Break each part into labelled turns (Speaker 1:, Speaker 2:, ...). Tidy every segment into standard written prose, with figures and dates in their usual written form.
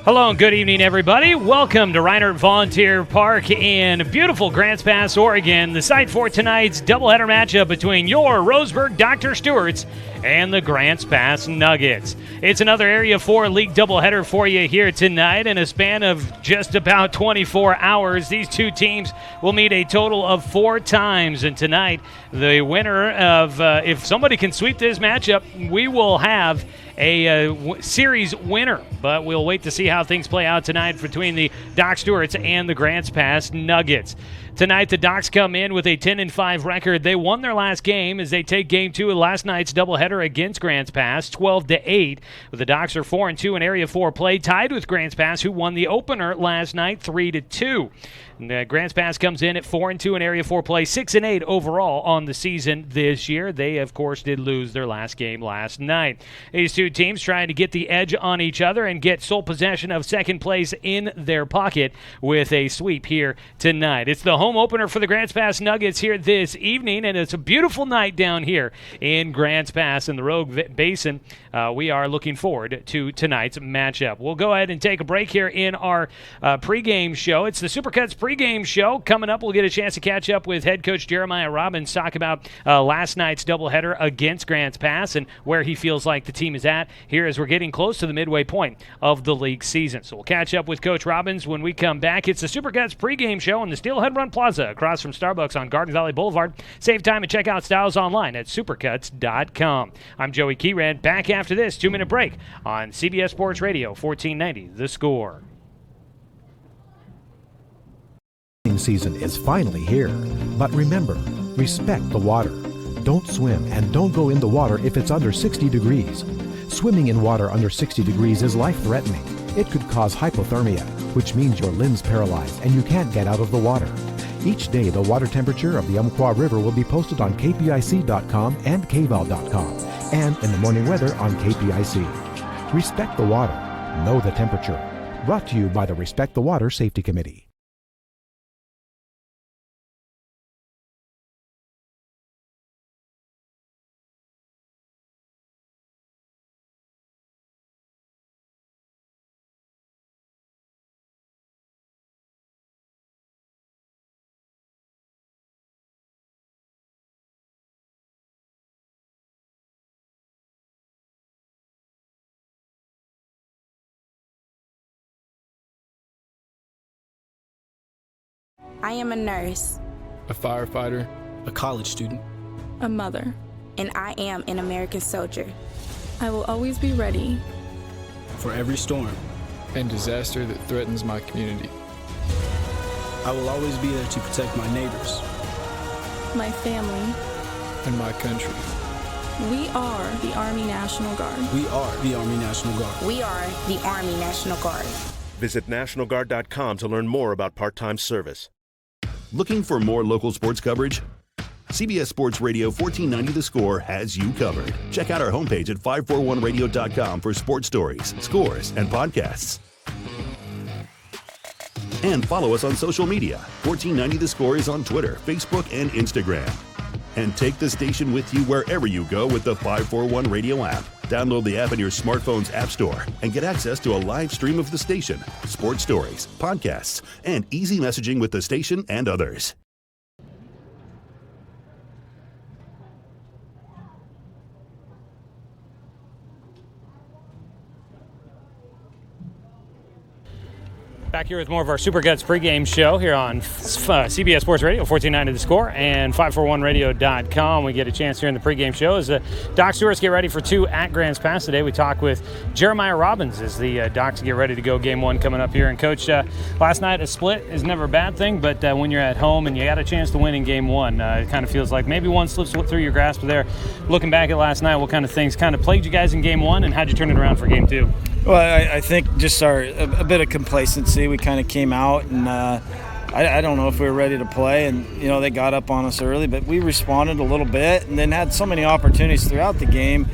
Speaker 1: Hello and good evening, everybody. Welcome to Reinhardt Volunteer Park in beautiful Grants Pass, Oregon. The site for tonight's doubleheader matchup between your Roseburg Dr. Stewarts and the Grants Pass Nuggets. It's another Area 4 League doubleheader for you here tonight. In a span of just about 24 hours, these two teams will meet a total of 4 times. And tonight, the winner of, if somebody can sweep this matchup, we will have a series winner, but we'll wait to see how things play out tonight between the Doc Stewarts and the Grants Pass Nuggets. Tonight, the Docs come in with a 10-5 record. They won their last game as they take Game 2 of last night's doubleheader against Grants Pass, 12-8. The Docs are 4-2 in Area 4 play, tied with Grants Pass, who won the opener last night, 3-2. Grants Pass comes in at 4-2 in Area 4 play, 6-8 overall on the season this year. They, of course, did lose their last game last night. These two teams trying to get the edge on each other and get sole possession of second place in their pocket with a sweep here tonight. It's the home opener for the Grants Pass Nuggets here this evening, and it's a beautiful night down here in Grants Pass in the Rogue Basin. We are looking forward to tonight's matchup. We'll go ahead and take a break here in our pregame show. It's the Supercuts pregame show. Coming up, we'll get a chance to catch up with head coach Jeremiah Robbins, talk about last night's doubleheader against Grants Pass and where he feels like the team is at here as we're getting close to the midway point of the league season. So we'll catch up with Coach Robbins when we come back. It's the Supercuts pregame show in the Steelhead Run Plaza across from Starbucks on Garden Valley Boulevard. Save time and check out styles online at supercuts.com. I'm Joey Keyran. Back after this 2-minute break on CBS Sports Radio 1490 The Score.
Speaker 2: Season is finally here, but remember, respect the water. Don't swim and don't go in the water if it's under 60 degrees. Swimming in water under 60 degrees is life-threatening. It could cause hypothermia, which means your limbs paralyzed and you can't get out of the water. Each day, the water temperature of the Umpqua River will be posted on kpic.com and kval.com, and in the morning weather on KPIC. Respect the water. Know the temperature. Brought to you by the Respect the Water Safety Committee.
Speaker 3: I am a nurse,
Speaker 4: a firefighter,
Speaker 5: a college student,
Speaker 6: a mother,
Speaker 3: and I am an American soldier.
Speaker 6: I will always be ready
Speaker 5: for every storm
Speaker 4: and disaster that threatens my community.
Speaker 5: I will always be there to protect my neighbors,
Speaker 6: my family,
Speaker 4: and my country.
Speaker 6: We are the Army National Guard.
Speaker 5: We are the Army National Guard.
Speaker 3: We are the Army National Guard.
Speaker 7: Visit nationalguard.com to learn more about part-time service.
Speaker 8: Looking for more local sports coverage? CBS Sports Radio 1490 The Score has you covered. Check out our homepage at 541radio.com for sports stories, scores, and podcasts. And follow us on social media. 1490 The Score is on Twitter, Facebook, and Instagram. And take the station with you wherever you go with the 541 Radio app. Download the app in your smartphone's app store and get access to a live stream of the station, sports stories, podcasts, and easy messaging with the station and others.
Speaker 1: Back here with more of our Supercuts pregame show here on CBS Sports Radio, 1490 The Score, and 541radio.com. We get a chance here in the pregame show as the Doc Stewarts get ready for 2 at Grants Pass today. We talk with Jeremiah Robbins as the Docs get ready to go game 1 coming up here. And Coach, last night a split is never a bad thing, but when you're at home and you got a chance to win in game 1, it kind of feels like maybe one slips through your grasp there. Looking back at last night, what kind of things kind of plagued you guys in game 1, and how'd you turn it around for game 2?
Speaker 9: Well, I think just a bit of complacency. We kind of came out and I don't know if we were ready to play, and they got up on us early, but we responded a little bit and then had so many opportunities throughout the game.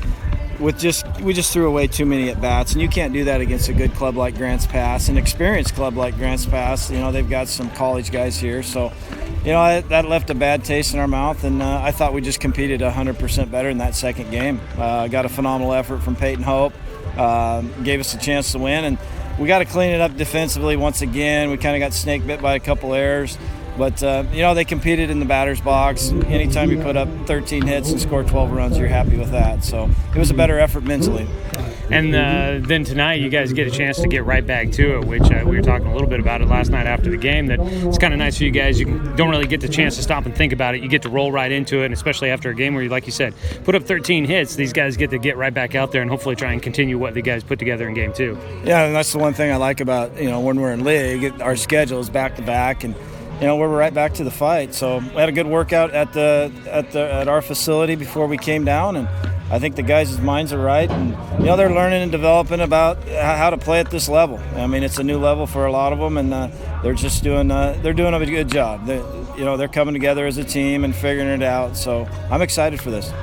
Speaker 9: We just threw away too many at bats, and you can't do that against a good club like Grants Pass, an experienced club like Grants Pass. They've got some college guys here, so that left a bad taste in our mouth, and I thought we just competed 100% better in that second game. Got a phenomenal effort from Peyton Hope. Gave us a chance to win, and we got to clean it up defensively once again. We kind of got snake bit by a couple errors. But, they competed in the batter's box. Anytime you put up 13 hits and score 12 runs, you're happy with that. So it was a better effort mentally.
Speaker 1: And then tonight you guys get a chance to get right back to it, which we were talking a little bit about it last night after the game, that it's kind of nice for you guys. You don't really get the chance to stop and think about it. You get to roll right into it, and especially after a game where, like you said, put up 13 hits, these guys get to get right back out there and hopefully try and continue what the guys put together in game 2.
Speaker 9: Yeah, and that's the one thing I like about, when we're in league, our schedule is back-to-back, and we're right back to the fight. So we had a good workout at our facility before we came down, and I think the guys' minds are right, and they're learning and developing about how to play at this level. I mean, it's a new level for a lot of them, and they're just doing a good job. They're coming together as a team and figuring it out. So I'm excited for this.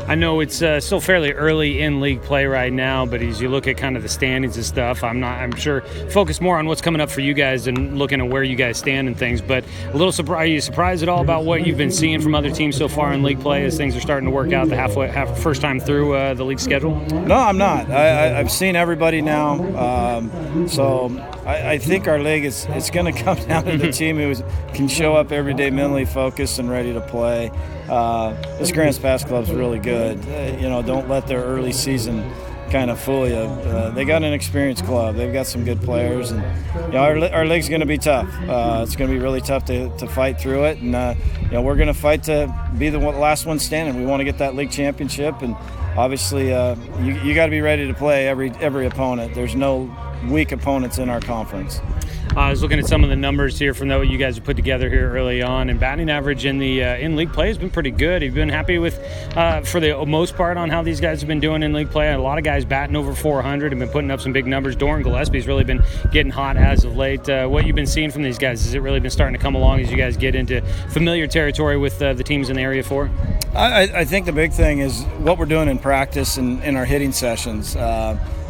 Speaker 1: I know it's still fairly early in league play right now, but as you look at kind of the standings and stuff, I'm sure focus more on what's coming up for you guys and looking at where you guys stand and things. But a little surprised. Are you surprised at all about what you've been seeing from other teams so far in league play as things are starting to work out the first time through the league schedule?
Speaker 9: No, I'm not. I've seen everybody now, so I think our league it's going to come down to the team who can show up every day mentally focused and ready to play. This Grants Pass Club's really good. Don't let their early season kind of fool you. They got an experienced club. They've got some good players, and our league's going to be tough. It's going to be really tough to fight through it, and we're going to fight to be the last one standing. We want to get that league championship, and obviously you got to be ready to play every opponent. There's no weak opponents in our conference.
Speaker 1: I was looking at some of the numbers here from what you guys have put together here early on, and batting average in the in league play has been pretty good. Have you been happy with, for the most part, on how these guys have been doing in league play? A lot of guys batting over 400 have been putting up some big numbers. Doran Gillespie's really been getting hot as of late. What you've been seeing from these guys, has it really been starting to come along as you guys get into familiar territory with the teams in the area for?
Speaker 9: I think the big thing is what we're doing in practice and in our hitting sessions.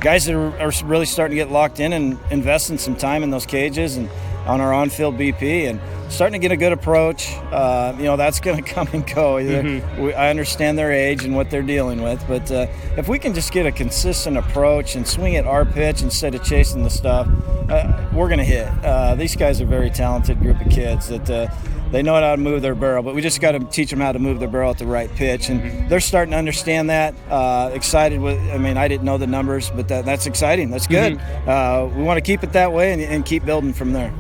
Speaker 9: Guys that are really starting to get locked in and investing some time in those cages and on our on-field BP and starting to get a good approach. That's going to come and go. I understand their age and what they're dealing with, but if we can just get a consistent approach and swing at our pitch instead of chasing the stuff, we're going to hit. These guys are a very talented group of kids that they know how to move their barrel, but we just got to teach them how to move their barrel at the right pitch, and they're starting to understand that. Excited with, I didn't know the numbers, but that's exciting. That's good. We want to keep it that way and keep building from there.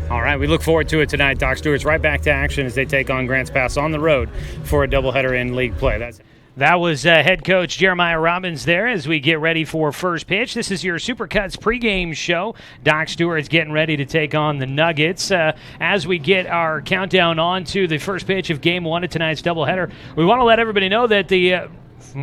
Speaker 1: All right, we look forward to it tonight. Doc Stewart's right back to action as they take on Grants Pass on the road for a doubleheader in league play. That was head coach Jeremiah Robbins there as we get ready for first pitch. This is your Supercuts pregame show. Doc Stewart's getting ready to take on the Nuggets. As we get our countdown on to the first pitch of Game 1 of tonight's doubleheader, we want to let everybody know that the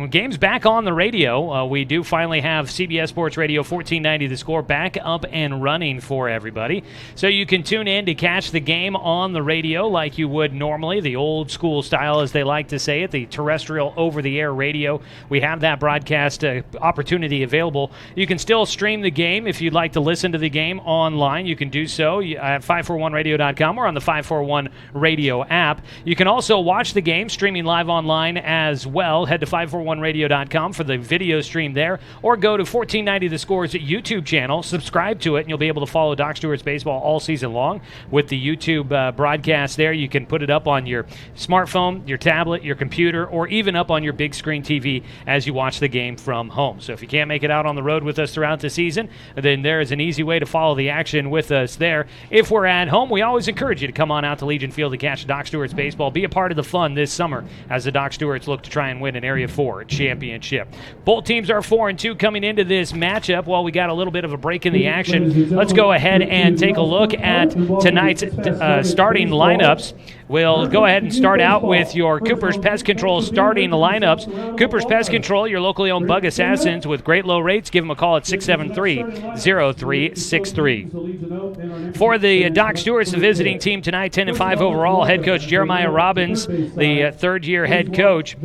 Speaker 1: game's back on the radio. We do finally have CBS Sports Radio 1490 The Score back up and running for everybody. So you can tune in to catch the game on the radio like you would normally, the old school style as they like to say it, the terrestrial over-the-air radio. We have that broadcast opportunity available. You can still stream the game if you'd like to listen to the game online. You can do so at 541radio.com or on the 541 Radio app. You can also watch the game streaming live online as well. Head to 541radio.com for the video stream there, or go to 1490 The Score's YouTube channel, subscribe to it, and you'll be able to follow Doc Stewart's baseball all season long with the YouTube broadcast there. You can put it up on your smartphone, your tablet, your computer, or even up on your big screen TV as you watch the game from home. So if you can't make it out on the road with us throughout the season, then there is an easy way to follow the action with us there. If we're at home, we always encourage you to come on out to Legion Field to catch Doc Stewart's baseball. Be a part of the fun this summer as the Doc Stewarts look to try and win an Area 4 championship. Both teams are 4-2 coming into this matchup. While we got a little bit of a break in the action, let's go ahead and take a look at tonight's starting lineups. We'll go ahead and start out with your Cooper's Pest Control starting lineups. Cooper's Pest Control, your locally owned bug assassins with great low rates. Give them a call at 673-0363. For the Doc Stewart's, the visiting team tonight, 10-5 overall. Head coach Jeremiah Robbins, the third-year head coach.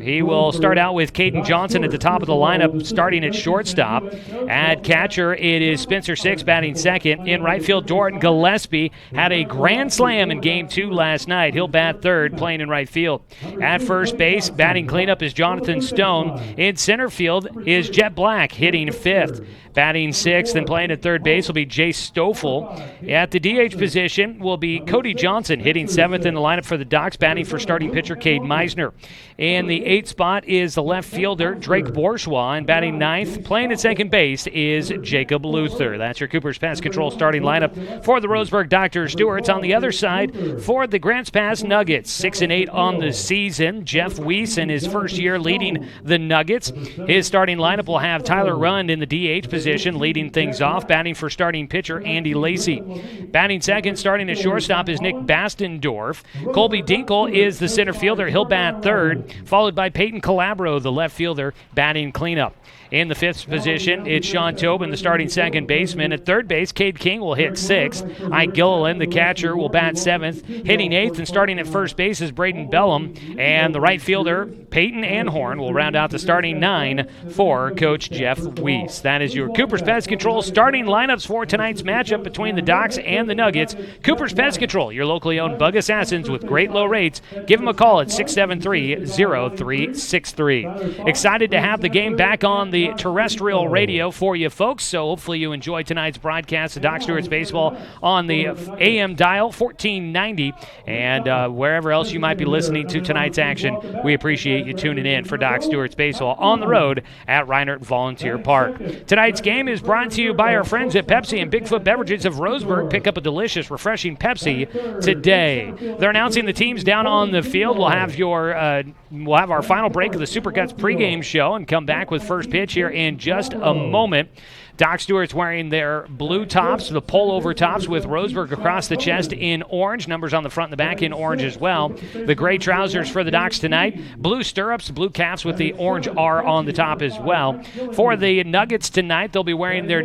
Speaker 1: He will start out with Caden Johnson at the top of the lineup, starting at shortstop. At catcher, it is Spencer Six batting second. In right field, Jordan Gillespie had a grand slam in Game 2 last night. He'll bat third, playing in right field. At first base, batting cleanup is Jonathan Stone. In center field is Jet Black, hitting fifth. Batting sixth and playing at third base will be Jay Stoffel. At the DH position will be Cody Johnson, hitting seventh in the lineup for the Ducks, batting for starting pitcher Cade Meisner. In the eighth spot is the left fielder Drake Bourgeois, and batting ninth, playing at second base, is Jacob Luther. That's your Cooper's Pest Control starting lineup for the Roseburg Dr. Stewarts. On the other side, for the Grants Pass Nuggets, 6-8 on the season. Jeff Weiss in his first year leading the Nuggets. His starting lineup will have Tyler Rund in the DH position, leading things off, batting for starting pitcher Andy Lacey. Batting second, starting at shortstop, is Nick Bastendorf. Colby Dinkle is the center fielder. He'll bat third, followed by Peyton Calabro, the left fielder, batting cleanup. In the fifth position, it's Sean Tobin, the starting second baseman. At third base, Cade King will hit sixth. Ike Gilliland, the catcher, will bat seventh. Hitting eighth and starting at first base is Braden Bellum. And the right fielder, Peyton Anhorn, will round out the starting nine for Coach Jeff Weiss. That is your Cooper's Pest Control starting lineups for tonight's matchup between the Docs and the Nuggets. Cooper's Pest Control, your locally owned bug assassins with great low rates. Give them a call at 673-0363. Excited to have the game back on the terrestrial radio for you folks, so hopefully you enjoy tonight's broadcast of Doc Stewart's Baseball on the AM dial 1490, and wherever else you might be listening to tonight's action, we appreciate you tuning in for Doc Stewart's Baseball on the road at Reinert Volunteer Park. Tonight's game is brought to you by our friends at Pepsi and Bigfoot Beverages of Roseburg. Pick up a delicious, refreshing Pepsi today. They're announcing the teams down on the field. We'll have our final break of the Supercuts pregame show and come back with first pitch here in just a moment. Doc Stewart's wearing their blue tops, the pullover tops with Roseburg across the chest in orange. Numbers on the front and the back in orange as well. The gray trousers for the Docs tonight. Blue stirrups, blue calves with the orange R on the top as well. For the Nuggets tonight, they'll be wearing their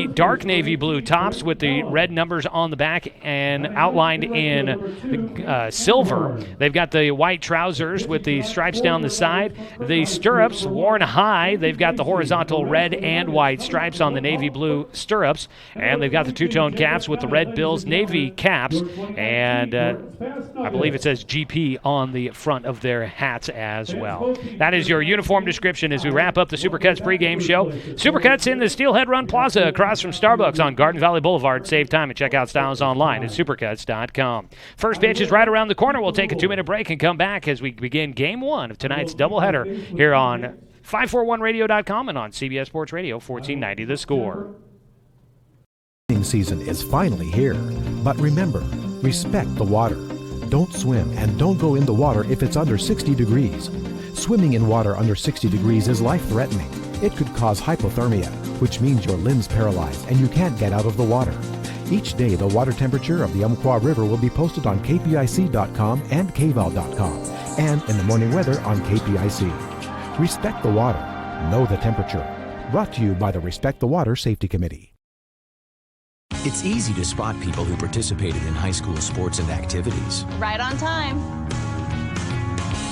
Speaker 1: dark navy blue tops with the red numbers on the back and outlined in silver. They've got the white trousers with the stripes down the side. The stirrups worn high. They've got the horizontal red and white stripes on the navy blue stirrups, and they've got the two-tone caps with the red bills, navy caps, and I believe it says GP on the front of their hats as well. That is your uniform description as we wrap up the Supercuts pregame show. Supercuts in the Steelhead Run Plaza across from Starbucks on Garden Valley Boulevard. Save time and check out styles online at supercuts.com. First pitch is right around the corner. We'll take a 2-minute break and come back as we begin Game 1 of tonight's doubleheader here on 541radio.com and on CBS Sports Radio 1490 The Score.
Speaker 2: Season is finally here, but remember, respect the water. Don't swim and don't go in the water if it's under 60 degrees. Swimming in water under 60 degrees is life-threatening. It could cause hypothermia, which means your limbs paralyzed and you can't get out of the water. Each day, the water temperature of the Umpqua River will be posted on kpic.com and kval.com, and in the morning weather on KPIC. Respect the water. Know the temperature. Brought to you by the Respect the Water Safety Committee.
Speaker 10: It's easy to spot people who participated in high school sports and activities.
Speaker 11: Right on time.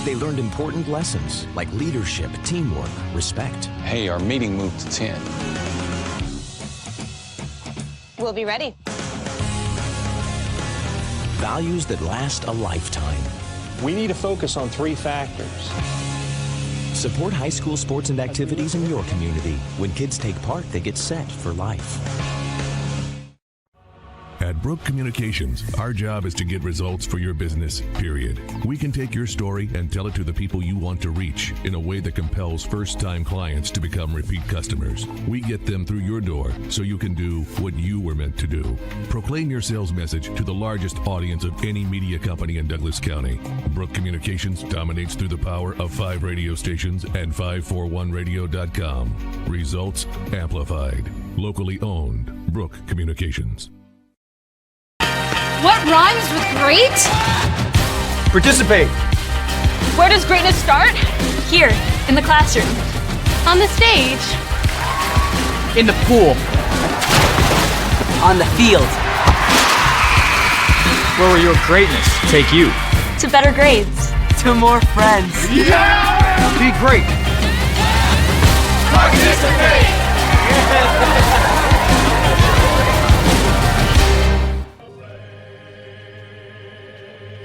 Speaker 10: They learned important lessons like leadership, teamwork, respect.
Speaker 12: Hey, our meeting moved to 10.
Speaker 11: We'll be ready.
Speaker 10: Values that last a lifetime.
Speaker 12: We need to focus on 3 factors.
Speaker 10: Support high school sports and activities in your community. When kids take part, they get set for life.
Speaker 13: At Brook Communications, our job is to get results for your business, period. We can take your story and tell it to the people you want to reach in a way that compels first-time clients to become repeat customers. We get them through your door so you can do what you were meant to do. Proclaim your sales message to the largest audience of any media company in Douglas County. Brook Communications dominates through the power of 5 radio stations and 541radio.com. Results amplified. Locally owned. Brook Communications.
Speaker 14: What rhymes with great?
Speaker 15: Participate.
Speaker 14: Where does greatness start? Here, in the classroom. On the stage.
Speaker 15: In the pool. On the field. Where will your greatness take you?
Speaker 14: To better grades.
Speaker 15: To more friends.
Speaker 14: Yeah!
Speaker 15: Be great.
Speaker 16: Participate.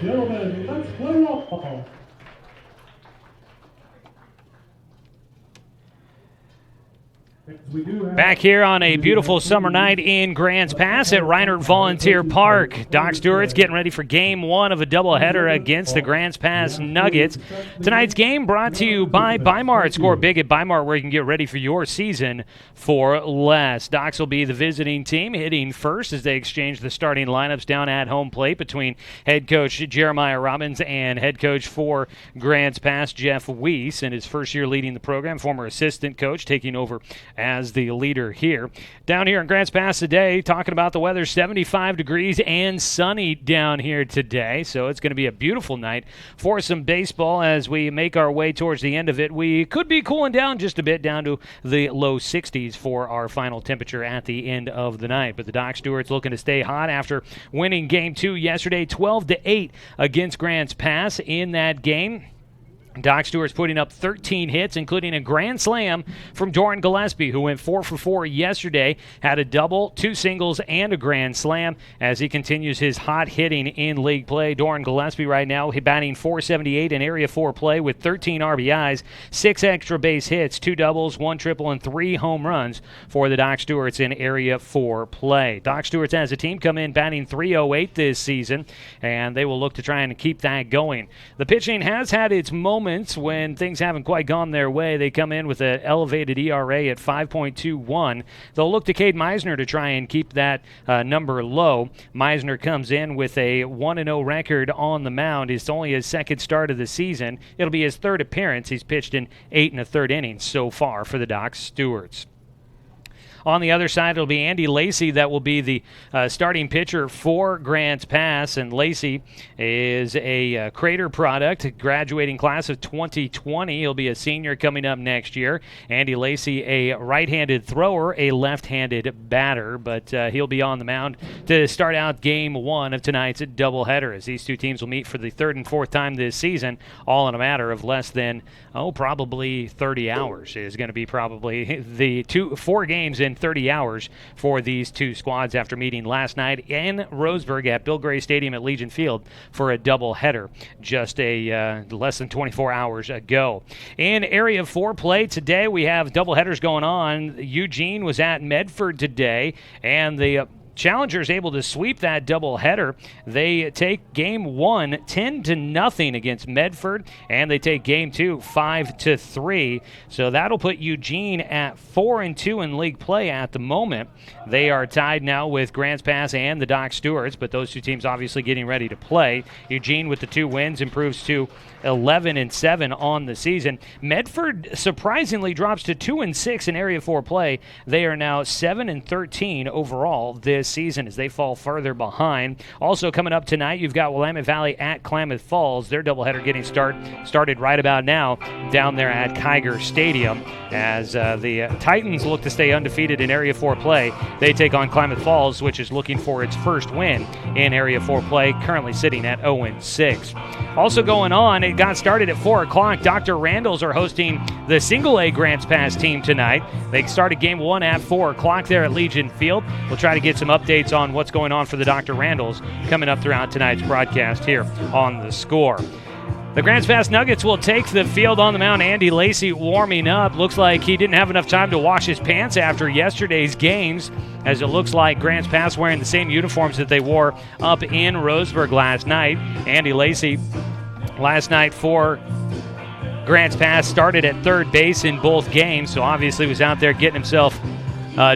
Speaker 17: Gentlemen, let's play ball.
Speaker 1: Back here on a beautiful summer night in Grants Pass at Reinert Volunteer Park. Doc Stewart's getting ready for game one of a doubleheader against the Grants Pass Nuggets. Tonight's game brought to you by Bimart. Score big at Bimart where you can get ready for your season for less. Docs will be the visiting team hitting first as they exchange the starting lineups down at home plate between head coach Jeremiah Robbins and head coach for Grants Pass Jeff Weiss. In his first year leading the program, former assistant coach taking over as the leader here. Down here in Grants Pass today, talking about the weather, 75 degrees and sunny down here today. So it's going to be a beautiful night for some baseball as we make our way towards the end of it. We could be cooling down just a bit down to the low 60s for our final temperature at the end of the night. But the Doc Stewart's looking to stay hot after winning game 2 yesterday, 12-8 against Grants Pass. In that game, Doc Stewart's putting up 13 hits, including a grand slam from Doran Gillespie, who went 4 for 4 yesterday, had a double, 2 singles, and a grand slam as he continues his hot hitting in league play. Doran Gillespie right now batting .478 in Area 4 play with 13 RBIs, 6 extra base hits, 2 doubles, 1 triple, and 3 home runs for the Doc Stewart's in Area 4 play. Doc Stewart's as a team come in batting .308 this season, and they will look to try and keep that going. The pitching has had its moments when things haven't quite gone their way. They come in with an elevated ERA at 5.21. They'll look to Cade Meisner to try and keep that number low. Meisner comes in with a 1-0 record on the mound. It's only his second start of the season. It'll be his third appearance. He's pitched in 8 1/3 innings so far for the Doc Stewarts. On the other side, it'll be Andy Lacey that will be the starting pitcher for Grants Pass. And Lacey is a Crater product, graduating class of 2020. He'll be a senior coming up next year. Andy Lacey, a right-handed thrower, a left-handed batter. But he'll be on the mound to start out game 1 of tonight's doubleheader, as these two teams will meet for the 3rd and 4th time this season, all in a matter of less than, probably 30 hours is going to be probably the 4 games in 30 hours for these two squads after meeting last night in Roseburg at Bill Gray Stadium at Legion Field for a doubleheader just less than 24 hours ago. In Area 4 play today, we have doubleheaders going on. Eugene was at Medford today, and the Challengers able to sweep that doubleheader. They take game 1 10-0 against Medford, and they take game 2 5-3. So that'll put Eugene at 4-2 in league play at the moment. They are tied now with Grants Pass and the Doc Stewarts, but those two teams obviously getting ready to play. Eugene with the 2 wins improves to 11-7 on the season. Medford surprisingly drops to 2-6 in Area 4 play. They are now 7-13 overall this season as they fall further behind. Also coming up tonight, you've got Willamette Valley at Klamath Falls. Their doubleheader getting started right about now down there at Kiger Stadium as the Titans look to stay undefeated in Area 4 play. They take on Klamath Falls, which is looking for its first win in Area 4 play, currently sitting at 0-6. Also going on, it got started at 4 o'clock. Dr. Randalls are hosting the single-A Grants Pass team tonight. They started game 1 at 4 o'clock there at Legion Field. We'll try to get some updates on what's going on for the Dr. Randalls coming up throughout tonight's broadcast here on The Score. The Grants Pass Nuggets will take the field on the mound. Andy Lacey warming up. Looks like he didn't have enough time to wash his pants after yesterday's games, as it looks like Grants Pass wearing the same uniforms that they wore up in Roseburg last night. Andy Lacey last night for Grants Pass started at third base in both games, so obviously was out there getting himself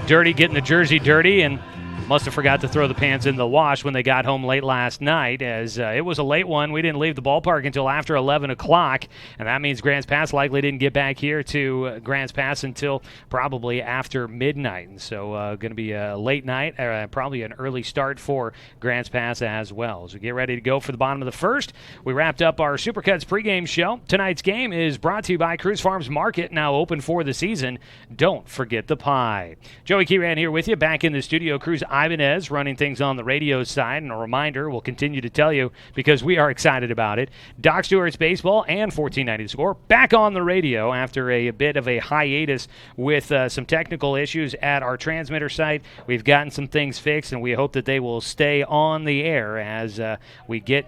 Speaker 1: dirty, getting the jersey dirty, and must have forgot to throw the pants in the wash when they got home late last night, as it was a late one. We didn't leave the ballpark until after 11 o'clock, and that means Grants Pass likely didn't get back here to Grants Pass until probably after midnight. And so going to be a late night, probably an early start for Grants Pass as well. As we get ready to go for the bottom of the first, we wrapped up our Supercuts pregame show. Tonight's game is brought to you by Cruz Farms Market, now open for the season. Don't forget the pie. Joey Keyran here with you, back in the studio. Cruz Ibanez running things on the radio side. And a reminder, we'll continue to tell you because we are excited about it. Doc Stewart's Baseball and 1490 The Score back on the radio after a bit of a hiatus with some technical issues at our transmitter site. We've gotten some things fixed, and we hope that they will stay on the air as we get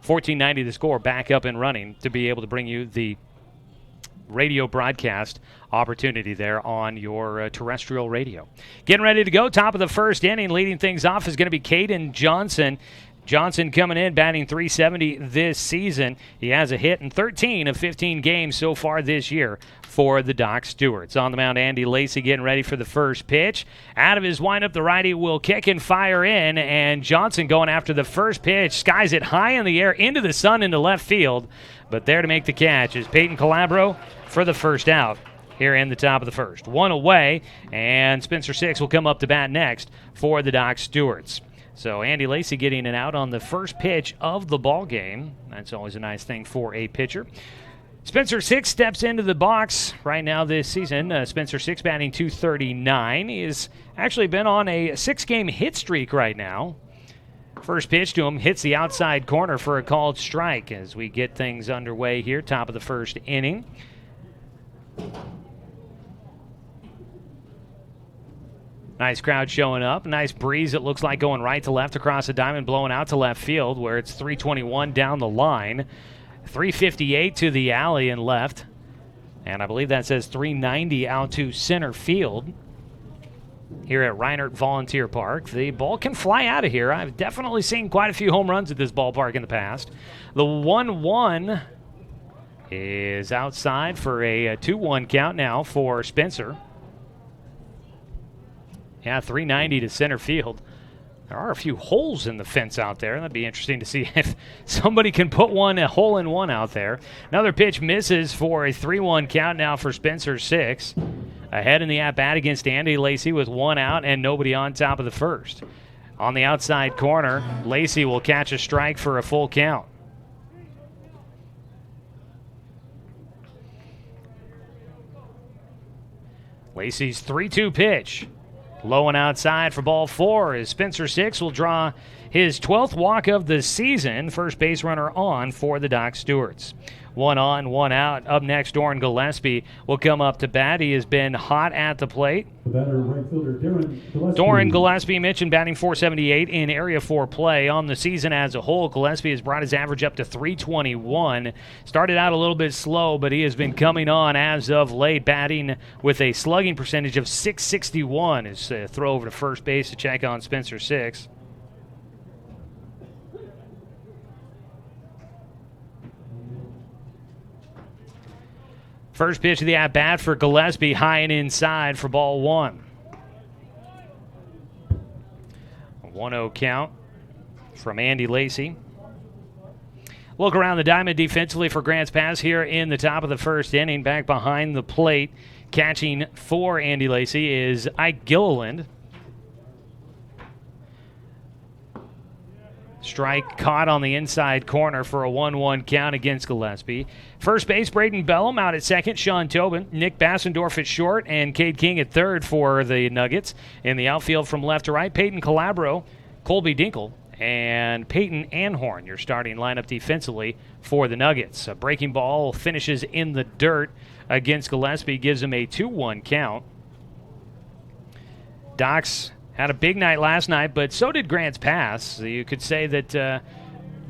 Speaker 1: 1490 The Score back up and running to be able to bring you the radio broadcast opportunity there on your terrestrial radio. Getting ready to go. Top of the first inning. Leading things off is going to be Caden Johnson. Johnson coming in, batting .370 this season. He has a hit in 13 of 15 games so far this year for the Doc Stewarts. On the mound, Andy Lacey getting ready for the first pitch. Out of his windup, the righty will kick and fire in, and Johnson going after the first pitch. Skies it high in the air into the sun into left field, but there to make the catch is Peyton Calabro for the first out here in the top of the first. One away, and Spencer Six will come up to bat next for the Doc Stewarts. So Andy Lacey getting an out on the first pitch of the ball game. That's always a nice thing for a pitcher. Spencer Six steps into the box right now this season. Spencer Six batting .239. He has actually been on a 6-game hit streak right now. First pitch to him hits the outside corner for a called strike as we get things underway here, top of the first inning. Nice crowd showing up. Nice breeze, it looks like, going right to left across the diamond, blowing out to left field where it's 321 down the line. 358 to the alley and left. And I believe that says 390 out to center field here at Reinert Volunteer Park. The ball can fly out of here. I've definitely seen quite a few home runs at this ballpark in the past. The 1-1 is outside for a 2-1 count now for Spencer. Yeah, 390 to center field. There are a few holes in the fence out there. That'd be interesting to see if somebody can put a hole-in-one out there. Another pitch misses for a 3-1 count now for Spencer Six. Ahead in the at-bat against Andy Lacey with one out and nobody on top of the first. On the outside corner, Lacey will catch a strike for a full count. Lacey's 3-2 pitch. Low and outside for ball 4 as Spencer Six will draw his 12th walk of the season. First base runner on for the Doc Stewarts. 1 on, 1 out. Up next, Doran Gillespie will come up to bat. He has been hot at the plate.
Speaker 16: The batter, right fielder
Speaker 1: Doran Gillespie mentioned batting .478 in Area 4 play. On the season as a whole, Gillespie has brought his average up to .321. Started out a little bit slow, but he has been coming on as of late, batting with a slugging percentage of .661. His throw over to first base to check on Spencer Six. First pitch of the at-bat for Gillespie, high and inside for ball 1. A 1-0 count from Andy Lacey. Look around the diamond defensively for Grants Pass here in the top of the first inning. Back behind the plate, catching for Andy Lacey is Ike Gilliland. Strike caught on the inside corner for a 1-1 count against Gillespie. First base, Braden Bellum out at second. Sean Tobin, Nick Bassendorf at short, and Cade King at third for the Nuggets. In the outfield from left to right, Peyton Calabro, Colby Dinkle, and Peyton Anhorn, your starting lineup defensively for the Nuggets. A breaking ball finishes in the dirt against Gillespie, gives him a 2-1 count. Docs had a big night last night, but so did Grants Pass. So you could say that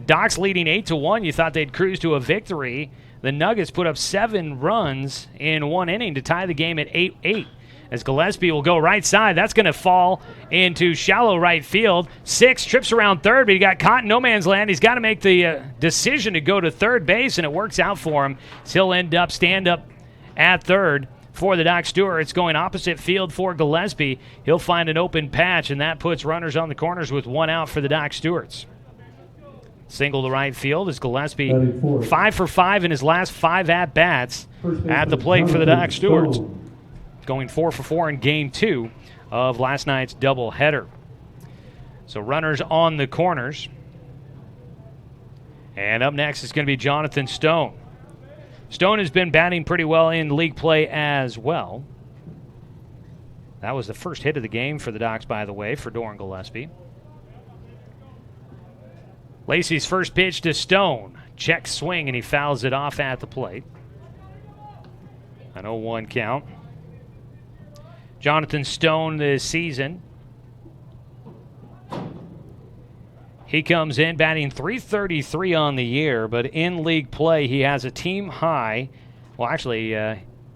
Speaker 1: Doc's leading 8-1. You thought they'd cruise to a victory. The Nuggets put up 7 runs in 1 inning to tie the game at 8-8. As Gillespie will go right side. That's going to fall into shallow right field. Six trips around third, but he got caught in no man's land. He's got to make the decision to go to third base, and it works out for him. So he'll end up stand up at third for the Doc Stewarts, going opposite field for Gillespie. He'll find an open patch, and that puts runners on the corners with 1 out for the Doc Stewarts. Single to right field as Gillespie 5 for 5 in his last 5 at-bats at the plate for the Doc Stewarts. Going 4 for 4 in Game 2 of last night's doubleheader. So runners on the corners. And up next is going to be Jonathan Stone. Stone has been batting pretty well in league play as well. That was the first hit of the game for the Docs, by the way, for Doran Gillespie. Lacey's first pitch to Stone. Check swing, and he fouls it off at the plate. An 0-1 count. Jonathan Stone this season. He comes in batting .333 on the year, but in league play, he has a team high. Well, actually,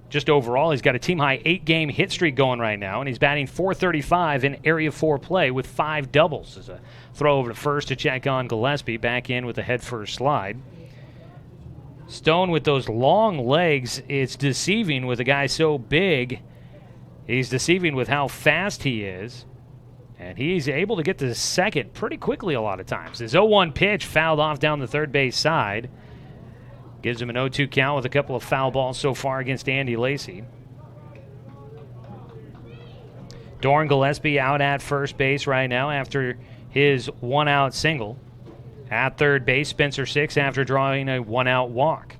Speaker 1: just overall, he's got a team high 8-game hit streak going right now, and he's batting .435 in Area 4 play with 5 doubles. As a throw over to first to check on Gillespie, back in with a head-first slide. Stone with those long legs, it's deceiving with a guy so big. He's deceiving with how fast he is. And he's able to get to second pretty quickly a lot of times. His 0-1 pitch fouled off down the third base side. Gives him an 0-2 count with a couple of foul balls so far against Andy Lacey. Doran Gillespie out at first base right now after his one-out single. At third base, Spencer Six after drawing a one-out walk.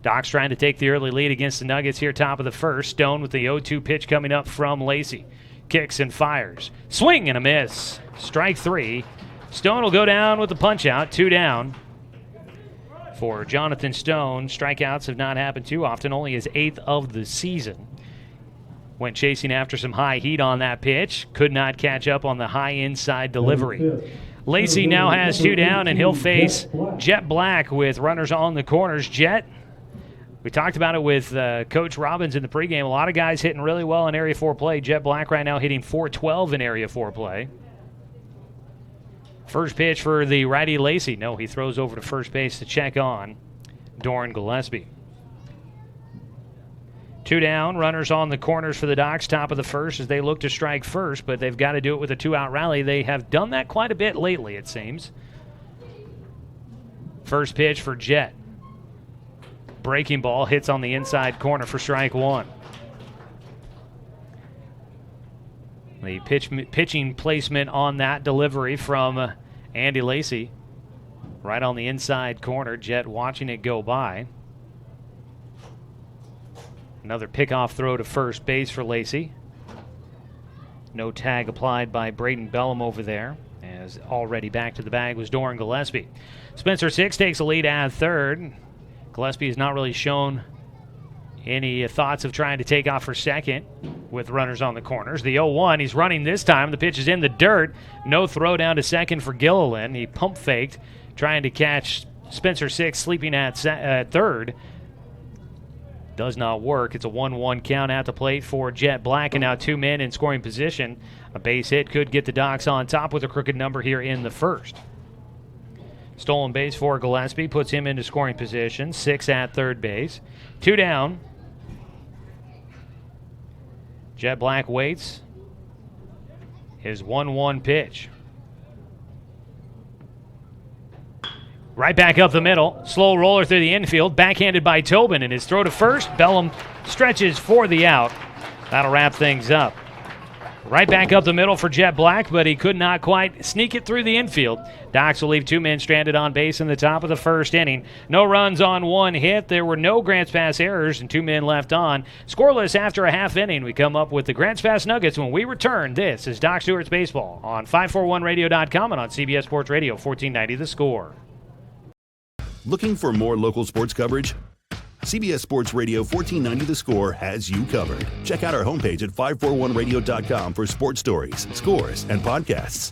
Speaker 1: Doc's trying to take the early lead against the Nuggets here, top of the first. Stone with the 0-2 pitch coming up from Lacey. Kicks and fires. Swing and a miss. Strike 3. Stone will go down with the punch-out. 2 down for Jonathan Stone. Strikeouts have not happened too often, only his 8th of the season. Went chasing after some high heat on that pitch. Could not catch up on the high inside delivery. Lacey now has 2 down, and he'll face Jet Black with runners on the corners. Jet, we talked about it with Coach Robbins in the pregame. A lot of guys hitting really well in Area 4 play. Jet Black right now hitting .412 in Area 4 play. First pitch for the righty Lacey. No, he throws over to first base to check on Doran Gillespie. 2 down, runners on the corners for the Docs, top of the first as they look to strike first, but they've got to do it with a 2-out rally. They have done that quite a bit lately, it seems. First pitch for Jet. Breaking ball hits on the inside corner for strike 1. The pitching placement on that delivery from Andy Lacey. Right on the inside corner. Jet watching it go by. Another pickoff throw to first base for Lacey. No tag applied by Braden Bellum over there, as already back to the bag was Doran Gillespie. Spencer Six takes a lead at third. Gillespie has not really shown any thoughts of trying to take off for second with runners on the corners. The 0-1, he's running this time. The pitch is in the dirt. No throw down to second for Gilliland. He pump faked, trying to catch Spencer Six sleeping at third. Does not work. It's a 1-1 count at the plate for Jet Black, and now 2 men in scoring position. A base hit could get the Docs on top with a crooked number here in the first. Stolen base for Gillespie puts him into scoring position. 6 at third base. 2 down. Jet Black waits. His 1-1 pitch. Right back up the middle. Slow roller through the infield. Backhanded by Tobin, and his throw to first. Bellum stretches for the out. That'll wrap things up. Right back up the middle for Jet Black, but he could not quite sneak it through the infield. Docs will leave 2 men stranded on base in the top of the first inning. No runs on 1 hit. There were no Grants Pass errors and 2 men left on. Scoreless after a half inning. We come up with the Grants Pass Nuggets when we return. This is Doc Stewart's Baseball on 541radio.com and on CBS Sports Radio 1490 The Score.
Speaker 8: Looking for more local sports coverage? CBS Sports Radio 1490 The Score has you covered. Check out our homepage at 541radio.com for sports stories, scores, and podcasts.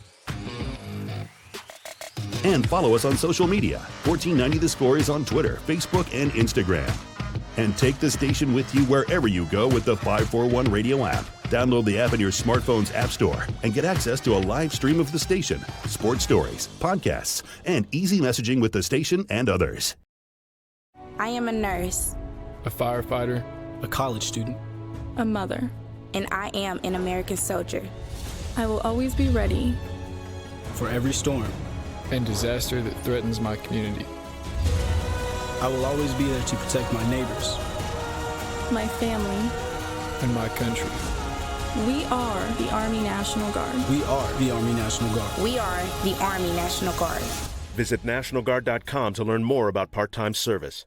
Speaker 8: And follow us on social media. 1490 The Score is on Twitter, Facebook, and Instagram. And take the station with you wherever you go with the 541 Radio app. Download the app in your smartphone's app store and get access to a live stream of the station, sports stories, podcasts, and easy messaging with the station and others.
Speaker 3: I am a nurse,
Speaker 4: a firefighter,
Speaker 5: a college student,
Speaker 6: a mother,
Speaker 3: and I am an American soldier.
Speaker 6: I will always be ready
Speaker 5: for every storm
Speaker 4: and disaster that threatens my community.
Speaker 5: I will always be there to protect my neighbors,
Speaker 6: my family,
Speaker 4: and my country.
Speaker 6: We are the Army National Guard.
Speaker 5: We are the Army National Guard.
Speaker 3: We are the Army National Guard.
Speaker 7: Visit nationalguard.com to learn more about part-time service.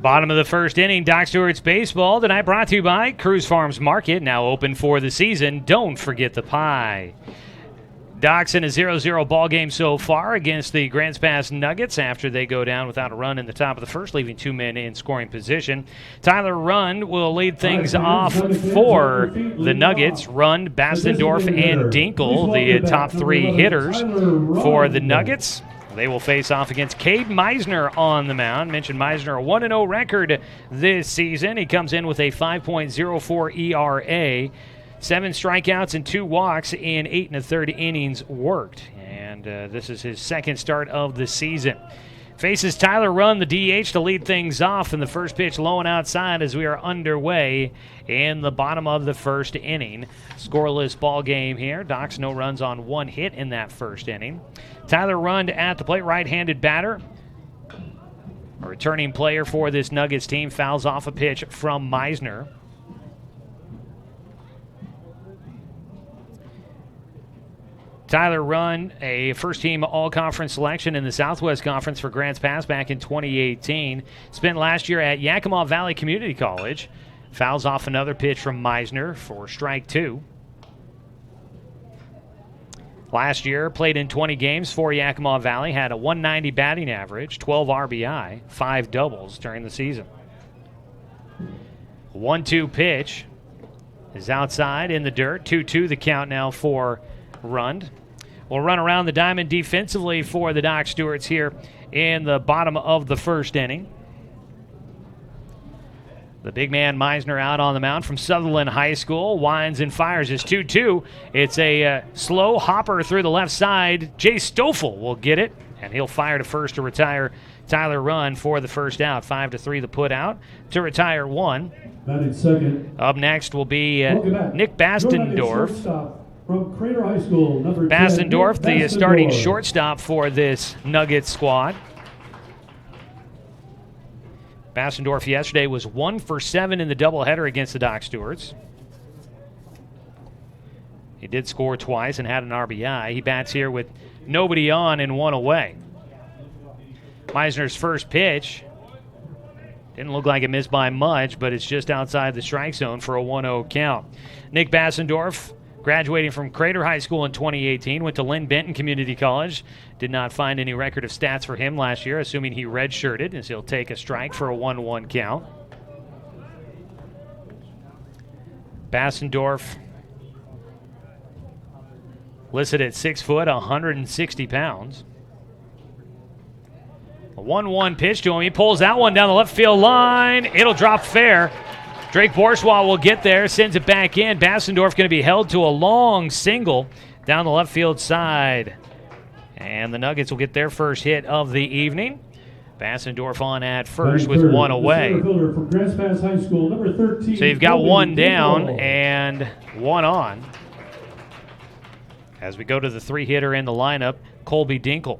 Speaker 1: Bottom of the first inning, Doc Stewart's baseball tonight brought to you by Cruise Farms Market, now open for the season. Don't forget the pie. Doc's in a 0-0 ball game so far against the Grants Pass Nuggets after they go down without a run in the top of the first, leaving 2 men in scoring position. Tyler Rund will lead things off for the Nuggets. Rund, Bastendorf, and Dinkle, the top 3 hitters for the Nuggets. They will face off against Cade Meisner on the mound. Mentioned Meisner, a 1-0 record this season. He comes in with a 5.04 ERA. 7 strikeouts and 2 walks in 8 1/3 innings worked. And this is his second start of the season. Faces Tyler Rund, the DH, to lead things off in the first pitch low and outside as we are underway in the bottom of the first inning. Scoreless ball game here. Doc's no runs on 1 hit in that first inning. Tyler Rund at the plate, right-handed batter. A returning player for this Nuggets team fouls off a pitch from Meisner. Tyler Rund, a first-team all-conference selection in the Southwest Conference for Grants Pass back in 2018. Spent last year at Yakima Valley Community College. Fouls off another pitch from Meisner for strike 2. Last year, played in 20 games for Yakima Valley, had a 190 batting average, 12 RBI, 5 doubles during the season. 1-2 pitch is outside in the dirt. 2-2 the count now for Rund. We'll run around the diamond defensively for the Doc Stewarts here in the bottom of the first inning. The big man Meisner out on the mound from Sutherland High School. Winds and fires his 2-2. It's a slow hopper through the left side. Jay Stoffel will get it, and he'll fire to first to retire Tyler Rund for the first out. 5-3 the put out to retire 1. Up next will be Nick Bastendorf.
Speaker 16: From Crater High School, number 10,
Speaker 1: Bastendorf, the starting shortstop for this Nuggets squad. Bastendorf yesterday was 1 for 7 in the doubleheader against the Doc Stewarts. He did score twice and had an RBI. He bats here with nobody on and 1 away. Meisner's first pitch didn't look like it missed by much, but it's just outside the strike zone for a 1-0 count. Nick Bastendorf, graduating from Crater High School in 2018, went to Lynn Benton Community College. Did not find any record of stats for him last year, assuming he redshirted, as he'll take a strike for a 1-1 count. Bastendorf listed at 6 foot, 160 pounds. A 1-1 pitch to him. He pulls that one down the left field line. It'll drop fair. Drake Bourgeois will get there, sends it back in. Bastendorf going to be held to a long single down the left field side. And the Nuggets will get their first hit of the evening. Bastendorf on at first with 1 away. So you've got 1 down and 1 on. As we go to the 3-hitter in the lineup, Colby Dinkle.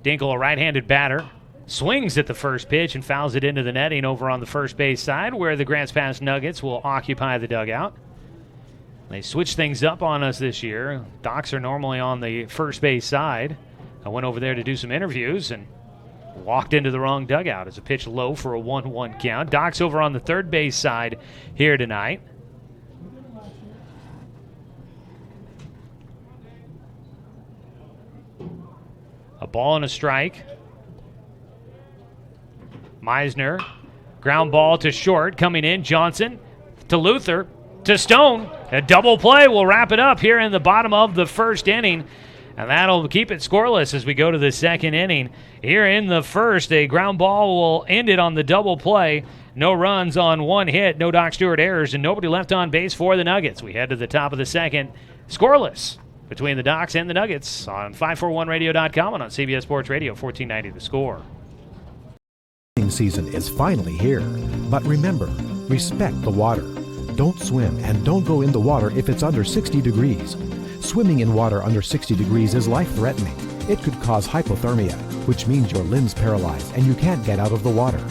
Speaker 1: Dinkle, a right-handed batter, swings at the first pitch and fouls it into the netting over on the first base side, where the Grants Pass Nuggets will occupy the dugout. They switched things up on us this year. Docs are normally on the first base side. I went over there to do some interviews and walked into the wrong dugout as a pitch low for a 1-1 count. Docs over on the third base side here tonight. A ball and a strike. Meisner, ground ball to short, coming in. Johnson to Luther to Stone. A double play will wrap it up here in the bottom of the first inning. And that'll keep it scoreless as we go to the second inning. Here in the first, a ground ball will end it on the double play. No runs on 1 hit, no Doc Stewart errors, and nobody left on base for the Nuggets. We head to the top of the second, scoreless between the Docs and the Nuggets on 541radio.com and on CBS Sports Radio, 1490 The Score.
Speaker 2: Season is finally here, but remember, respect the water. Don't swim and don't go in the water if it's under 60 degrees. Swimming in water under 60 degrees is life-threatening. It could cause hypothermia, which means your limbs paralyzed and you can't get out of the water.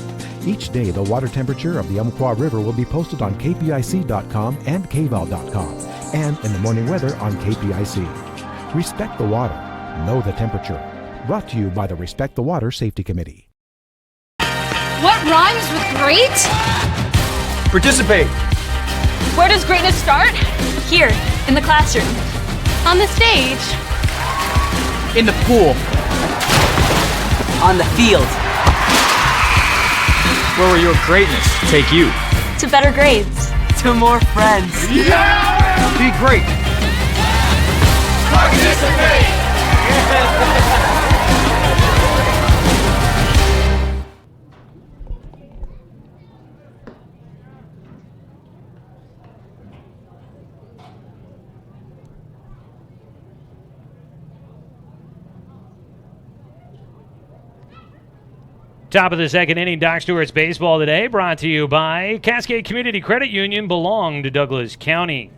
Speaker 2: Each day, the water temperature of the Umpqua River will be posted on kpic.com and kval.com, and in the morning weather on KPIC. Respect the water. Know the temperature. Brought to you by the Respect the Water Safety Committee.
Speaker 14: What rhymes with great?
Speaker 15: Participate.
Speaker 14: Where does greatness start? Here, in the classroom. On the stage.
Speaker 15: In the pool. On the field. Where will your greatness take you?
Speaker 14: To better grades.
Speaker 15: To more friends.
Speaker 5: Yeah!
Speaker 15: Be great.
Speaker 5: Participate!
Speaker 1: Top of the second inning, Doc Stewart's baseball today, brought to you by Cascade Community Credit Union, belong to Douglas County.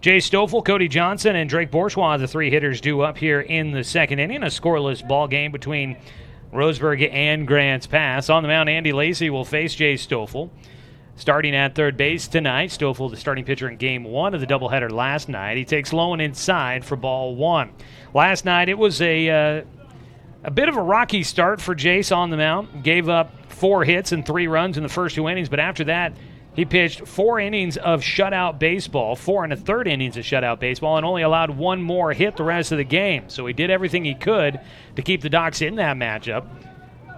Speaker 1: Jay Stoffel, Cody Johnson, and Drake Bourgeois, the three hitters, due up here in the second inning. A scoreless ball game between Roseburg and Grants Pass. On the mound, Andy Lacey will face Jay Stoffel. Starting at third base tonight, Stoffel, the starting pitcher in Game 1 of the doubleheader last night. He takes Lowen inside for ball one. Last night, it was a bit of a rocky start for Jace on the mound. Gave up 4 hits and 3 runs in the first 2 innings, but after that, he pitched 4 innings of shutout baseball, 4 1/3 innings of shutout baseball, and only allowed 1 more hit the rest of the game. So he did everything he could to keep the Docs in that matchup.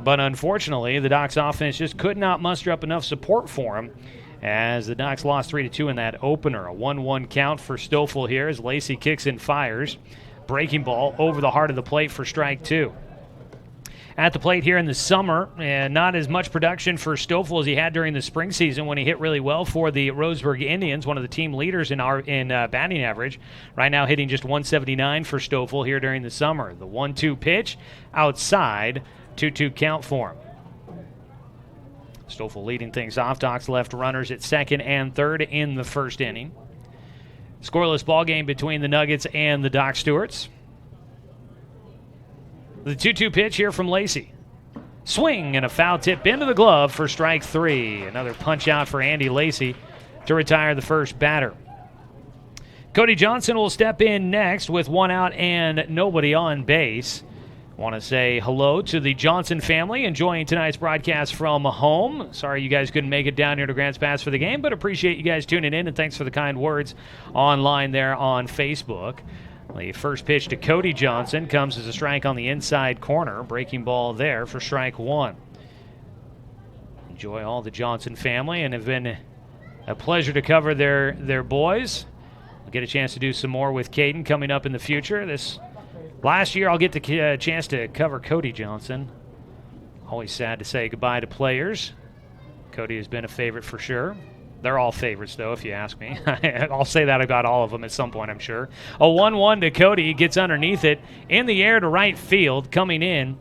Speaker 1: But unfortunately, the Docs offense just could not muster up enough support for him as the Docs lost 3-2 in that opener. A 1-1 count for Stoffel here as Lacey kicks and fires. Breaking ball over the heart of the plate for strike 2. At the plate here in the summer, and not as much production for Stoffel as he had during the spring season when he hit really well for the Roseburg Indians, one of the team leaders in batting average. Right now hitting just 179 for Stoffel here during the summer. The 1-2 pitch outside, 2-2 count for him. Stoffel leading things off. Docs left runners at second and third in the first inning. Scoreless ball game between the Nuggets and the Doc Stewarts. The 2-2 pitch here from Lacey. Swing and a foul tip into the glove for strike 3. Another punch out for Andy Lacey to retire the first batter. Cody Johnson will step in next with 1 out and nobody on base. Want to say hello to the Johnson family enjoying tonight's broadcast from home. Sorry you guys couldn't make it down here to Grants Pass for the game, but appreciate you guys tuning in, and thanks for the kind words online there on Facebook. The first pitch to Cody Johnson comes as a strike on the inside corner. Breaking ball there for strike 1. Enjoy all the Johnson family, and have been a pleasure to cover their boys. I'll get a chance to do some more with Caden coming up in the future. This last year I'll get the chance to cover Cody Johnson. Always sad to say goodbye to players. Cody has been a favorite for sure. They're all favorites, though, if you ask me. I'll say that about all of them at some point, I'm sure. A 1-1 to Cody. Gets underneath it. In the air to right field. Coming in,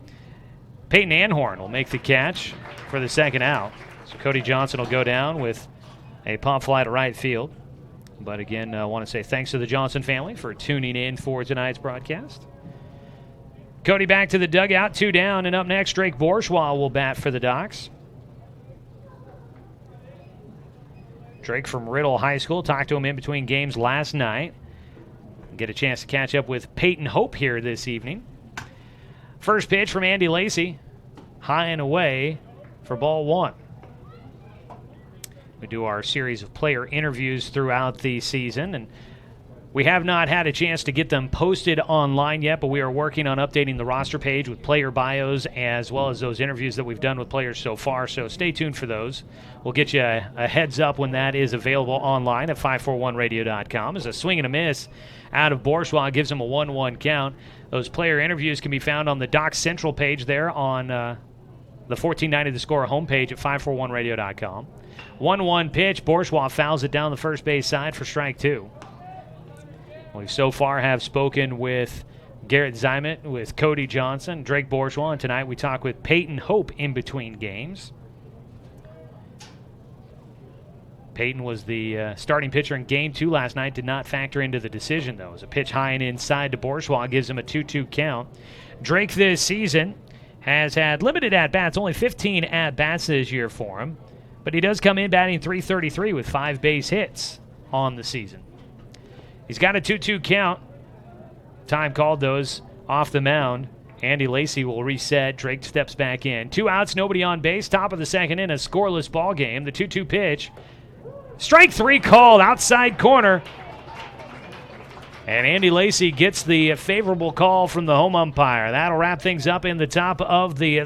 Speaker 1: Peyton Anhorn will make the catch for the second out. So Cody Johnson will go down with a pop fly to right field. But again, I want to say thanks to the Johnson family for tuning in for tonight's broadcast. Cody back to the dugout, 2 down. And up next, Drake Bourgeois will bat for the Docs. Drake from Riddle High School. Talked to him in between games last night. Get a chance to catch up with Peyton Hope here this evening. First pitch from Andy Lacey. High and away for ball 1. We do our series of player interviews throughout the season, and we have not had a chance to get them posted online yet, but we are working on updating the roster page with player bios as well as those interviews that we've done with players so far, so stay tuned for those. We'll get you a heads up when that is available online at 541radio.com. As a swing and a miss out of Bourgeois gives him a 1-1 count. Those player interviews can be found on the Doc Central page there on the 1490 The Score homepage at 541radio.com. 1-1 pitch. Bourgeois fouls it down the first base side for strike 2. We so far have spoken with Garrett Zymet, with Cody Johnson, Drake Bourgeois, and tonight we talk with Peyton Hope in between games. Peyton was the starting pitcher in Game 2 last night, did not factor into the decision, though. As a pitch high and inside to Bourgeois gives him a 2-2 count. Drake this season has had limited at-bats, only 15 at-bats this year for him, but he does come in batting .333 with 5 base hits on the season. He's got a 2-2 count. Time called those off the mound. Andy Lacey will reset. Drake steps back in. 2 outs, nobody on base. Top of the second in a scoreless ball game. The 2-2 pitch. Strike 3 called outside corner. And Andy Lacey gets the favorable call from the home umpire. That'll wrap things up in the top of the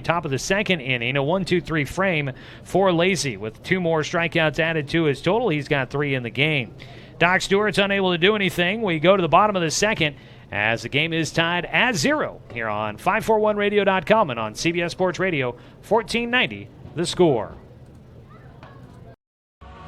Speaker 1: top of the second inning. A 1-2-3 frame for Lacey with 2 more strikeouts added to his total. He's got 3 in the game. Doc Stewart's unable to do anything. We go to the bottom of the second as the game is tied at 0 here on 541radio.com and on CBS Sports Radio 1490 The Score.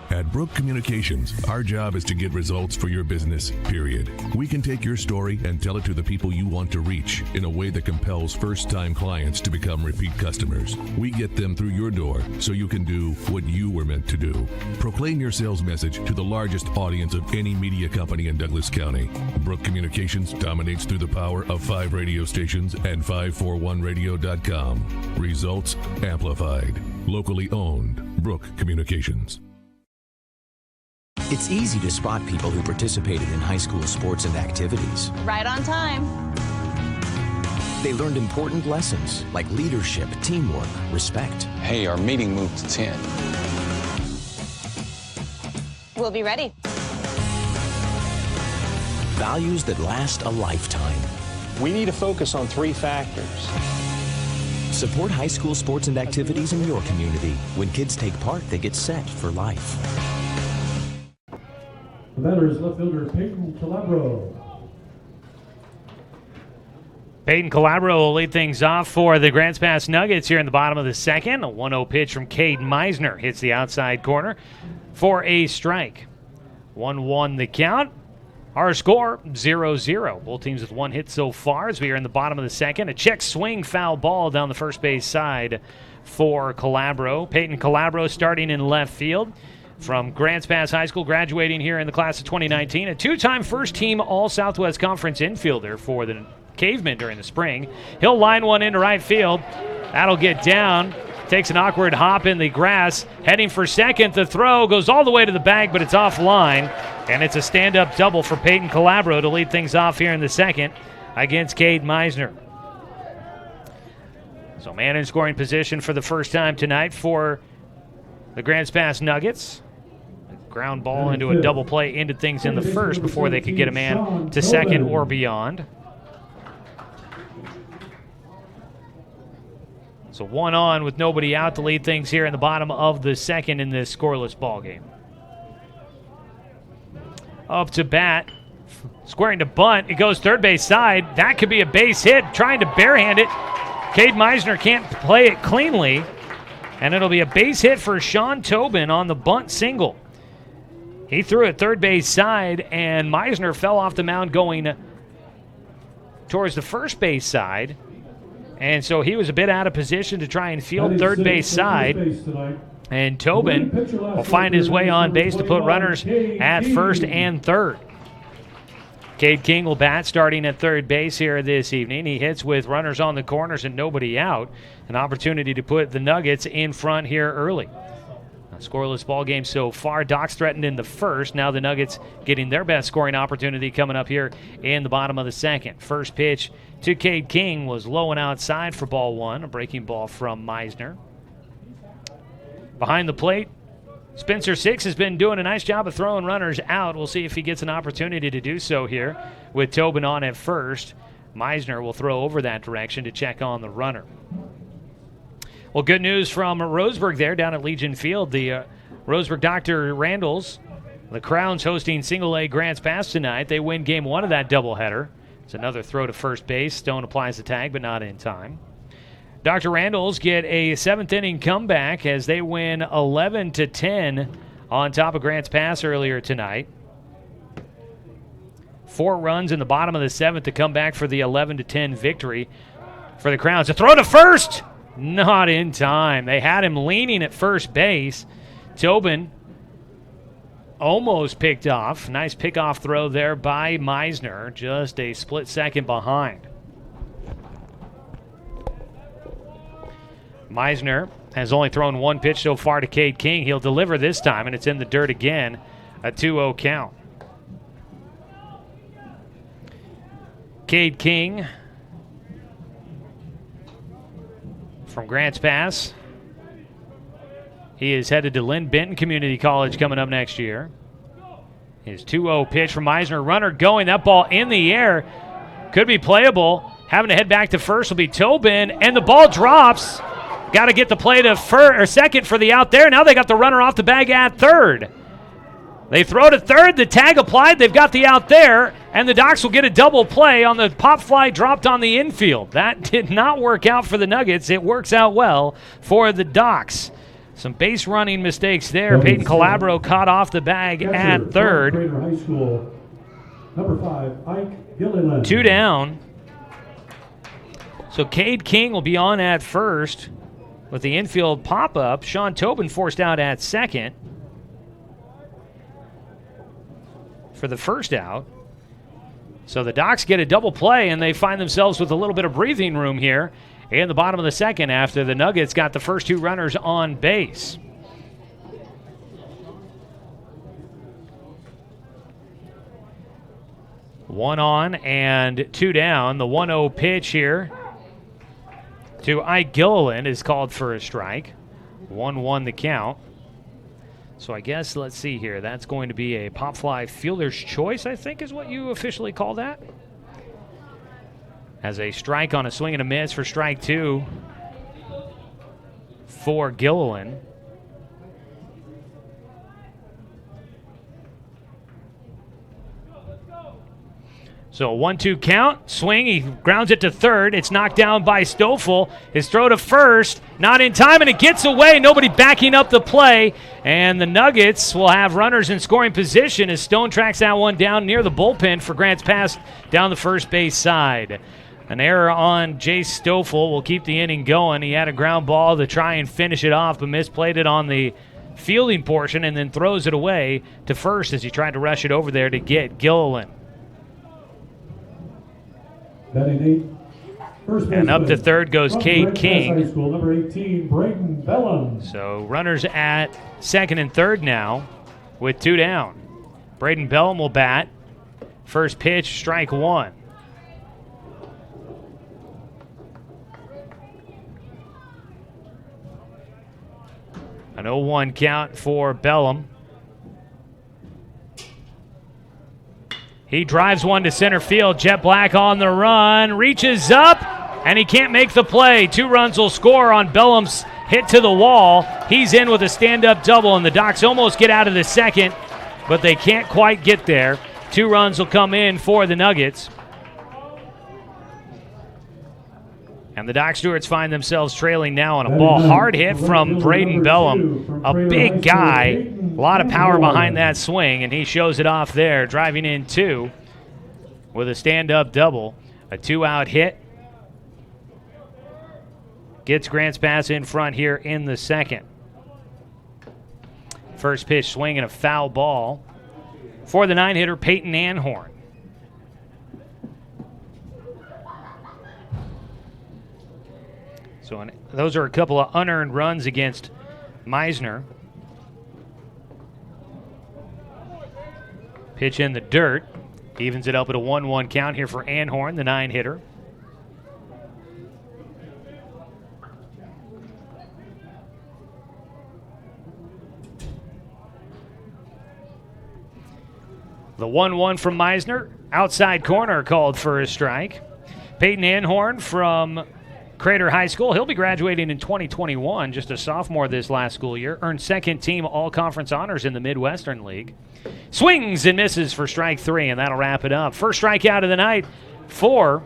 Speaker 13: At Brook Communications, our job is to get results for your business, period. We can take your story and tell it to the people you want to reach in a way that compels first-time clients to become repeat customers. We get them through your door so you can do what you were meant to do. Proclaim your sales message to the largest audience of any media company in Douglas County. Brook Communications dominates through the power of 5 radio stations and 541radio.com. Results amplified. Locally owned. Brook Communications.
Speaker 10: It's easy to spot people who participated in high school sports and activities.
Speaker 11: Right on time.
Speaker 10: They learned important lessons like leadership, teamwork, respect.
Speaker 12: Hey, our meeting moved to 10.
Speaker 11: We'll be ready.
Speaker 10: Values that last a lifetime.
Speaker 12: We need to focus on 3 factors.
Speaker 10: Support high school sports and activities in your community. When kids take part, they get set for life.
Speaker 16: The batter is left fielder Peyton Calabro.
Speaker 1: Peyton Calabro will lead things off for the Grants Pass Nuggets here in the bottom of the second. A 1-0 pitch from Cade Meisner hits the outside corner for a strike. 1-1 the count. Our score, 0-0. Both teams with 1 hit so far as we are in the bottom of the second. A check swing foul ball down the first base side for Calabro. Peyton Calabro starting in left field. From Grants Pass High School, graduating here in the class of 2019, a 2-time first-team All-Southwest Conference infielder for the Cavemen during the spring. He'll line one into right field. That'll get down. Takes an awkward hop in the grass. Heading for second. The throw goes all the way to the bag, but it's offline. And it's a stand-up double for Peyton Calabro to lead things off here in the second against Cade Meisner. So man in scoring position for the first time tonight for the Grants Pass Nuggets. Ground ball into a double play ended things in the first before they could get a man to second or beyond. So 1 on with nobody out to lead things here in the bottom of the second in this scoreless ball game. Up to bat, squaring to bunt. It goes third base side. That could be a base hit, trying to barehand it. Cade Meisner can't play it cleanly, and it'll be a base hit for Sean Tobin on the bunt single. He threw it third base side, and Meisner fell off the mound going towards the first base side. And so he was a bit out of position to try and field third base side. And Tobin will find his way on base to put runners at first and third. Cade King will bat starting at third base here this evening. He hits with runners on the corners and nobody out. An opportunity to put the Nuggets in front here early. A scoreless ball game so far. Doc's threatened in the first. Now the Nuggets getting their best scoring opportunity coming up here in the bottom of the second. First pitch to Cade King was low and outside for ball 1. A breaking ball from Meisner. Behind the plate, Spencer Six has been doing a nice job of throwing runners out. We'll see if he gets an opportunity to do so here with Tobin on at first. Meisner will throw over that direction to check on the runner. Well, good news from Roseburg there down at Legion Field. The Roseburg Dr. Randalls, the Crowns hosting single-A Grants Pass tonight. They win game 1 of that doubleheader. It's another throw to first base. Stone applies the tag, but not in time. Dr. Randalls get a 7th-inning comeback as they win 11-10 on top of Grants Pass earlier tonight. 4 runs in the bottom of the 7th to come back for the 11-10 victory for the Crowns. A throw to first! Not in time. They had him leaning at first base. Tobin almost picked off. Nice pickoff throw there by Meisner. Just a split second behind. Meisner has only thrown 1 pitch so far to Cade King. He'll deliver this time, and it's in the dirt again. A 2-0 count. Cade King from Grants Pass. He is headed to Lynn Benton Community College coming up next year. His 2-0 pitch from Meisner. Runner going. That ball in the air. Could be playable. Having to head back to first will be Tobin. And the ball drops. Got to get the play to second for the out there. Now they got the runner off the bag at third. They throw to third. The tag applied. They've got the out there. And the Docs will get a double play on the pop fly dropped on the infield. That did not work out for the Nuggets. It works out well for the Docs. Some base running mistakes there. Peyton Calabro caught off the bag at third.
Speaker 16: High School, number 5, Ike Gilliland.
Speaker 1: 2 down. So Cade King will be on at first with the infield pop-up. Sean Tobin forced out at second for the first out. So the Docs get a double play, and they find themselves with a little bit of breathing room here in the bottom of the second after the Nuggets got the first 2 runners on base. One on and 2 down. The 1-0 pitch here to Ike Gilliland is called for a strike. 1-1 the count. So I guess, let's see here. That's going to be a pop fly fielder's choice, I think is what you officially call that. As a strike on a swing and a miss for strike 2 for Gilliland. So a 1-2 count, swing, he grounds it to third. It's knocked down by Stoffel. His throw to first, not in time, and it gets away. Nobody backing up the play. And the Nuggets will have runners in scoring position as Stone tracks that one down near the bullpen for Grants Pass down the first base side. An error on Jace Stoffel will keep the inning going. He had a ground ball to try and finish it off, but misplayed it on the fielding portion and then throws it away to first as he tried to rush it over there to get Gilliland. And up to third goes Cade King.
Speaker 16: High School, number 18, Braden Bellum.
Speaker 1: So runners at second and third now with 2 down. Braden Bellum will bat. First pitch, strike 1. An 0-1 count for Bellum. He drives one to center field. Jet Black on the run, reaches up, and he can't make the play. 2 runs will score on Bellum's hit to the wall. He's in with a stand-up double, and the Docs almost get out of the second, but they can't quite get there. 2 runs will come in for the Nuggets. And the Doc Stewarts find themselves trailing now on a ball. Hard hit from Braden Bellum. A big guy. A lot of power behind that swing, and he shows it off there, driving in 2 with a stand-up double. A 2-out hit. Gets Grants Pass in front here in the second. First pitch swing and a foul ball for the 9-hitter Peyton Anhorn. So those are a couple of unearned runs against Meisner. Pitch in the dirt. Evens it up at a 1-1 count here for Anhorn, the 9-hitter. The 1-1 from Meisner. Outside corner called for a strike. Peyton Anhorn from Crater High School. He'll be graduating in 2021, just a sophomore this last school year. Earned second-team all-conference honors in the Midwestern League. Swings and misses for strike 3, and that'll wrap it up. First strikeout of the night for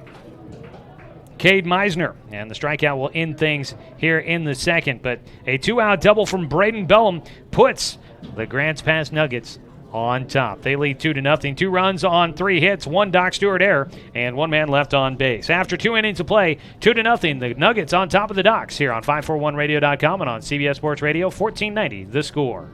Speaker 1: Cade Meisner. And the strikeout will end things here in the second. But a 2-out double from Braden Bellum puts the Grants Pass Nuggets on top. They lead 2-0. 2 runs on 3 hits, 1 Doc Stewart error, and 1 man left on base. After 2 innings of play, 2-0. The Nuggets on top of the Docs here on 541radio.com and on CBS Sports Radio 1490. The Score.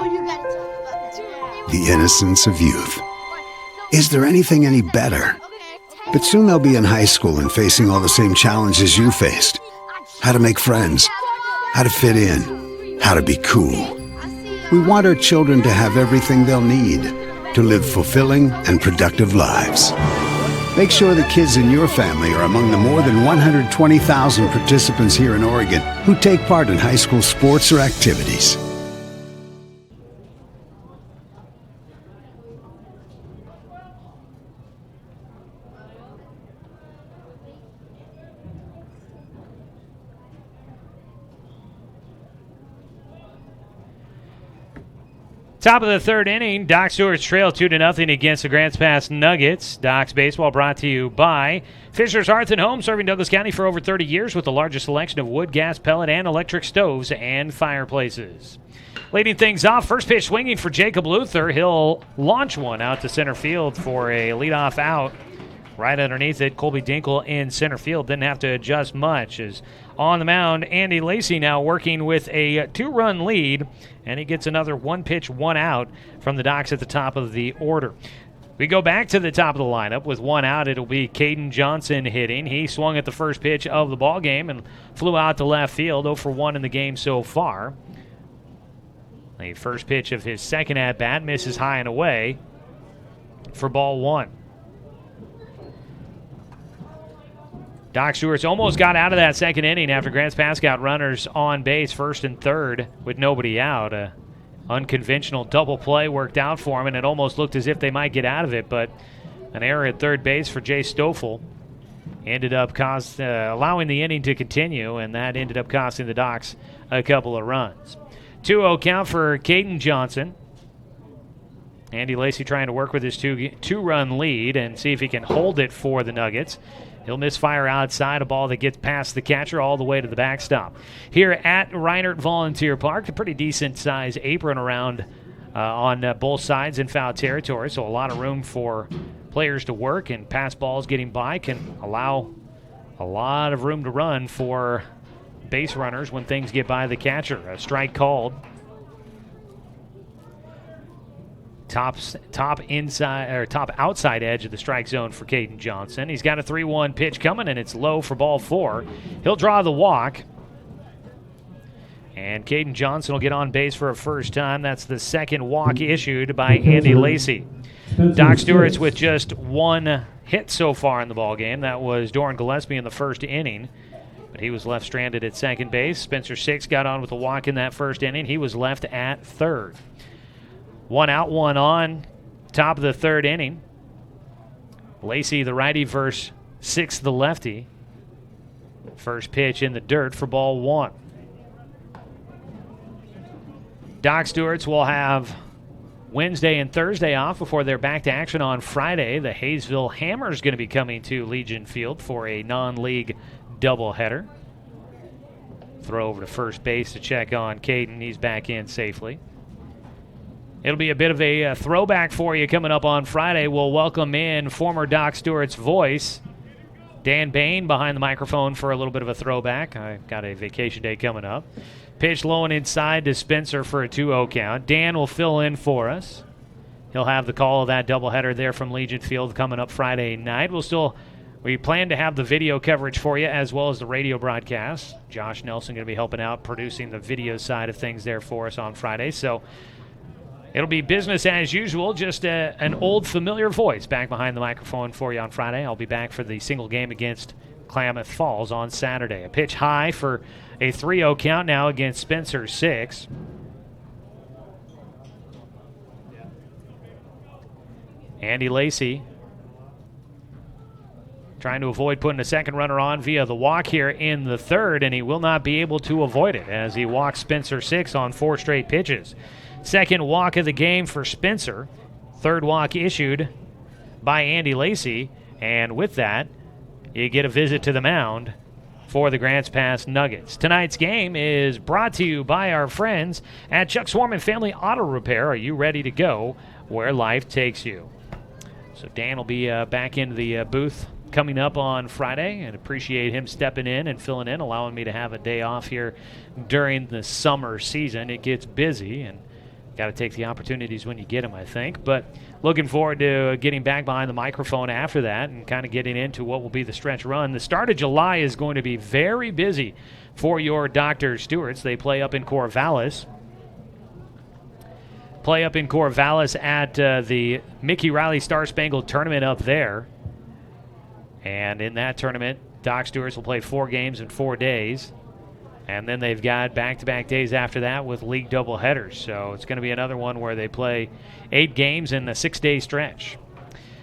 Speaker 17: The innocence of youth. Is there anything any better? But soon they'll be in high school and facing all the same challenges you faced. How to make friends, how to fit in, how to be cool. We want our children to have everything they'll need to live fulfilling and productive lives. Make sure the kids in your family are among the more than 120,000 participants here in Oregon who take part in high school sports or activities.
Speaker 1: Top of the third inning, Doc Stewart's trail 2-0 against the Grants Pass Nuggets. Doc's Baseball brought to you by Fisher's Hearth and Home, serving Douglas County for over 30 years with the largest selection of wood, gas, pellet, and electric stoves and fireplaces. Leading things off, first pitch swinging for Jacob Luther. He'll launch one out to center field for a leadoff out. Right underneath it, Colby Dinkle in center field. Didn't have to adjust much. As on the mound, Andy Lacey now working with a 2-run lead, and he gets another 1-pitch, 1-out from the Docs at the top of the order. We go back to the top of the lineup with 1 out. It'll be Caden Johnson hitting. He swung at the first pitch of the ball game and flew out to left field, 0 for 1 in the game so far. The first pitch of his second at-bat misses high and away for ball 1. Doc Stewart's almost got out of that second inning after Grants Pass got runners on base, first and third, with nobody out. A unconventional double play worked out for him, and it almost looked as if they might get out of it, but an error at third base for Jay Stoffel ended up allowing the inning to continue, and that ended up costing the Docs a couple of runs. 2-0 count for Caden Johnson. Andy Lacey trying to work with his two-run lead and see if he can hold it for the Nuggets. He'll misfire outside, a ball that gets past the catcher all the way to the backstop. Here at Reinert Volunteer Park, a pretty decent-sized apron around on both sides in foul territory, so a lot of room for players to work, and pass balls getting by can allow a lot of room to run for base runners when things get by the catcher. A strike called. Top outside edge of the strike zone for Caden Johnson. He's got a 3-1 pitch coming, and it's low for ball 4. He'll draw the walk. And Caden Johnson will get on base for a first time. That's the second walk issued by Andy Lacey. Doc Stewart's with just 1 hit so far in the ballgame. That was Doran Gillespie in the first inning, but he was left stranded at second base. Spencer Six got on with a walk in that first inning. He was left at third. 1 out, 1 on, top of the third inning. Lacey, the righty, versus Six, the lefty. First pitch in the dirt for ball 1. Doc Stewart's will have Wednesday and Thursday off before they're back to action on Friday. The Hayesville Hammers going to be coming to Legion Field for a non-league doubleheader. Throw over to first base to check on Caden. He's back in safely. It'll be a bit of a throwback for you coming up on Friday. We'll welcome in former Doc Stewart's voice, Dan Bain, behind the microphone for a little bit of a throwback. I've got a vacation day coming up. Pitch low and inside to Spencer for a 2-0 count. Dan will fill in for us. He'll have the call of that doubleheader there from Legion Field coming up Friday night. We plan to have the video coverage for you as well as the radio broadcast. Josh Nelson going to be helping out producing the video side of things there for us on Friday. So it'll be business as usual, just an old familiar voice back behind the microphone for you on Friday. I'll be back for the single game against Klamath Falls on Saturday. A pitch high for a 3-0 count now against Spencer Six. Andy Lacey trying to avoid putting a second runner on via the walk here in the third, and he will not be able to avoid it as he walks Spencer Six on 4 straight pitches. Second walk of the game for Spencer. Third walk issued by Andy Lacey. And with that, you get a visit to the mound for the Grants Pass Nuggets. Tonight's game is brought to you by our friends at Chuck Swarman Family Auto Repair. Are you ready to go where life takes you? So Dan will be back into the booth coming up on Friday, and appreciate him stepping in and filling in, allowing me to have a day off here during the summer season. It gets busy, and Got to take the opportunities when you get them, I think. But looking forward to getting back behind the microphone after that and kind of getting into what will be the stretch run. The start of July is going to be very busy for your Dr. Stewarts. They play up in Corvallis. Play up in Corvallis at the Mickey Riley Star Spangled Tournament up there. And in that tournament, Doc Stewarts will play 4 games in 4 days. And then they've got back-to-back days after that with league doubleheaders. So it's going to be another one where they play 8 games in a 6-day stretch.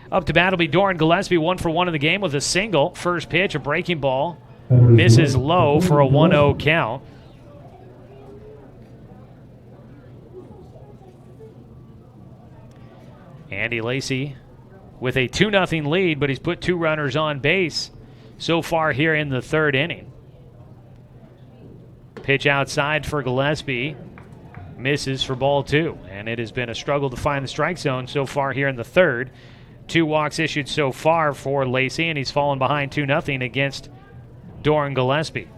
Speaker 1: Up to bat will be Doran Gillespie, 1 for 1 in the game with a single. First pitch, a breaking ball. Misses low for a 1-0 count. Andy Lacey with a 2-0 lead, but he's put 2 runners on base so far here in the 3rd inning. Pitch outside for Gillespie. Misses for ball 2. And it has been a struggle to find the strike zone so far here in the 3rd. 2 walks issued so far for Lacey, and he's fallen behind 2-0 against Doran Gillespie.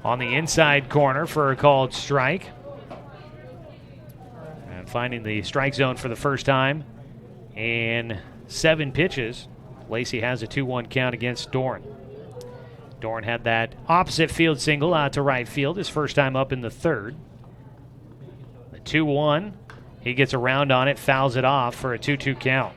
Speaker 1: On the inside corner for a called strike. And finding the strike zone for the first time in 7 pitches. Lacey has a 2-1 count against Doran. Doran had that opposite field single out to right field, his first time up in the 3rd. The 2-1, he gets around on it, fouls it off for a 2-2 count.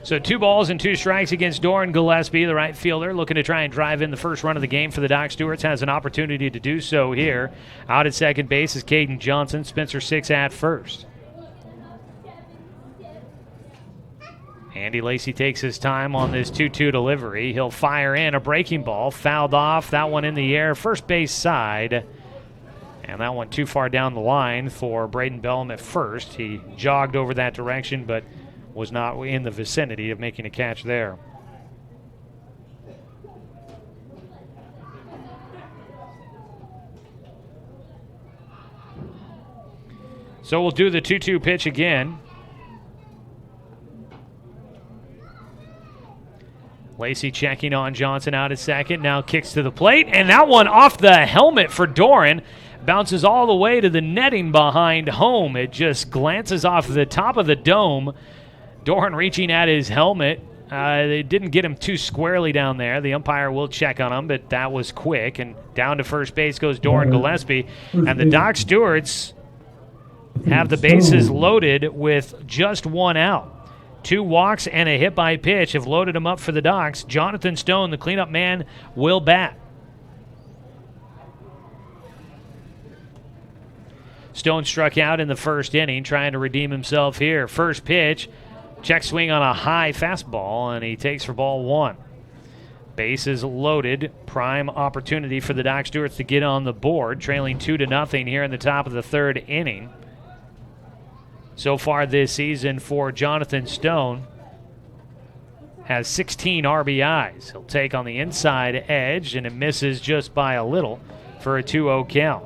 Speaker 1: So 2 balls and 2 strikes against Doran Gillespie, the right fielder, looking to try and drive in the first run of the game for the Doc Stewarts. Has an opportunity to do so here. Out at second base is Caden Johnson. Spencer 6 at first. Andy Lacey takes his time on this 2-2 delivery. He'll fire in a breaking ball. Fouled off. That one in the air. First base side. And that one too far down the line for Braden Bellum at first. He jogged over that direction, but was not in the vicinity of making a catch there. So we'll do the 2-2 pitch again. Lacey checking on Johnson out at second. Now kicks to the plate, and that one off the helmet for Doran. Bounces all the way to the netting behind home. It just glances off the top of the dome. Doran reaching at his helmet. They didn't get him too squarely down there. The umpire will check on him, but that was quick. And down to first base goes Doran Gillespie. And the Doc Stewarts have the bases loaded with just 1 out. 2 walks and a hit by pitch have loaded him up for the Docs. Jonathan Stone, the cleanup man, will bat. Stone struck out in the first inning, trying to redeem himself here. First pitch. Check swing on a high fastball, and he takes for ball 1. Bases loaded. Prime opportunity for the Doc Stewarts to get on the board, trailing 2-0 here in the top of the 3rd inning. So far this season for Jonathan Stone, has 16 RBIs. He'll take on the inside edge, and it misses just by a little for a 2-0 count.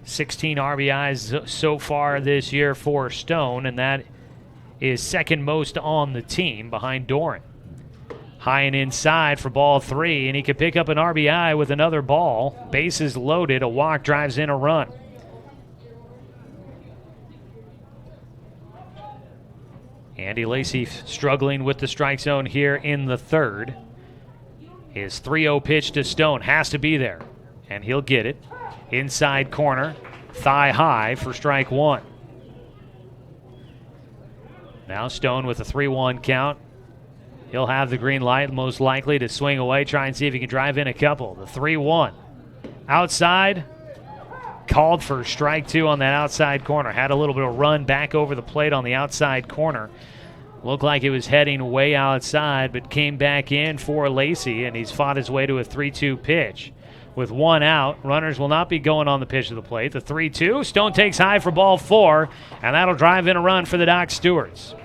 Speaker 1: 16 RBIs so far this year for Stone, and that is second most on the team behind Doran. High and inside for ball 3, and he could pick up an RBI with another ball. Bases loaded, a walk drives in a run. Andy Lacey struggling with the strike zone here in the 3rd. His 3-0 pitch to Stone has to be there, and he'll get it. Inside corner, thigh high for strike 1. Now Stone with a 3-1 count. He'll have the green light, most likely to swing away, try and see if he can drive in a couple. The 3-1. Outside, called for strike 2 on that outside corner. Had a little bit of run back over the plate on the outside corner. Looked like it was heading way outside, but came back in for Lacey, and he's fought his way to a 3-2 pitch. With 1 out, runners will not be going on the pitch of the plate. The 3-2, Stone takes high for ball 4, and that'll drive in a run for the Doc Stewarts.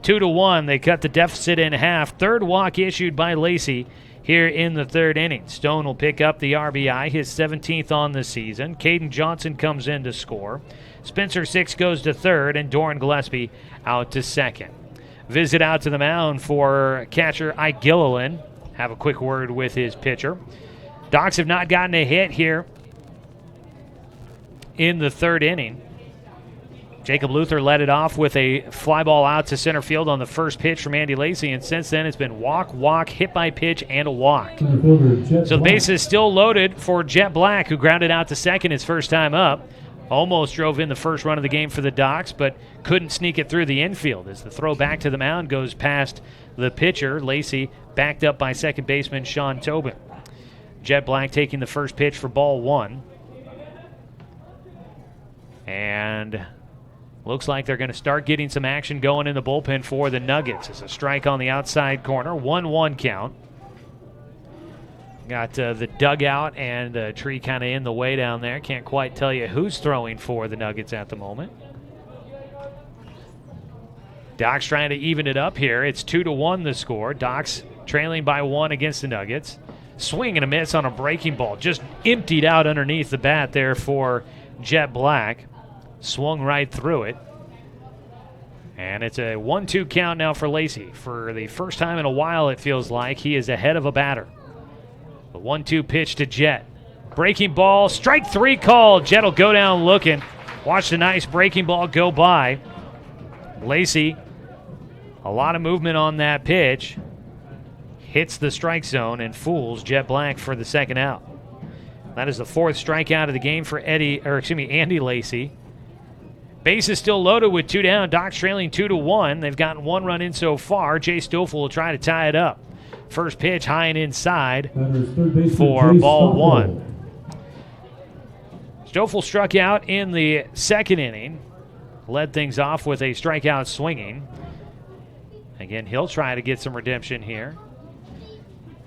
Speaker 1: 2-1, they cut the deficit in half. 3rd walk issued by Lacey here in the third inning. Stone will pick up the RBI, his 17th on the season. Caden Johnson comes in to score. Spencer Six goes to third, and Doran Gillespie out to second. Visit out to the mound for catcher Ike Gilliland. Have a quick word with his pitcher. Docs have not gotten a hit here in the third inning. Jacob Luther led it off with a fly ball out to center field on the first pitch from Andy Lacey, and since then it's been walk, hit by pitch, and a walk. So the base is still loaded for Jet Black, who grounded out to second his first time up. Almost drove in the first run of the game for the Docs, but couldn't sneak it through the infield as the throw back to the mound goes past the pitcher. Lacey backed up by second baseman Sean Tobin. Jet Black taking the first pitch for ball one. And looks like they're going to start getting some action going in the bullpen for the Nuggets. It's a strike on the outside corner, 1-1 count. Got the dugout and the tree kind of in the way down there. Can't quite tell you who's throwing for the Nuggets at the moment. Docs trying to even it up here. It's 2-1 the score. Docs trailing by 1 against the Nuggets. Swing and a miss on a breaking ball. Just emptied out underneath the bat there for Jet Black. Swung right through it. And it's a 1-2 count now for Lacey. For the first time in a while, it feels like he is ahead of a batter. The 1-2 pitch to Jet. Breaking ball, strike 3 called. Jet will go down looking. Watch the nice breaking ball go by. Lacey, a lot of movement on that pitch. Hits the strike zone and fools Jet Black for the second out. That is the 4th strikeout of the game for Andy Lacey. Base is still loaded with 2 down. Docs trailing 2-1. They've gotten 1 run in so far. Jay Stoffel will try to tie it up. First pitch high and inside for ball 1. Stoffel struck out in the second inning. Led things off with a strikeout swinging. Again, he'll try to get some redemption here.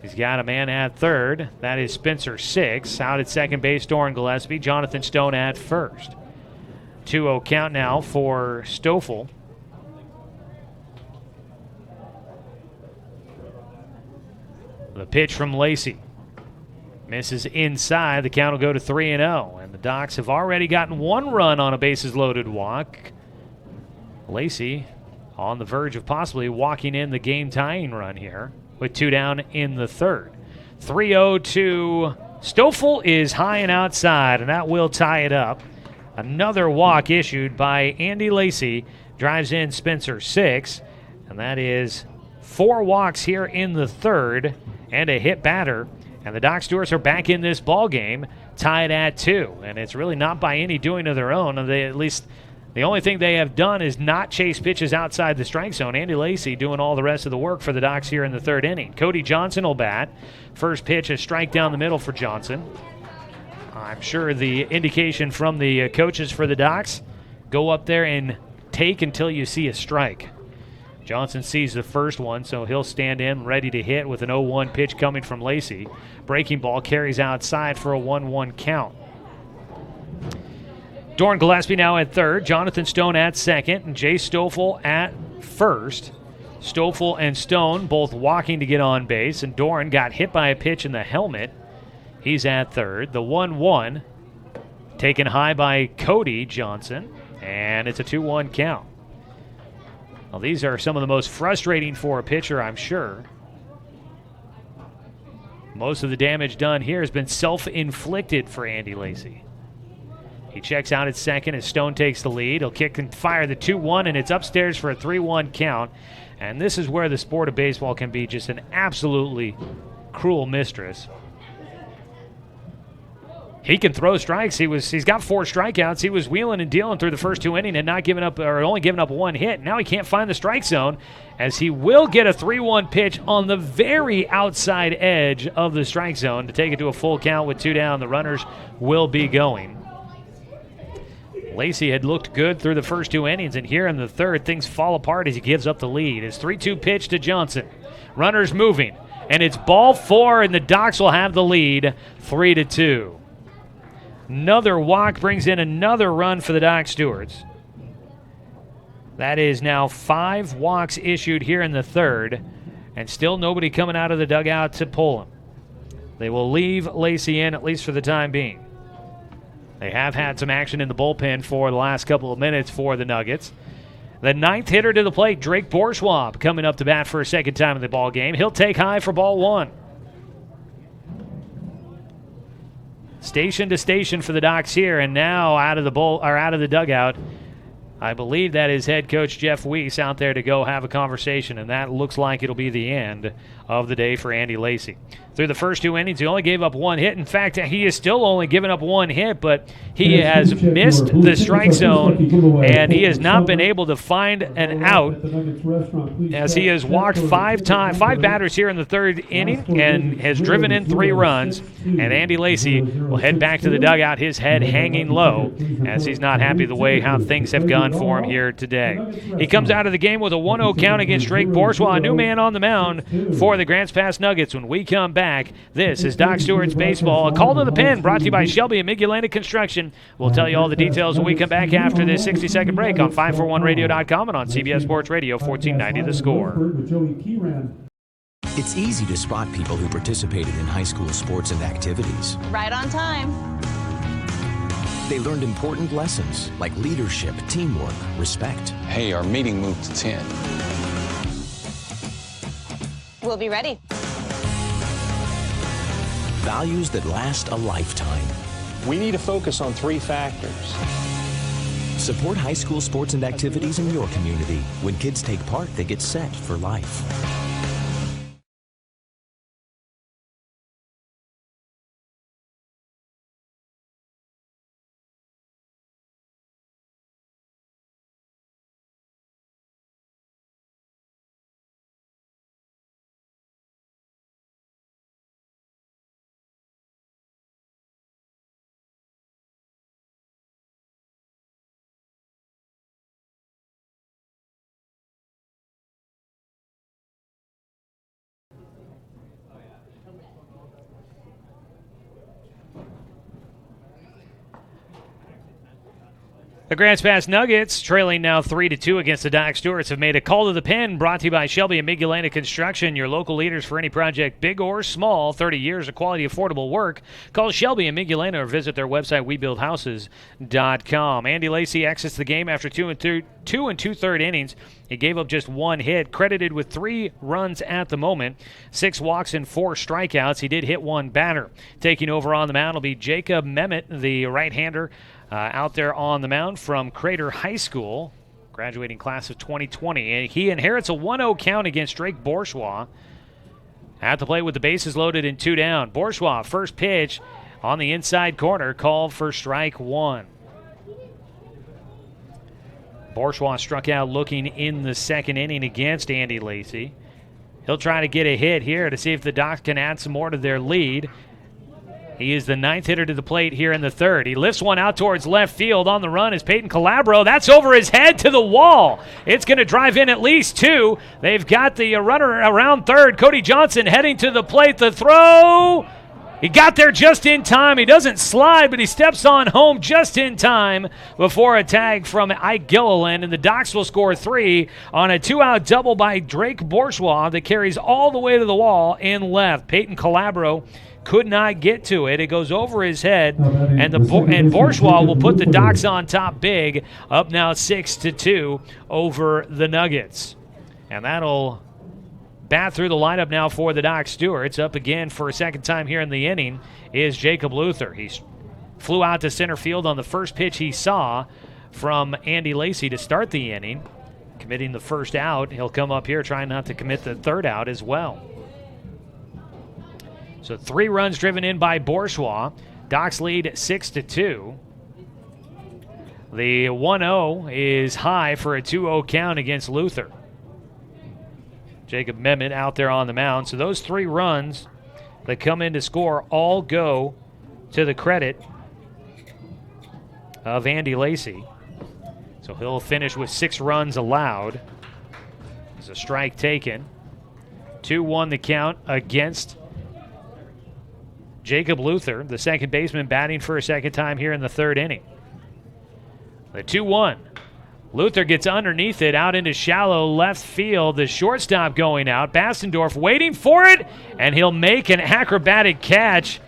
Speaker 1: He's got a man at third. That is Spencer Six. Out at second base, Doran Gillespie. Jonathan Stone at first. 2-0 count now for Stoffel. The pitch from Lacey misses inside. The count will go to 3-0. And the Docs have already gotten 1 run on a bases-loaded walk. Lacey on the verge of possibly walking in the game-tying run here with 2 down in the third. 3-0 to Stoffel is high and outside, and that will tie it up. Another walk issued by Andy Lacey drives in Spencer Six, and that is 4 walks here in the third and a hit batter. And the Doc Stewarts are back in this ball game, tied at 2. And it's really not by any doing of their own. At least the only thing they have done is not chase pitches outside the strike zone. Andy Lacey doing all the rest of the work for the Docs here in the third inning. Cody Johnson will bat. First pitch, a strike down the middle for Johnson. I'm sure the indication from the coaches for the Docs, go up there and take until you see a strike. Johnson sees the first one, so he'll stand in ready to hit with an 0-1 pitch coming from Lacey. Breaking ball carries outside for a 1-1 count. Doran Gillespie now at third, Jonathan Stone at second, and Jay Stoffel at first. Stoffel and Stone both walking to get on base, and Doran got hit by a pitch in the helmet. He's at third. The 1-1 taken high by Cody Johnson, and it's a 2-1 count. Well, these are some of the most frustrating for a pitcher, I'm sure. Most of the damage done here has been self-inflicted for Andy Lacey. He checks out at second as Stone takes the lead. He'll kick and fire the 2-1, and it's upstairs for a 3-1 count. And this is where the sport of baseball can be just an absolutely cruel mistress. He can throw strikes. He's got 4 strikeouts. He was wheeling and dealing through the first 2 innings and not giving up, or only giving up 1 hit. Now he can't find the strike zone, as he will get a 3-1 pitch on the very outside edge of the strike zone to take it to a full count with 2 down. The runners will be going. Lacey had looked good through the first 2 innings, and here in the third, things fall apart as he gives up the lead. His 3-2 pitch to Johnson. Runners moving, and it's ball 4, and the Docs will have the lead 3-2. Another walk brings in another run for the Doc Stewarts. That is now 5 walks issued here in the third, and still nobody coming out of the dugout to pull him. They will leave Lacey in, at least for the time being. They have had some action in the bullpen for the last couple of minutes for the Nuggets. The ninth hitter to the plate, Drake Bourgeois, coming up to bat for a second time in the ball game. He'll take high for ball one. Station to station for the Docs here, and now out of the dugout, I believe that is head coach Jeff Weiss out there to go have a conversation, and that looks like it'll be the end of the day for Andy Lacey. Through the first 2 innings, he only gave up 1 hit. In fact, he is still only given up 1 hit, but he has missed the strike zone, and he has not been able to find an out as he has walked 5 batters here in the 3rd inning and has driven in 3 runs. And Andy Lacey will head back to the dugout, his head hanging low, as he's not happy the way how things have gone for him here today. He comes out of the game with a 1-0 count against Drake Bourgeois, a new man on the mound for the Grants Pass Nuggets. When we come back, this is Doc Stewart's Baseball. A call to the pen brought to you by Shelby and Migulana Construction. We'll tell you all the details when we come back after this 60-second break on 541radio.com and on CBS Sports Radio 1490 The Score.
Speaker 10: It's easy to spot people who participated in high school sports and activities.
Speaker 11: Right on time.
Speaker 10: They learned important lessons like leadership, teamwork, respect.
Speaker 12: Hey, our meeting moved to 10.
Speaker 11: We'll be ready.
Speaker 10: Values that last a lifetime.
Speaker 12: We need to focus on 3 factors.
Speaker 10: Support high school sports and activities in your community. When kids take part, they get set for life.
Speaker 1: The Grants Pass Nuggets, trailing now 3-2 against the Doc Stewarts, have made a call to the pen, brought to you by Shelby and Migulana Construction, your local leaders for any project, big or small. 30 years of quality, affordable work. Call Shelby and Migulana or visit their website, webuildhouses.com. Andy Lacey exits the game after 2 2/3 innings. He gave up just 1 hit, credited with 3 runs at the moment, 6 walks and 4 strikeouts. He did hit 1 batter. Taking over on the mound will be Jacob Mehmet, the right-hander, out there on the mound from Crater High School, graduating class of 2020. And he inherits a 1-0 count against Drake Bourgeois. At the plate with the bases loaded and 2 down. Bourgeois, first pitch on the inside corner, called for strike 1. Bourgeois struck out looking in the 2nd inning against Andy Lacey. He'll try to get a hit here to see if the Docs can add some more to their lead. He is the 9th hitter to the plate here in the 3rd. He lifts one out towards left field. On the run is Peyton Calabro. That's over his head to the wall. It's going to drive in at least 2. They've got the runner around 3rd. Cody Johnson heading to the plate. The throw. He got there just in time. He doesn't slide, but he steps on home just in time before a tag from Ike Gilliland. And the Docs will score 3 on a 2-out double by Drake Bourgeois that carries all the way to the wall in left. Peyton Calabro could not get to it. It goes over his head, and Bourgeois will put the Docs on top big, up now 6-2 over the Nuggets. And that'll bat through the lineup now for the Doc Stewarts. Up again for a second time here in the inning is Jacob Luther. He flew out to center field on the first pitch he saw from Andy Lacey to start the inning, committing the first out. He'll come up here trying not to commit the 3rd out as well. So 3 runs driven in by Bourgeois. Docs lead 6-2. The 1-0 is high for a 2-0 count against Luther. Jacob Mehmet out there on the mound. So those 3 runs that come in to score all go to the credit of Andy Lacey. So he'll finish with 6 runs allowed. There's a strike taken. 2-1 the count against Jacob Luther, the second baseman, batting for a second time here in the 3rd inning. The 2-1. Luther gets underneath it, out into shallow left field. The shortstop going out. Bastendorf waiting for it, and he'll make an acrobatic catch.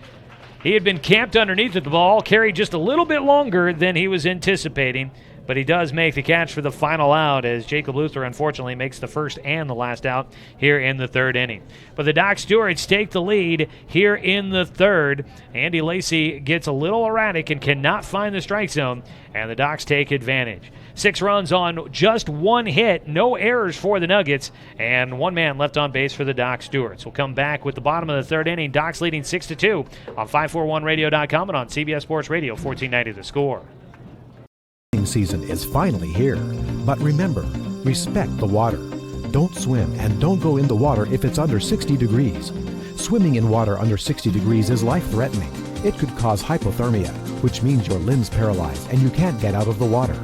Speaker 1: He had been camped underneath it. The ball carried just a little bit longer than he was anticipating, but he does make the catch for the final out as Jacob Luther unfortunately makes the first and the last out here in the third inning. But the Doc Stewarts take the lead here in the third. Andy Lacey gets a little erratic and cannot find the strike zone, and the Docs take advantage. 6 runs on just 1 hit, no errors for the Nuggets, and 1 man left on base for the Doc Stewarts. We'll come back with the bottom of the third inning. Docs leading 6-2 on 541radio.com and on CBS Sports Radio 1490 The Score.
Speaker 2: Season is finally here, but remember, respect the water. Don't swim and don't go in the water if it's under 60 degrees. Swimming in water under 60 degrees is life-threatening. It could cause hypothermia, which means your limbs paralyzed and you can't get out of the water.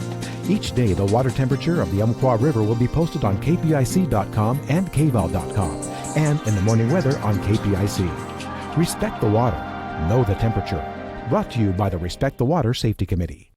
Speaker 2: Each day, the water temperature of the Umpqua River will be posted on kpic.com and kval.com, and in the morning weather on KPIC. Respect the water. Know the temperature. Brought to you by the Respect the Water Safety Committee.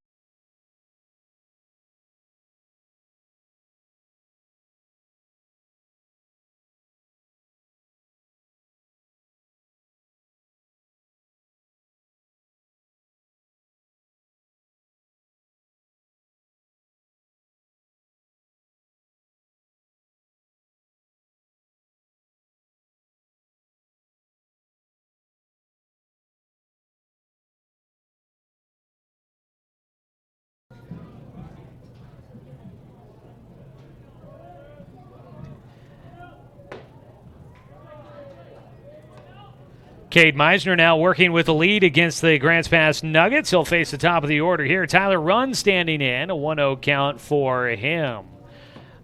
Speaker 1: Cade Meisner now working with the lead against the Grants Pass Nuggets. He'll face the top of the order here. Tyler Runn standing in, a 1-0 count for him.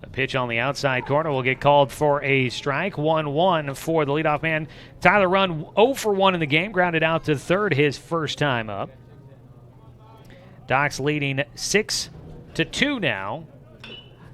Speaker 1: A pitch on the outside corner will get called for a strike. 1-1 for the leadoff man. Tyler Runn 0 for 1 in the game, grounded out to third his first time up. Docs leading 6-2 now.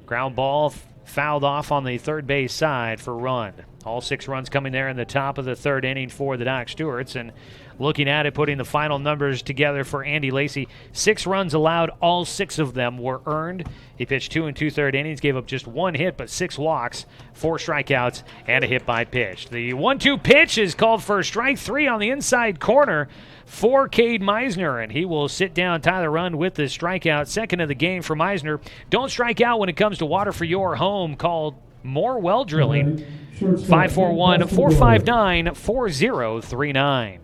Speaker 1: Ground ball fouled off on the third base side for Runn. All 6 runs coming there in the top of the third inning for the Doc Stewarts. And looking at it, putting the final numbers together for Andy Lacey, 6 runs allowed, all 6 of them were earned. He pitched 2 2/3 innings, gave up just 1 hit, but 6 walks, 4 strikeouts, and a hit by pitch. The 1-2 pitch is called for strike 3 on the inside corner for Cade Meisner, and he will sit down Tyler Runn with the strikeout. Second of the game for Meisner. Don't strike out when it comes to water for your home. Called more well drilling. 541-459-4039.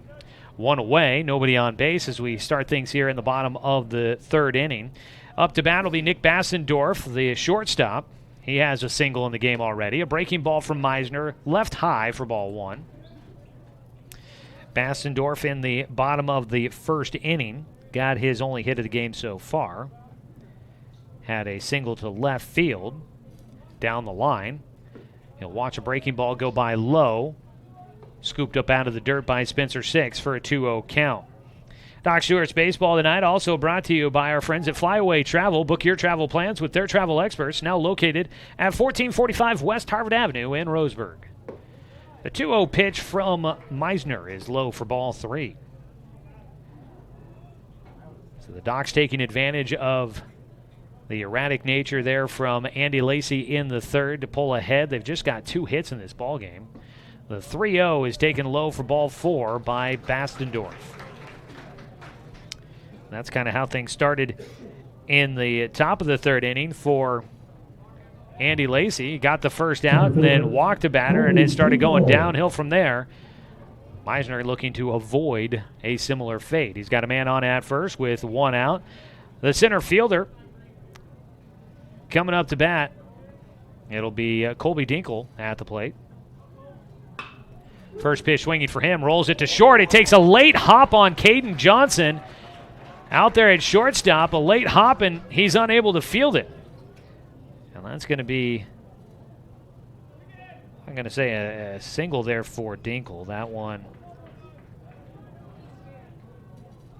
Speaker 1: 1 away, nobody on base as we start things here in the bottom of the third inning. Up to bat will be Nick Bastendorf, the shortstop. He has a single in the game already. A breaking ball from Meisner, left high for ball 1. Bastendorf in the bottom of the first inning got his only hit of the game so far. Had a single to left field down the line. He'll watch a breaking ball go by low. Scooped up out of the dirt by Spencer Six for a 2-0 count. Doc Stewart's Baseball tonight also brought to you by our friends at Flyaway Travel. Book your travel plans with their travel experts, now located at 1445 West Harvard Avenue in Roseburg. The 2-0 pitch from Meisner is low for ball 3. So the Docs taking advantage of the erratic nature there from Andy Lacey in the third to pull ahead. They've just got 2 hits in this ball game. The 3-0 is taken low for ball 4 by Bastendorf. That's kind of how things started in the top of the third inning for Andy Lacey. He got the first out and then walked a batter, and it started going downhill from there. Meisner looking to avoid a similar fate. He's got a man on at first with 1 out. The center fielder coming up to bat, it'll be Colby Dinkle at the plate. First pitch swinging for him, rolls it to short. It takes a late hop on Caden Johnson out there at shortstop. A late hop, and he's unable to field it. And that's going to be, I'm going to say, a single there for Dinkle. That one,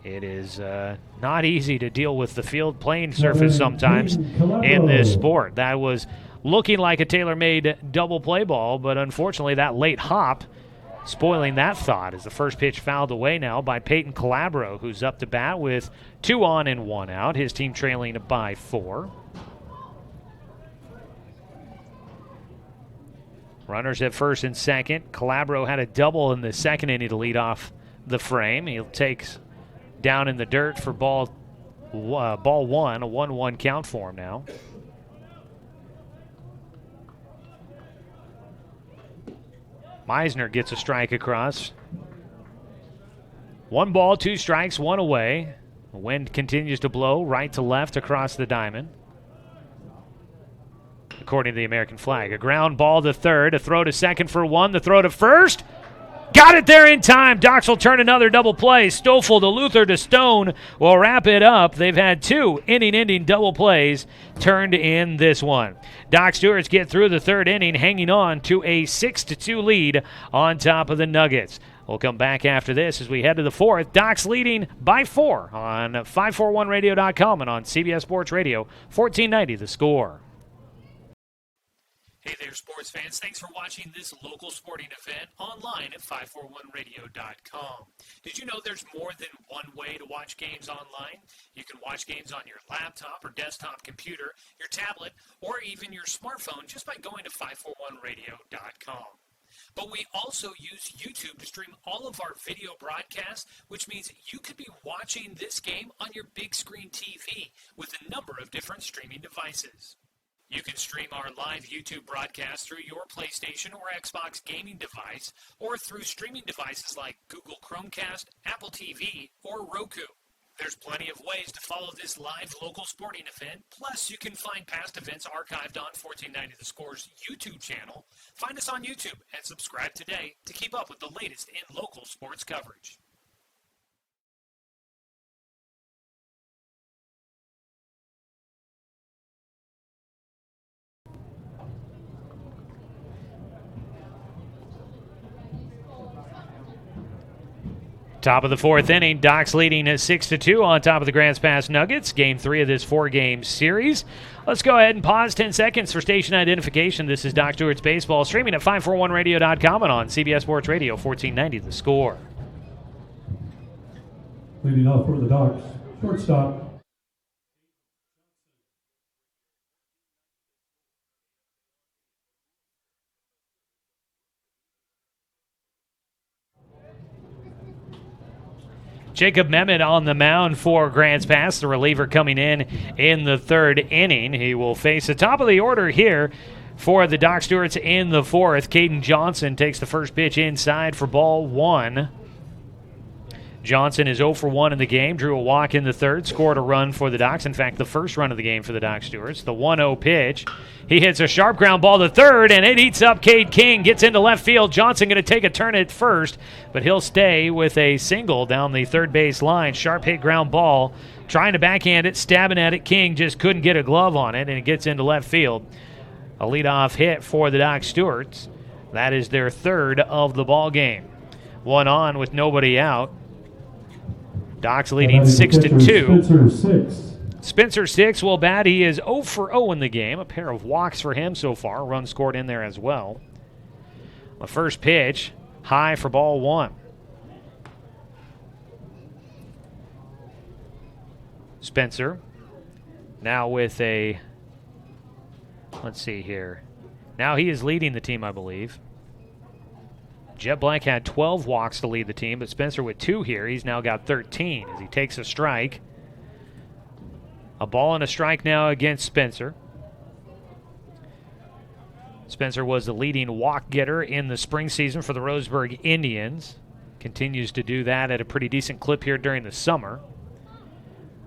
Speaker 1: it is not easy to deal with the field playing surface sometimes in this sport. That was looking like a tailor-made double play ball, but unfortunately that late hop spoiling that thought as the first pitch fouled away now by Peyton Calabro, who's up to bat with 2 on and 1 out. His team trailing by 4. Runners at first and second. Calabro had a double in the second inning to lead off the frame. He'll take down in the dirt for ball one, a 1-1 count for him now. Meisner gets a strike across. 1 ball, 2 strikes, 1 away. The wind continues to blow right to left across the diamond, according to the American flag. A ground ball to third, a throw to second for 1, the throw to first. Got it there in time. Docs will turn another double play. Stoffel to Luther to Stone will wrap it up. They've had 2 inning-ending double plays turned in this one. Doc Stewart's get through the third inning, hanging on to a 6-2 lead on top of the Nuggets. We'll come back after this as we head to the fourth. Docs leading by 4 on 541radio.com and on CBS Sports Radio, 1490 The Score. Hey there, sports fans. Thanks for watching this local sporting event online at 541radio.com. Did you know there's more than one way to watch games online? You can watch games on your laptop or desktop computer, your tablet, or even your smartphone just by going to 541radio.com. But we also use YouTube to stream all of our video broadcasts, which means you could be watching this game on your big screen TV with a number of different streaming devices. You can stream our live YouTube broadcast through your PlayStation or Xbox gaming device or through streaming devices like Google Chromecast, Apple TV, or Roku. There's plenty of ways to follow this live local sporting event. Plus, you can find past events archived on 1490 The Score's YouTube channel. Find us on YouTube and subscribe today to keep up with the latest in local sports coverage. Top of the fourth inning, Docs leading at 6-2 on top of the Grants Pass Nuggets. Game 3 of this 4-game series. Let's go ahead and pause 10 seconds for station identification. This is Doc Stewart's Baseball, streaming at 541radio.com and on CBS Sports Radio, 1490 The Score.
Speaker 16: Leading off for the Docs, shortstop,
Speaker 1: Jacob Mehmet on the mound for Grants Pass, the reliever coming in the third inning. He will face the top of the order here for the Doc Stewarts in the fourth. Caden Johnson takes the first pitch inside for ball 1. Johnson is 0 for 1 in the game, drew a walk in the third, scored a run for the Docs. In fact, the first run of the game for the Doc Stewarts. The 1-0 pitch. He hits a sharp ground ball to third, and it eats up Cade King. Gets into left field. Johnson going to take a turn at first, but he'll stay with a single down the third base line. Sharp hit ground ball. Trying to backhand it, stabbing at it. King just couldn't get a glove on it, and it gets into left field. A leadoff hit for the Doc Stewarts. That is their third of the ball game. 1 on with nobody out. Docs leading 6-2. Spencer 6 will bat. He is 0 for 0 in the game. A pair of walks for him so far. Run scored in there as well. The first pitch, high for ball 1. Spencer now with a, let's see here. Now he is leading the team, I believe. Jet Black had 12 walks to lead the team, but Spencer with 2 here. He's now got 13 as he takes a strike. A ball and a strike now against Spencer. Spencer was the leading walk getter in the spring season for the Roseburg Indians. Continues to do that at a pretty decent clip here during the summer.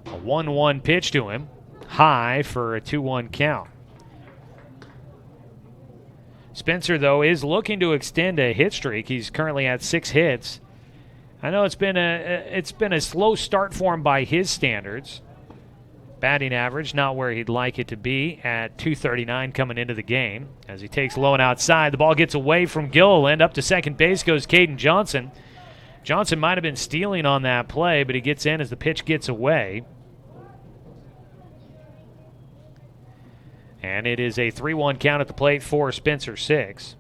Speaker 1: A 1-1 pitch to him. High for a 2-1 count. Spencer, though, is looking to extend a hit streak. He's currently at 6 hits. I know it's been a slow start for him by his standards. Batting average not where he'd like it to be at .239 coming into the game. As he takes low and outside, the ball gets away from Gilliland. Up to second base goes Caden Johnson. Johnson might have been stealing on that play, but he gets in as the pitch gets away. And it is a 3-1 count at the plate for Spencer 6.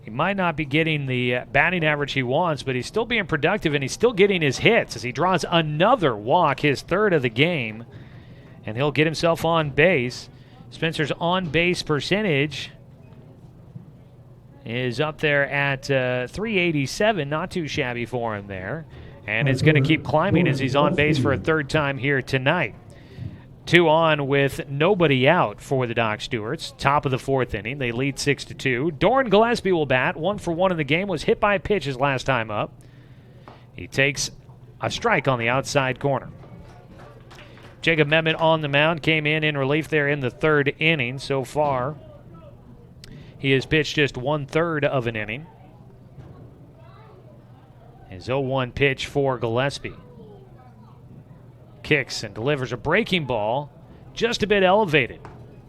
Speaker 1: He might not be getting the batting average he wants, but he's still being productive, and he's still getting his hits as he draws another walk, his third of the game, and he'll get himself on base. Spencer's on-base percentage is up there at 387. Not too shabby for him there. And it's going to keep climbing as he's on base for a third time here tonight. 2 on with nobody out for the Doc Stewarts. Top of the 4th inning. They lead 6-2. Doran Gillespie will bat. 1 for 1 in the game. Was hit by a pitch his last time up. He takes a strike on the outside corner. Jacob Memmott on the mound. Came in relief there in the 3rd inning so far. He has pitched just 1/3 of an inning. His 0-1 pitch for Gillespie. Kicks and delivers a breaking ball, just a bit elevated.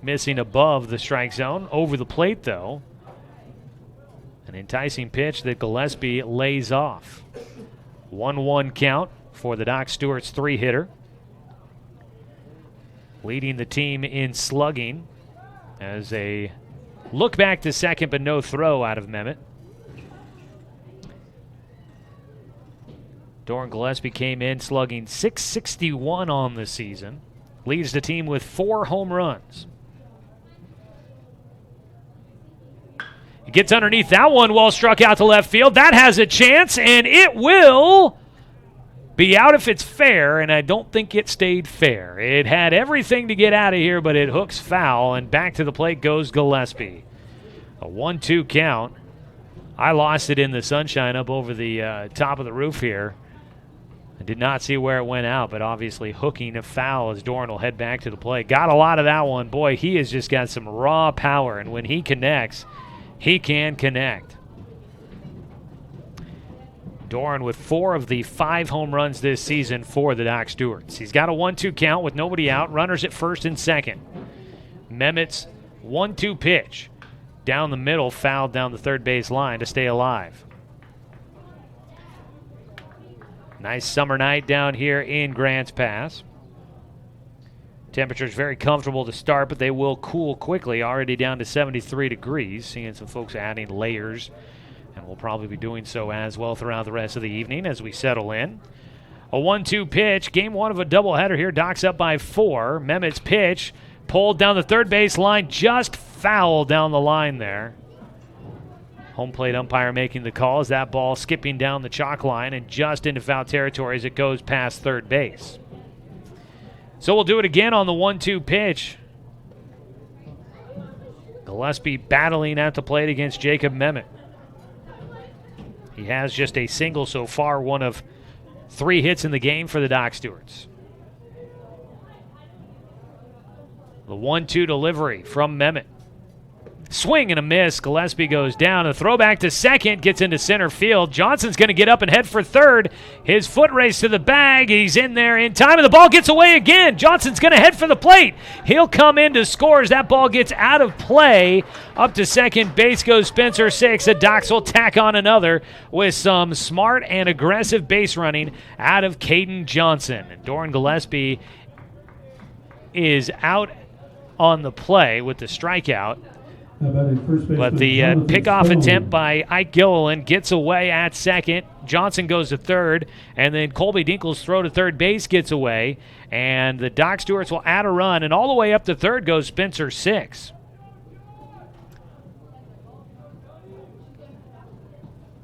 Speaker 1: Missing above the strike zone. Over the plate, though. An enticing pitch that Gillespie lays off. 1-1 count for the Doc Stewart's 3-hitter. Leading the team in slugging as a look back to second, but no throw out of Memmott. Doran Gillespie came in slugging .661 on the season. Leads the team with 4 home runs. He gets underneath that one, well struck out to left field. That has a chance, and it will be out if it's fair, and I don't think it stayed fair. It had everything to get out of here, but it hooks foul, and back to the plate goes Gillespie. A 1-2 count. I lost it in the sunshine up over the top of the roof here. I did not see where it went out, but obviously hooking a foul as Doran will head back to the plate. Got a lot of that one. Boy, he has just got some raw power, and when he connects, he can connect. Doran with 4 of the 5 home runs this season for the Doc Stewarts. He's got a 1-2 count with nobody out. Runners at first and second. Memmett's 1-2 pitch. Down the middle, fouled down the third base line to stay alive. Nice summer night down here in Grants Pass. Temperatures very comfortable to start, but they will cool quickly, already down to 73 degrees. Seeing some folks adding layers, and we'll probably be doing so as well throughout the rest of the evening as we settle in. A 1-2 pitch, game 1 of a doubleheader here. Doc's up by 4. Memmett's pitch pulled down the third base line, just foul down the line there. Home plate umpire making the call as that ball skipping down the chalk line and just into foul territory as it goes past third base. So we'll do it again on the 1-2 pitch. Gillespie battling at the plate against Jacob Memmott. He has just a single so far, one of 3 hits in the game for the Doc Stewarts. The 1-2 delivery from Memmott. Swing and a miss. Gillespie goes down. A throwback to second. Gets into center field. Johnson's going to get up and head for third. His foot race to the bag. He's in there in time, and the ball gets away again. Johnson's going to head for the plate. He'll come in to score as that ball gets out of play. Up to second base goes Spencer 6. The Docs will tack on another with some smart and aggressive base running out of Caden Johnson. And Doran Gillespie is out on the play with the strikeout. But the pickoff attempt by Ike Gilliland gets away at second. Johnson goes to third, and then Colby Dinkle's throw to third base gets away, and the Doc Stewarts will add a run, and all the way up to third goes Spencer 6.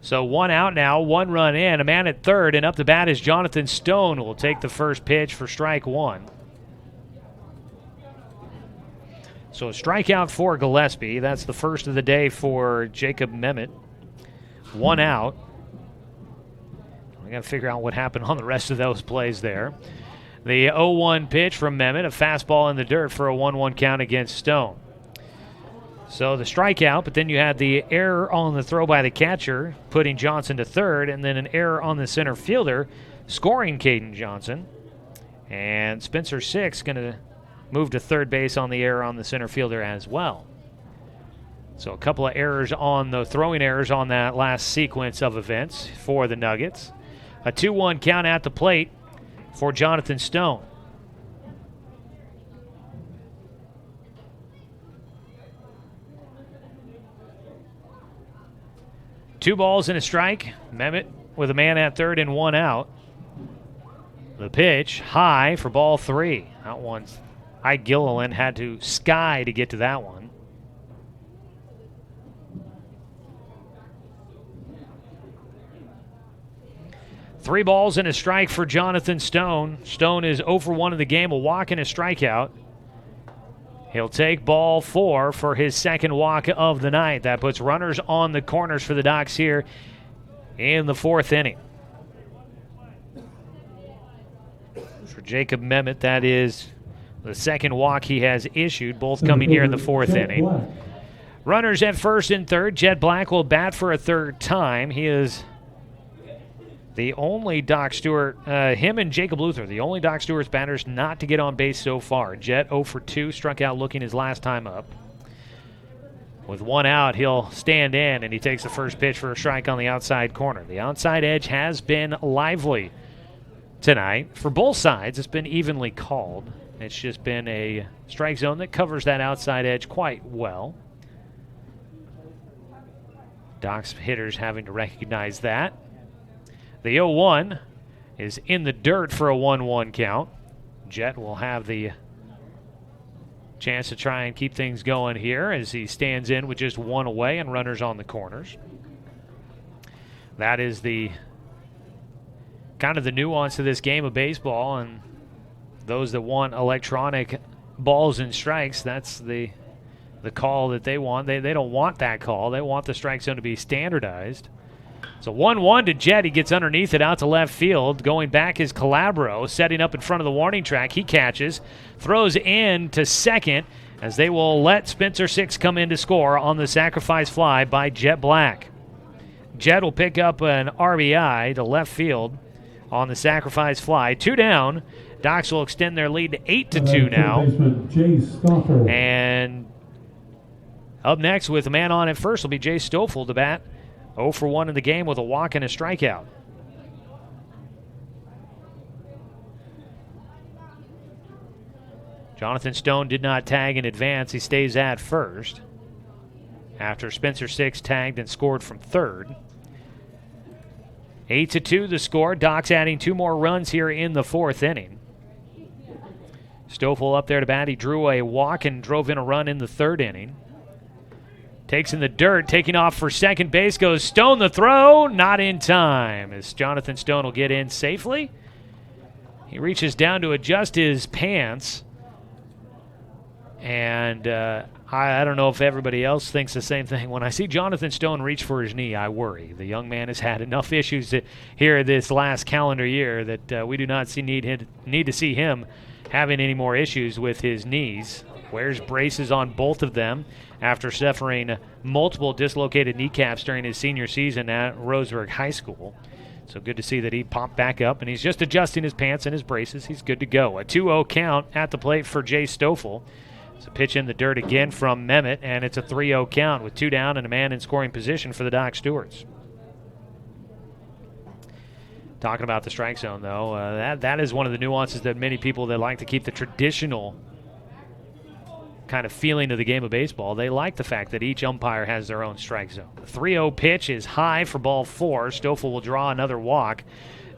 Speaker 1: So 1 out now, 1 run in, a man at third, and up the bat is Jonathan Stone, who will take the first pitch for strike 1. So a strikeout for Gillespie. That's the first of the day for Jacob Memmott. 1 out. We got to figure out what happened on the rest of those plays there. The 0-1 pitch from Memmott, a fastball in the dirt for a 1-1 count against Stone. So the strikeout, but then you had the error on the throw by the catcher, putting Johnson to third, and then an error on the center fielder, scoring Caden Johnson. And Spencer 6 going to move to third base on the error on the center fielder as well. So a couple of errors on the throwing errors on that last sequence of events for the Nuggets. A 2-1 count at the plate for Jonathan Stone. Two balls and a strike. Memmott with a man at third and 1 out. The pitch high for ball 3. That one's Ike Gilliland had to sky to get to that one. 3 balls and a strike for Jonathan Stone. Stone is 0 for 1 in the game, a walk and a strikeout. He'll take ball 4 for his second walk of the night. That puts runners on the corners for the Docs here in the 4th inning. For Jacob Memmott, that is the second walk he has issued, both coming here in the 4th inning. Runners at first and third. Jet Black will bat for a third time. He is the only Doc Stewart, him and Jacob Luther, the only Doc Stewart's batters not to get on base so far. Jet 0 for 2, struck out looking his last time up. With 1 out, he'll stand in, and he takes the first pitch for a strike on the outside corner. The outside edge has been lively tonight. For both sides, it's been evenly called. It's just been a strike zone that covers that outside edge quite well. Doc's hitters having to recognize that. The 0-1 is in the dirt for a 1-1 count. Jet will have the chance to try and keep things going here as he stands in with just 1 away and runners on the corners. That is the kind of the nuance of this game of baseball, and those that want electronic balls and strikes, that's the call that they want. They don't want that call. They want the strike zone to be standardized. So 1-1 to Jet. He gets underneath it out to left field. Going back is Calabro, setting up in front of the warning track. He catches, throws in to second as they will let Spencer Six come in to score on the sacrifice fly by Jet Black. Jet will pick up an RBI to left field on the sacrifice fly. 2 down. Docs will extend their lead to 8-2 now. And up next with a man on at first will be Jay Stoffel to bat. 0 for 1 in the game with a walk and a strikeout. Jonathan Stone did not tag in advance. He stays at first after Spencer Six tagged and scored from third. 8-2 the score. Docs adding 2 more runs here in the 4th inning. Stoffel up there to bat. He drew a walk and drove in a run in the 3rd inning. Takes in the dirt, taking off for second base, goes Stone, the throw, not in time, as Jonathan Stone will get in safely. He reaches down to adjust his pants, and I don't know if everybody else thinks the same thing. When I see Jonathan Stone reach for his knee, I worry. The young man has had enough issues here this last calendar year that we do not need to see him having any more issues with his knees. Wears braces on both of them after suffering multiple dislocated kneecaps during his senior season at Roseburg High School. So good to see that he popped back up, and he's just adjusting his pants and his braces. He's good to go. A 2-0 count at the plate for Jay Stoffel. It's a pitch in the dirt again from Memmott, and it's a 3-0 count with 2 down and a man in scoring position for the Doc Stewarts. Talking about the strike zone, though, that is one of the nuances that many people that like to keep the traditional kind of feeling of the game of baseball, they like the fact that each umpire has their own strike zone. The 3-0 pitch is high for ball 4. Stoffel will draw another walk.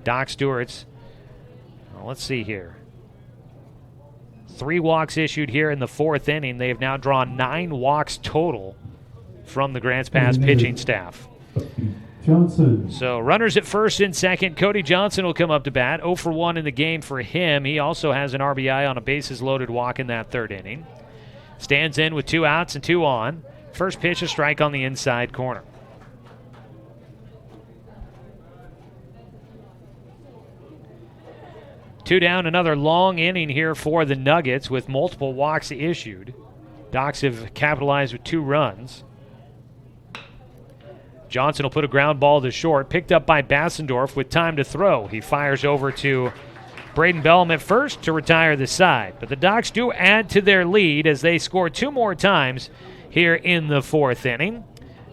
Speaker 1: Doc Stewart's, well, let's see here. 3 walks issued here in the 4th inning. They have now drawn 9 walks total from the Grants Pass pitching staff.
Speaker 16: Johnson.
Speaker 1: So runners at first and second. Cody Johnson will come up to bat. 0 for 1 in the game for him. He also has an RBI on a bases-loaded walk in that 3rd inning. Stands in with 2 outs and 2 on. First pitch, a strike on the inside corner. Two down, another long inning here for the Nuggets with multiple walks issued. Docs have capitalized with 2 runs. Johnson will put a ground ball to short, picked up by Bassendorf with time to throw. He fires over to Braden Bellum at first to retire the side. But the Docs do add to their lead as they score 2 more times here in the 4th inning.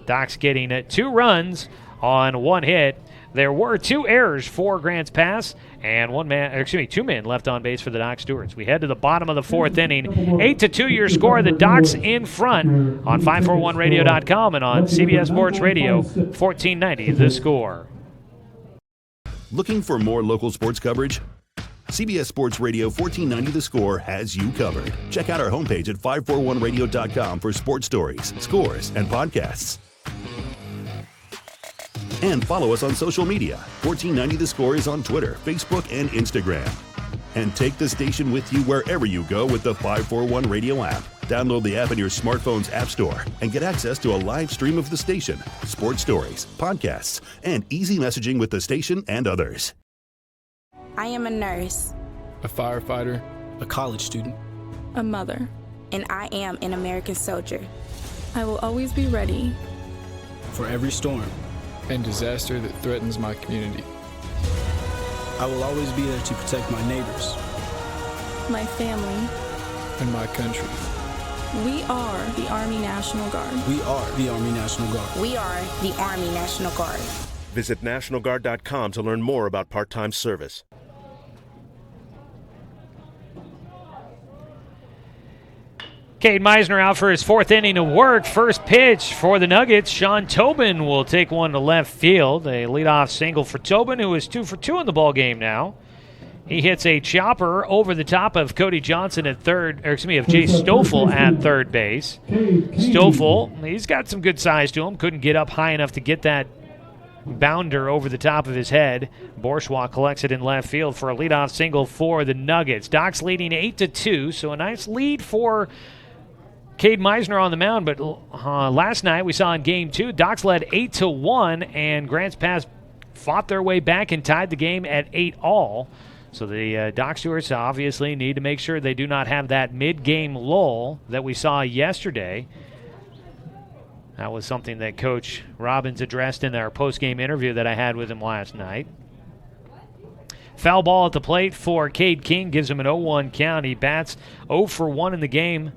Speaker 1: Docs getting 2 runs on 1 hit. There were 2 errors for Grants Pass and 2 men left on base for the Doc Stewarts. We head to the bottom of the 4th inning. 8-2 your score. The Docs in front on 541radio.com and on CBS Sports Radio 1490 The Score.
Speaker 8: Looking for more local sports coverage? CBS Sports Radio 1490 The Score has you covered. Check out our homepage at 541radio.com for sports stories, scores, and podcasts. And follow us on social media. 1490 The Score is on Twitter, Facebook, and Instagram. And take the station with you wherever you go with the 541 Radio app. Download the app in your smartphone's app store and get access to a live stream of the station, sports stories, podcasts, and easy messaging with the station and others.
Speaker 3: I am a nurse.
Speaker 4: A firefighter.
Speaker 5: A college student.
Speaker 6: A mother.
Speaker 3: And I am an American soldier.
Speaker 6: I will always be ready.
Speaker 5: For every storm.
Speaker 4: And disaster that threatens my community.
Speaker 5: I will always be there to protect my neighbors.
Speaker 6: My family.
Speaker 4: And my country.
Speaker 6: We are the Army National Guard.
Speaker 5: We are the Army National Guard.
Speaker 3: We are the Army National Guard.
Speaker 7: Visit nationalguard.com to learn more about part-time service.
Speaker 1: Cade Meisner out for his fourth inning of work. First pitch for the Nuggets. Sean Tobin will take one to left field. A leadoff single for Tobin, who is 2 for 2 in the ball game now. He hits a chopper over the top of Cody Johnson at third, or excuse me, of Jay Stoffel at third base. Stoffel, he's got some good size to him. Couldn't get up high enough to get that bounder over the top of his head. Bourgeois collects it in left field for a leadoff single for the Nuggets. Doc's leading 8-2, so a nice lead for Cade Meisner on the mound. But last night we saw in Game 2, Doc's led 8-1, and Grants Pass fought their way back and tied the game at 8-all. So the Doc Stewarts obviously need to make sure they do not have that mid-game lull that we saw yesterday. That was something that Coach Robbins addressed in our post-game interview that I had with him last night. Foul ball at the plate for Cade King, gives him an 0-1 count. He bats 0 for 1 in the game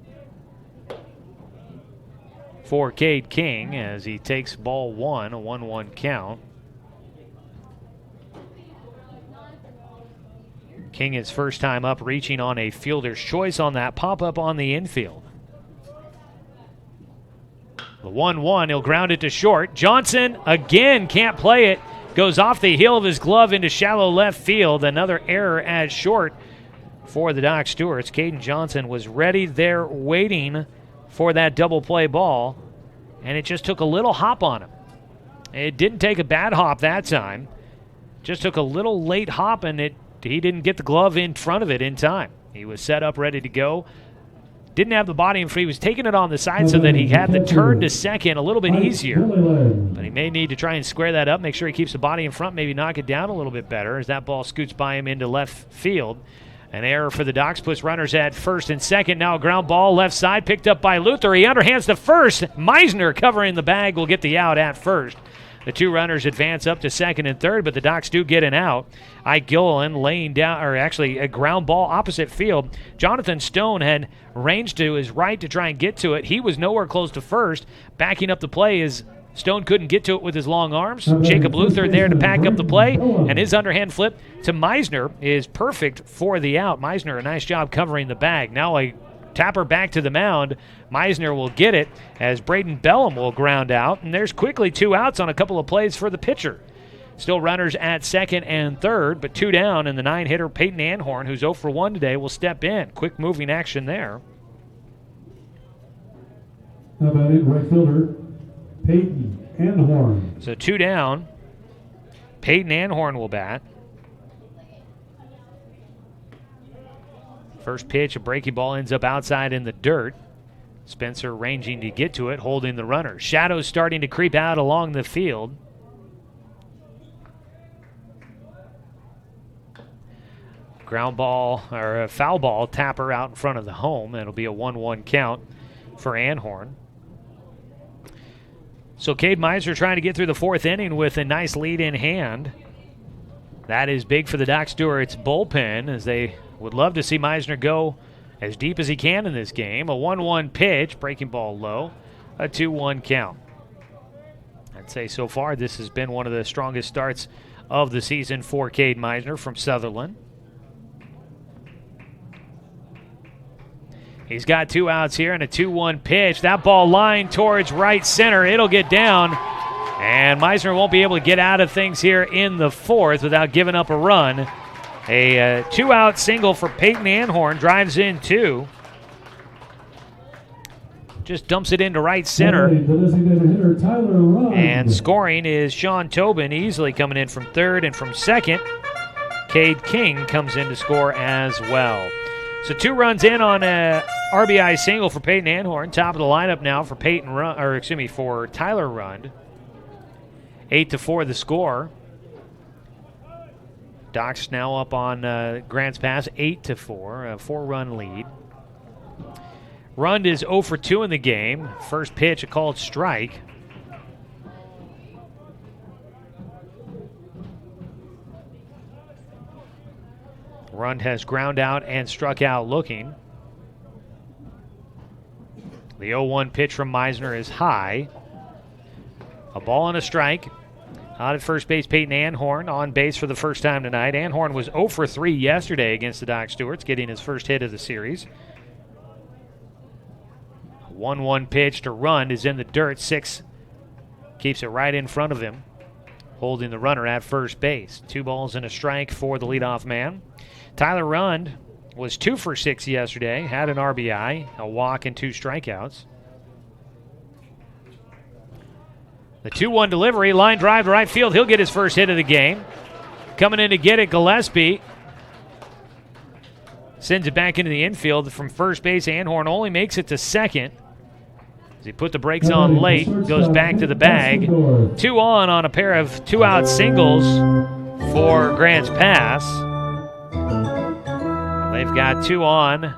Speaker 1: for Cade King as he takes ball one, a 1-1 count. King his first time up, reaching on a fielder's choice on that pop-up on the infield. The 1-1, he'll ground it to short. Johnson again can't play it. Goes off the heel of his glove into shallow left field. Another error at short for the Doc Stewarts. Caden Johnson was ready there waiting for that double play ball, and it just took a little hop on him. It didn't take a bad hop that time. Just took a little late hop, and he didn't get the glove in front of it in time. He was set up, ready to go. Didn't have the body in front. He was taking it on the side so that he had the turn to second a little bit easier. But he may need to try and square that up, make sure he keeps the body in front, maybe knock it down a little bit better as that ball scoots by him into left field. An error for the Docs puts runners at first and second. Now a ground ball left side picked up by Luther. He underhands the first. Meisner covering the bag will get the out at first. The two runners advance up to second and third, but the Docs do get an out. Ike Gilliland laying down, or actually a ground ball opposite field. Jonathan Stone had ranged to his right to try and get to it. He was nowhere close to first. Backing up the play as Stone couldn't get to it with his long arms. Jacob Luther there to pack up the play, and his underhand flip to Meisner is perfect for the out. Meisner, a nice job covering the bag. Now a tapper back to the mound. Meisner will get it as Braden Bellum will ground out, and there's quickly 2 outs on a couple of plays for the pitcher. Still runners at second and third, but 2 down, and the 9-hitter Peyton Anhorn, who's 0 for 1 today, will step in. Quick moving action there.
Speaker 16: How about it, right fielder Peyton Anhorn.
Speaker 1: So 2 down. Peyton Anhorn will bat. First pitch, a breaking ball ends up outside in the dirt. Spencer ranging to get to it, holding the runner. Shadows starting to creep out along the field. Ground ball, or a foul ball, tapper out in front of the home. It'll be a 1-1 count for Anhorn. So Cade Meisner trying to get through the 4th inning with a nice lead in hand. That is big for the Doc Stewarts bullpen, as they would love to see Meisner go as deep as he can in this game. A 1-1 pitch, breaking ball low, a 2-1 count. I'd say so far this has been one of the strongest starts of the season for Cade Meisner from Sutherland. He's got 2 outs here and a 2-1 pitch. That ball lined towards right center. It'll get down, and Meisner won't be able to get out of things here in the 4th without giving up a run. A 2-out single for Peyton Anhorn drives in 2. just dumps it into right center.
Speaker 16: The designated hitter, Tyler Rund.
Speaker 1: And scoring is Sean Tobin, easily coming in from third, and from second, Cade King comes in to score as well. So 2 runs in on a RBI single for Peyton Anhorn. Top of the lineup now for for Tyler Rund. 8-4 the score. Doc's now up on Grants Pass, 8-4, a 4-run lead. Rund is 0 for 2 in the game. First pitch, a called strike. Rund has ground out and struck out looking. The 0-1 pitch from Meisner is high. A ball and a strike. Out at first base, Peyton Anhorn on base for the first time tonight. Anhorn was 0 for 3 yesterday against the Doc Stewarts, getting his first hit of the series. 1-1 pitch to Rund is in the dirt. 6 keeps it right in front of him, holding the runner at first base. 2 balls and a strike for the leadoff man. Tyler Rund was 2 for 6 yesterday, had an RBI, a walk, and 2 strikeouts. The 2-1 delivery, line drive to right field. He'll get his first hit of the game. Coming in to get it, Gillespie sends it back into the infield from first base. Anhorn only makes it to second as he put the brakes on late, goes back to the bag. 2 on a pair of 2-out singles for Grants Pass. They've got 2 on.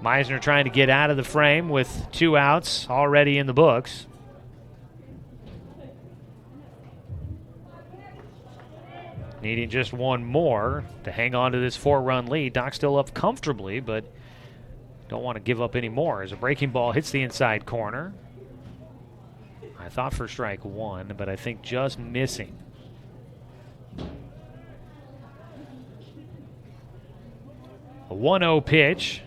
Speaker 1: Meisner trying to get out of the frame with 2 outs already in the books. Needing just 1 more to hang on to this 4-run lead. Doc still up comfortably, but don't want to give up any more as a breaking ball hits the inside corner. I thought for strike 1, but I think just missing. A 1-0 pitch.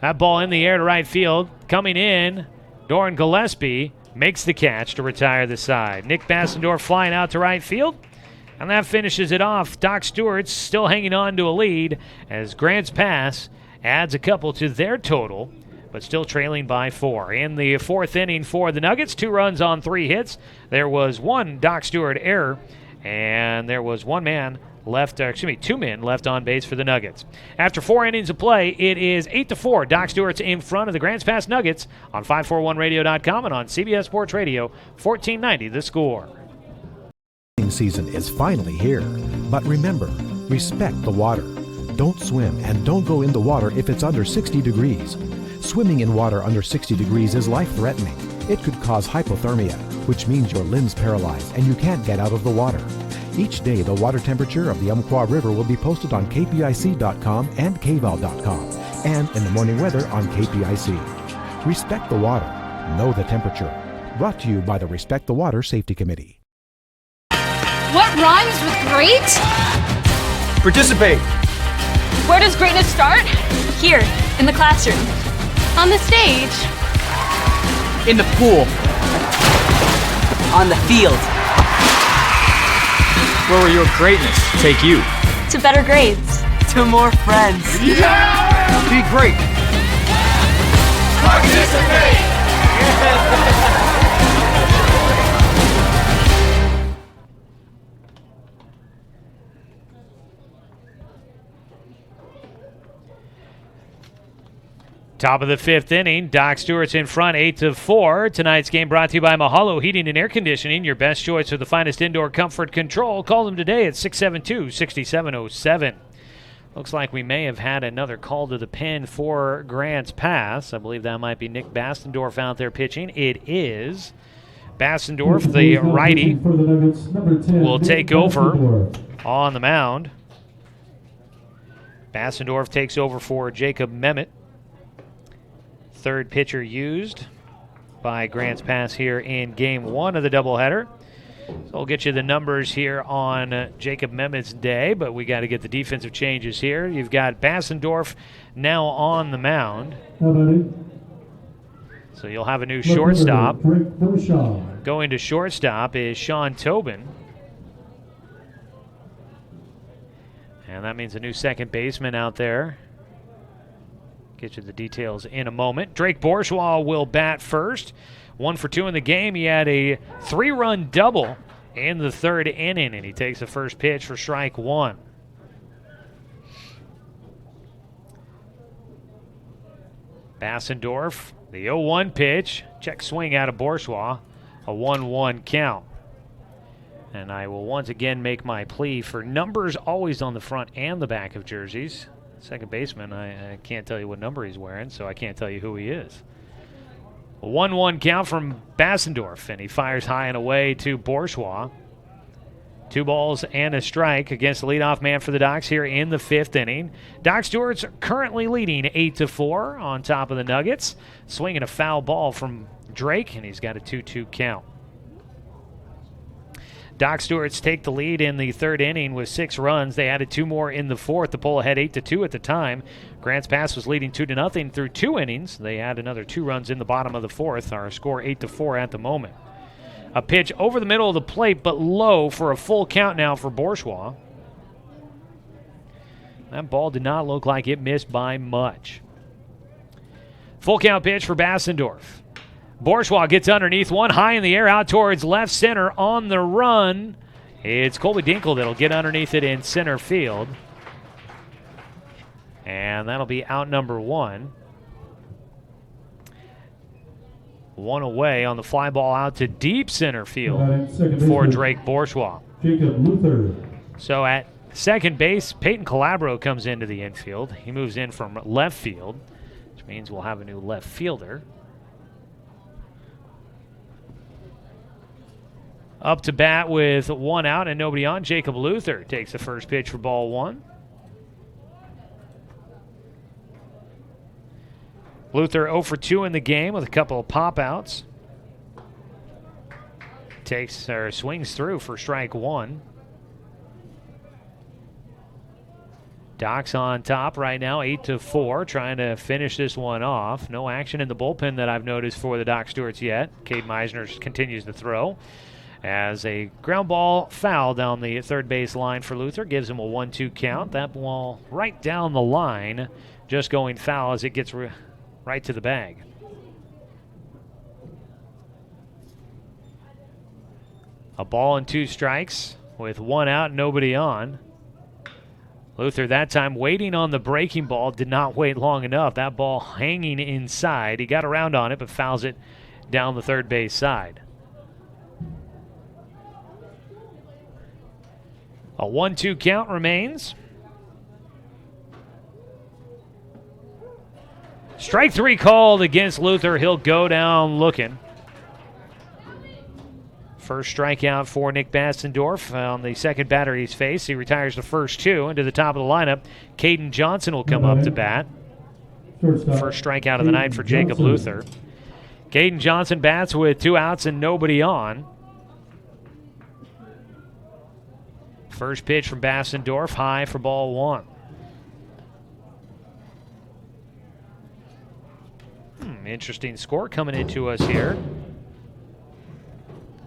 Speaker 1: That ball in the air to right field. Coming in, Doran Gillespie makes the catch to retire the side. Nick Bassendorf flying out to right field. And that finishes it off. Doc Stewart's still hanging on to a lead as Grants Pass adds a couple to their total, but still trailing by 4. In the 4th inning for the Nuggets, 2 runs on 3 hits. There was 1 Doc Stewart error, and there was 2 men left on base for the Nuggets. After 4 innings of play, it is 8-4. Doc Stewart's in front of the Grants Pass Nuggets on 541radio.com and on CBS Sports Radio, 1490 The Score.
Speaker 2: Season is finally here. But remember, respect the water. Don't swim and don't go in the water if it's under 60 degrees. Swimming in water under 60 degrees is life-threatening. It could cause hypothermia, which means your limbs paralyzed and you can't get out of the water. Each day, the water temperature of the Umpqua River will be posted on kpic.com and kval.com, and in the morning weather on KPIC. Respect the water. Know the temperature. Brought to you by the Respect the Water Safety Committee.
Speaker 14: What rhymes with great?
Speaker 15: Participate.
Speaker 14: Where does greatness start? Here, in the classroom. On the stage.
Speaker 15: In the pool. On the field. Where will your greatness take you?
Speaker 14: To better grades.
Speaker 15: To more friends. Yeah! Be great.
Speaker 18: Participate!
Speaker 1: Top of the 5th inning, Doc Stewart's in front, 8-4. Tonight's game brought to you by Mahalo Heating and Air Conditioning, your best choice for the finest indoor comfort control. Call them today at 672-6707. Looks like we may have had another call to the pen for Grants Pass. I believe that might be Nick Bassendorf out there pitching. It is. Bassendorf, the righty, will take over on the mound. Bassendorf takes over for Jacob Mehmet. 3rd pitcher used by Grants Pass here in Game 1 of the doubleheader. So we'll get you the numbers here on Jacob Mehmet's day, but we got to get the defensive changes here. You've got Bassendorf now on the mound. So you'll have a new shortstop. Going to shortstop is Sean Tobin. And that means a new second baseman out there. Get you the details in a moment. Drake Bourgeois will bat first. 1 for 2 in the game. He had a 3-run double in the third inning, and he takes the first pitch for strike 1. Bassendorf, the 0-1 pitch. Check swing out of Bourgeois. A 1-1 count. And I will once again make my plea for numbers always on the front and the back of jerseys. Second baseman, I can't tell you what number he's wearing, so I can't tell you who he is. A 1-1 count from Bassendorf, and he fires high and away to Bourgeois. 2 balls and a strike against the leadoff man for the Docs here in the 5th inning. Doc Stewart's currently leading 8-4 on top of the Nuggets. Swinging a foul ball from Drake, and he's got a 2-2 count. Doc Stewart's take the lead in the 3rd inning with 6 runs. They added 2 more in the 4th. The poll ahead 8-2 at the time. Grants Pass was leading 2-0 through 2 innings. They add another 2 runs in the bottom of the 4th. Our score 8-4 at the moment. A pitch over the middle of the plate, but low for a full count now for Bourgeois. That ball did not look like it missed by much. Full count pitch for Bassendorf. Bourgeois gets underneath one, high in the air, out towards left center on the run. It's Colby Dinkle that'll get underneath it in center field. And that'll be out number 1. 1 away on the fly ball out to deep center field for Drake Bourgeois.
Speaker 16: Jacob Luther.
Speaker 1: So at second base, Peyton Calabro comes into the infield. He moves in from left field, which means we'll have a new left fielder. Up to bat with 1 out and nobody on, Jacob Luther takes the first pitch for ball 1. Luther 0 for 2 in the game with a couple of pop-outs. Swings through for strike 1. Doc's on top right now, 8-4, trying to finish this one off. No action in the bullpen that I've noticed for the Doc Stewarts yet. Cade Meisner continues to throw. As a ground ball foul down the third base line for Luther gives him a 1-2 count. That ball right down the line, just going foul as it gets right to the bag. A ball and 2 strikes with 1 out, nobody on. Luther that time waiting on the breaking ball, did not wait long enough. That ball hanging inside. He got around on it, but fouls it down the third base side. A 1-2 count remains. Strike 3 called against Luther. He'll go down looking. First strikeout for Nick Bassendorf on the second batter he's faced. He retires the first 2 into the top of the lineup. Caden Johnson will come up to bat. First strikeout of the night for Jacob Luther. Caden Johnson bats with 2 outs and nobody on. First pitch from Bassendorf, high for ball 1. Interesting score coming into us here.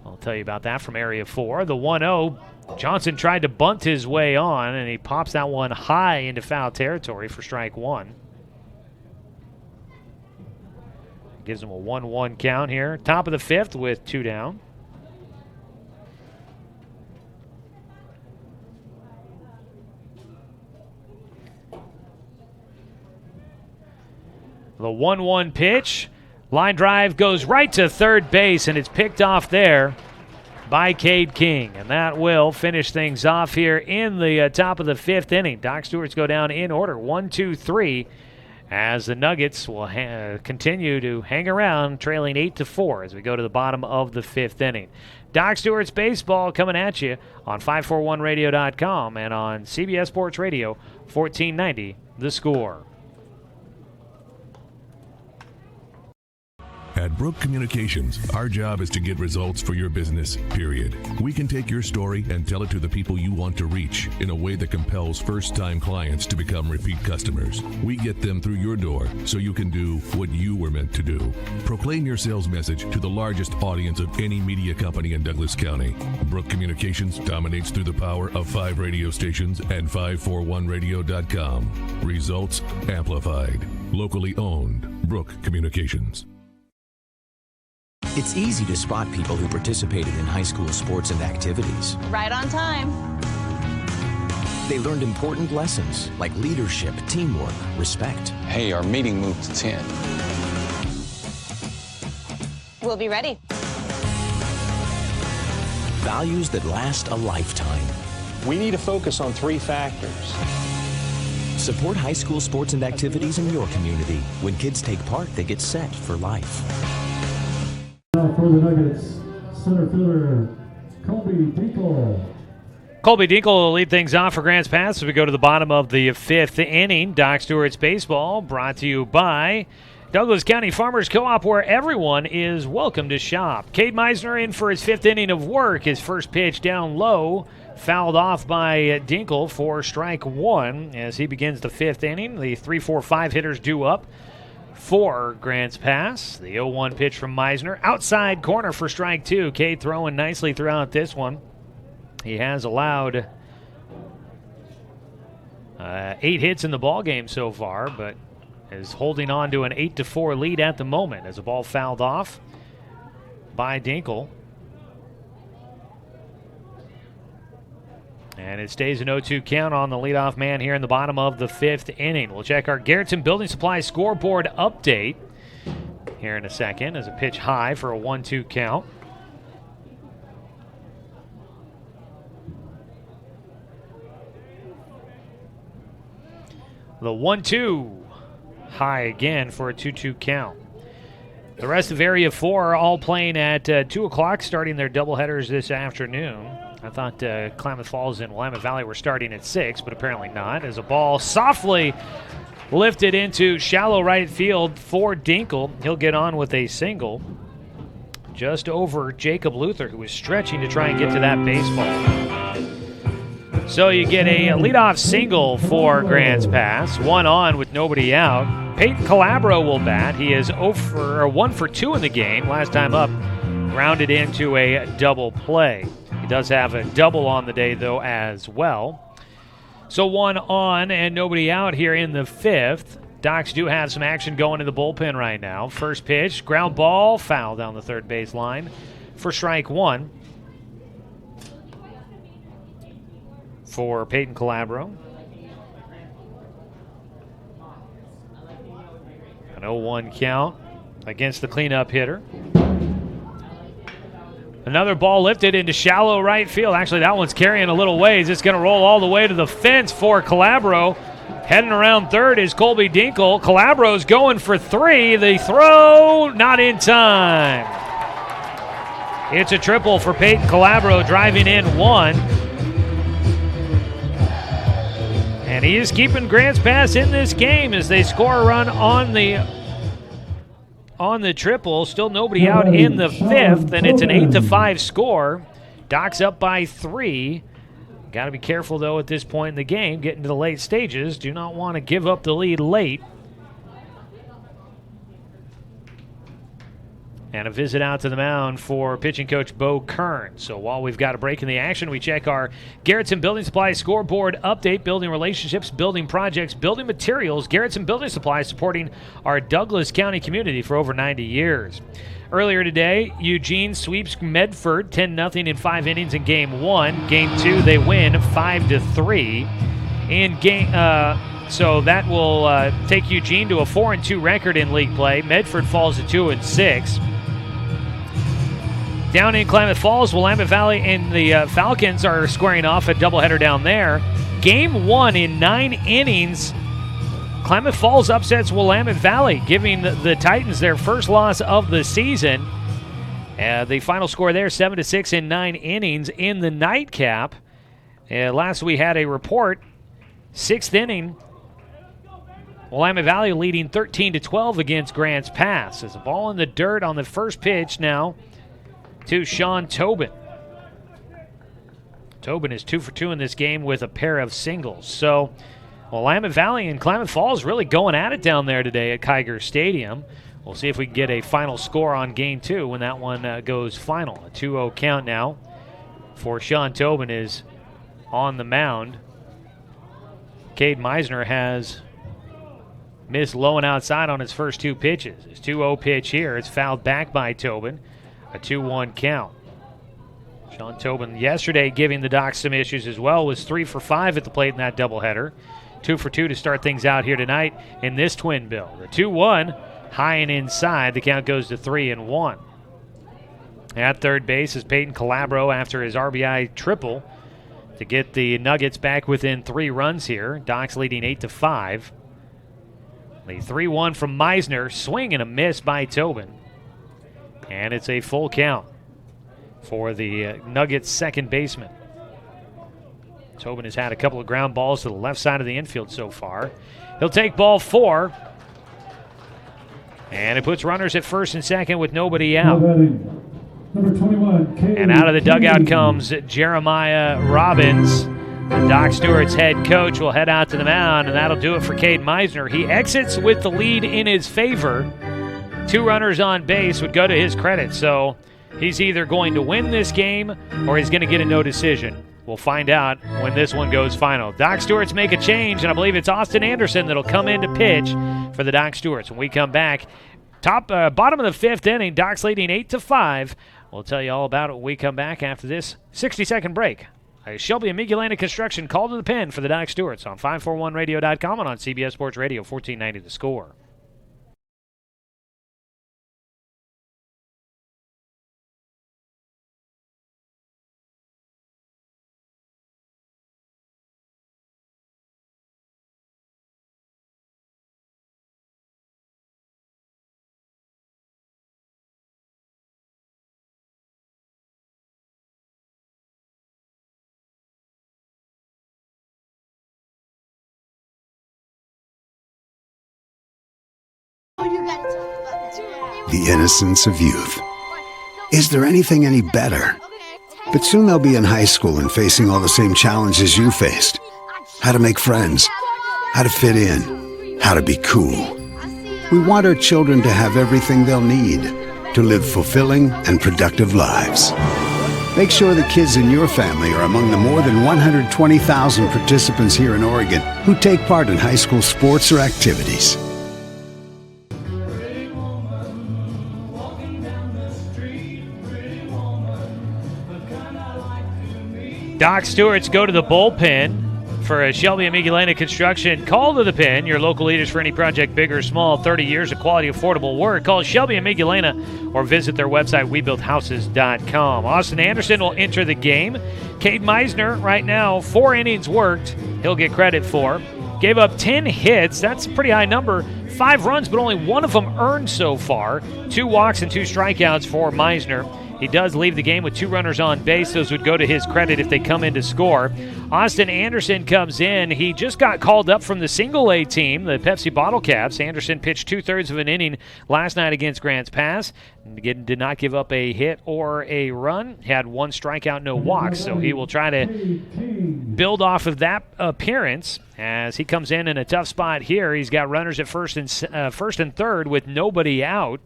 Speaker 1: I'll tell you about that from Area 4. The 1-0, Johnson tried to bunt his way on, and he pops that one high into foul territory for strike 1. Gives him a 1-1 count here. Top of the 5th with 2 down. The 1-1 pitch. Line drive goes right to third base, and it's picked off there by Cade King. And that will finish things off here in the top of the 5th inning. Doc Stewarts go down in order, 1-2-3, as the Nuggets will continue to hang around, trailing 8-4 as we go to the bottom of the 5th inning. Doc Stewarts Baseball coming at you on 541radio.com and on CBS Sports Radio, 1490 The Score.
Speaker 13: At Brook Communications, our job is to get results for your business, period. We can take your story and tell it to the people you want to reach in a way that compels first-time clients to become repeat customers. We get them through your door so you can do what you were meant to do. Proclaim your sales message to the largest audience of any media company in Douglas County. Brook Communications dominates through the power of 5 radio stations and 541radio.com. Results amplified. Locally owned. Brook Communications.
Speaker 10: It's easy to spot people who participated in high school sports and activities.
Speaker 11: Right on time.
Speaker 10: They learned important lessons like leadership, teamwork, respect.
Speaker 12: Hey, our meeting moved to 10.
Speaker 11: We'll be ready.
Speaker 10: Values that last a lifetime.
Speaker 12: We need to focus on 3 factors.
Speaker 10: Support high school sports and activities in your community. When kids take part, they get set for life.
Speaker 16: Now for the Nuggets, center fielder Colby Dinkle.
Speaker 1: Colby Dinkle will lead things off for Grants Pass as we go to the bottom of the 5th inning. Doc Stewart's Baseball brought to you by Douglas County Farmers Co-op, where everyone is welcome to shop. Cade Meisner in for his 5th inning of work. His first pitch down low, fouled off by Dinkle for strike 1 as he begins the 5th inning. The 3-4-5 hitters due up for Grants Pass. The 0-1 pitch from Meisner. Outside corner for strike 2. Cade throwing nicely throughout this one. He has allowed 8 hits in the ballgame so far, but is holding on to an 8-4 lead at the moment as a ball fouled off by Dinkle. And it stays an 0-2 count on the leadoff man here in the bottom of the 5th inning. We'll check our Garrettson Building Supply scoreboard update here in a second as a pitch high for a 1-2 count. The 1-2 high again for a 2-2 count. The rest of Area 4 are all playing at 2 o'clock, starting their doubleheaders this afternoon. I thought Klamath Falls and Willamette Valley were starting at 6, but apparently not, as a ball softly lifted into shallow right field for Dinkle. He'll get on with a single just over Jacob Luther, who was stretching to try and get to that baseball. So you get a leadoff single for Grants Pass, 1 on with nobody out. Peyton Calabro will bat. He is 1 for 2 in the game. Last time up, rounded into a double play. He does have a double on the day, though, as well. So 1 on and nobody out here in the 5th. Docs do have some action going in the bullpen right now. First pitch, ground ball, foul down the third base line for strike 1 for Peyton Calabro. An 0-1 count against the cleanup hitter. Another ball lifted into shallow right field. Actually, that one's carrying a little ways. It's going to roll all the way to the fence for Calabro. Heading around third is Colby Dinkle. Calabro's going for 3. The throw, not in time. It's a triple for Peyton Calabro, driving in 1. And he is keeping Grants Pass in this game as they score a run on the triple. Still nobody out in the 5th, and it's an 8-5 score. Doc's up by 3. Got to be careful, though, at this point in the game. Getting to the late stages. Do not want to give up the lead late. And a visit out to the mound for pitching coach Bo Kern. So while we've got a break in the action, we check our Garrettson Building Supply scoreboard update. Building relationships, building projects, building materials. Garrettson Building Supply supporting our Douglas County community for over 90 years. Earlier today, Eugene sweeps Medford 10-0 in 5 innings in Game 1. Game 2, they win 5-3. In game, so that will take Eugene to a 4-2 record in league play. Medford falls to 2-6. Down in Klamath Falls, Willamette Valley and the Falcons are squaring off a doubleheader down there. Game 1 in 9 innings, Klamath Falls upsets Willamette Valley, giving the Titans their first loss of the season. The final score there, 7-6 in 9 innings. In the nightcap, last we had a report, 6th inning, Willamette Valley leading 13-12 against Grants Pass. There's a ball in the dirt on the first pitch now to Sean Tobin. Tobin is 2 for 2 in this game with a pair of singles. So Willamette Valley and Klamath Falls really going at it down there today at Kiger Stadium. We'll see if we can get a final score on game 2 when that one goes final. A 2-0 count now for Sean Tobin is on the mound. Cade Meisner has missed low and outside on his first 2 pitches. His 2-0 pitch here, it's fouled back by Tobin. A 2-1 count. Sean Tobin yesterday giving the Docs some issues as well, was 3 for 5 at the plate in that doubleheader. 2 for 2 to start things out here tonight in this twin bill. The 2-1, high and inside. The count goes to 3-1. At third base is Peyton Calabro after his RBI triple to get the Nuggets back within 3 runs here. Docs leading 8-5. The 3-1 from Meisner, swing and a miss by Tobin. And it's a full count for the Nuggets second baseman. Tobin has had a couple of ground balls to the left side of the infield so far. He'll take ball 4. And it puts runners at first and second with nobody out.
Speaker 16: Number 21,
Speaker 1: and out of the dugout comes Jeremiah Robbins. The Doc Stewart's head coach will head out to the mound, and that'll do it for Cade Meisner. He exits with the lead in his favor. 2 runners on base would go to his credit, so he's either going to win this game or he's going to get a no decision. We'll find out when this one goes final. Doc Stewart's make a change, and I believe it's Austin Anderson that'll come in to pitch for the Doc Stewarts. When we come back, bottom of the 5th inning, Doc's leading 8-5. We'll tell you all about it when we come back after this 60-second break. Shelby and Migulana Construction call to the pen for the Doc Stewarts on 541radio.com and on CBS Sports Radio 1490 The Score.
Speaker 17: The innocence of youth. Is there anything any better? But soon they'll be in high school and facing all the same challenges you faced. How to make friends, how to fit in, how to be cool. We want our children to have everything they'll need to live fulfilling and productive lives. Make sure the kids in your family are among the more than 120,000 participants here in Oregon who take part in high school sports or activities.
Speaker 1: Doc Stewart's go to the bullpen for a Shelby and Migulana Construction. Call to the pen, your local leaders for any project, big or small. 30 years of quality, affordable work. Call Shelby and Migulana or visit their website, webuildhouses.com. Austin Anderson will enter the game. Cade Meisner, right now, 4 innings worked, he'll get credit for. Gave up 10 hits. That's a pretty high number. 5 runs, but only 1 of them earned so far. 2 walks and 2 strikeouts for Meisner. He does leave the game with 2 runners on base. Those would go to his credit if they come in to score. Austin Anderson comes in. He just got called up from the single-A team, the Pepsi Bottle Caps. Anderson pitched 2/3 of an inning last night against Grants Pass. Again, did not give up a hit or a run. Had 1 strikeout, no walks. So he will try to build off of that appearance as he comes in a tough spot here. He's got runners at first and third with nobody out.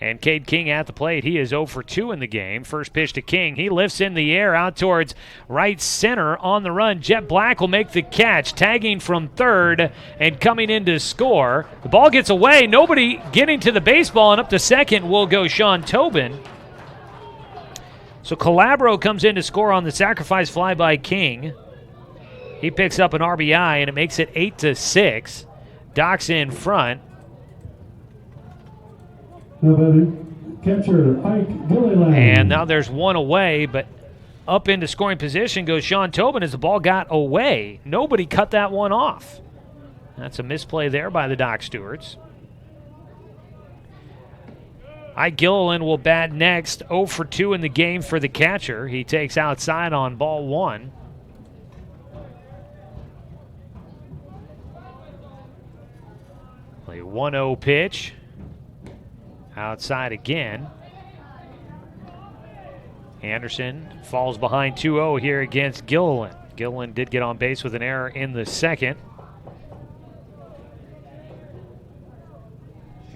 Speaker 1: And Cade King at the plate. He is 0 for 2 in the game. First pitch to King. He lifts in the air out towards right center on the run. Jet Black will make the catch, tagging from third and coming in to score. The ball gets away. Nobody getting to the baseball, and up to second will go Sean Tobin. So Calabro comes in to score on the sacrifice fly by King. He picks up an RBI, and it makes it 8-6. Doc's in front.
Speaker 16: Catcher Ike Gilliland.
Speaker 1: And now there's 1 away, but up into scoring position goes Sean Tobin as the ball got away. Nobody cut that one off. That's a misplay there by the Doc Stewarts. Ike Gilliland will bat next. 0 for 2 in the game for the catcher. He takes outside on ball 1. The 1-0 pitch. Outside again. Anderson falls behind 2-0 here against Gilliland. Gilliland did get on base with an error in the second.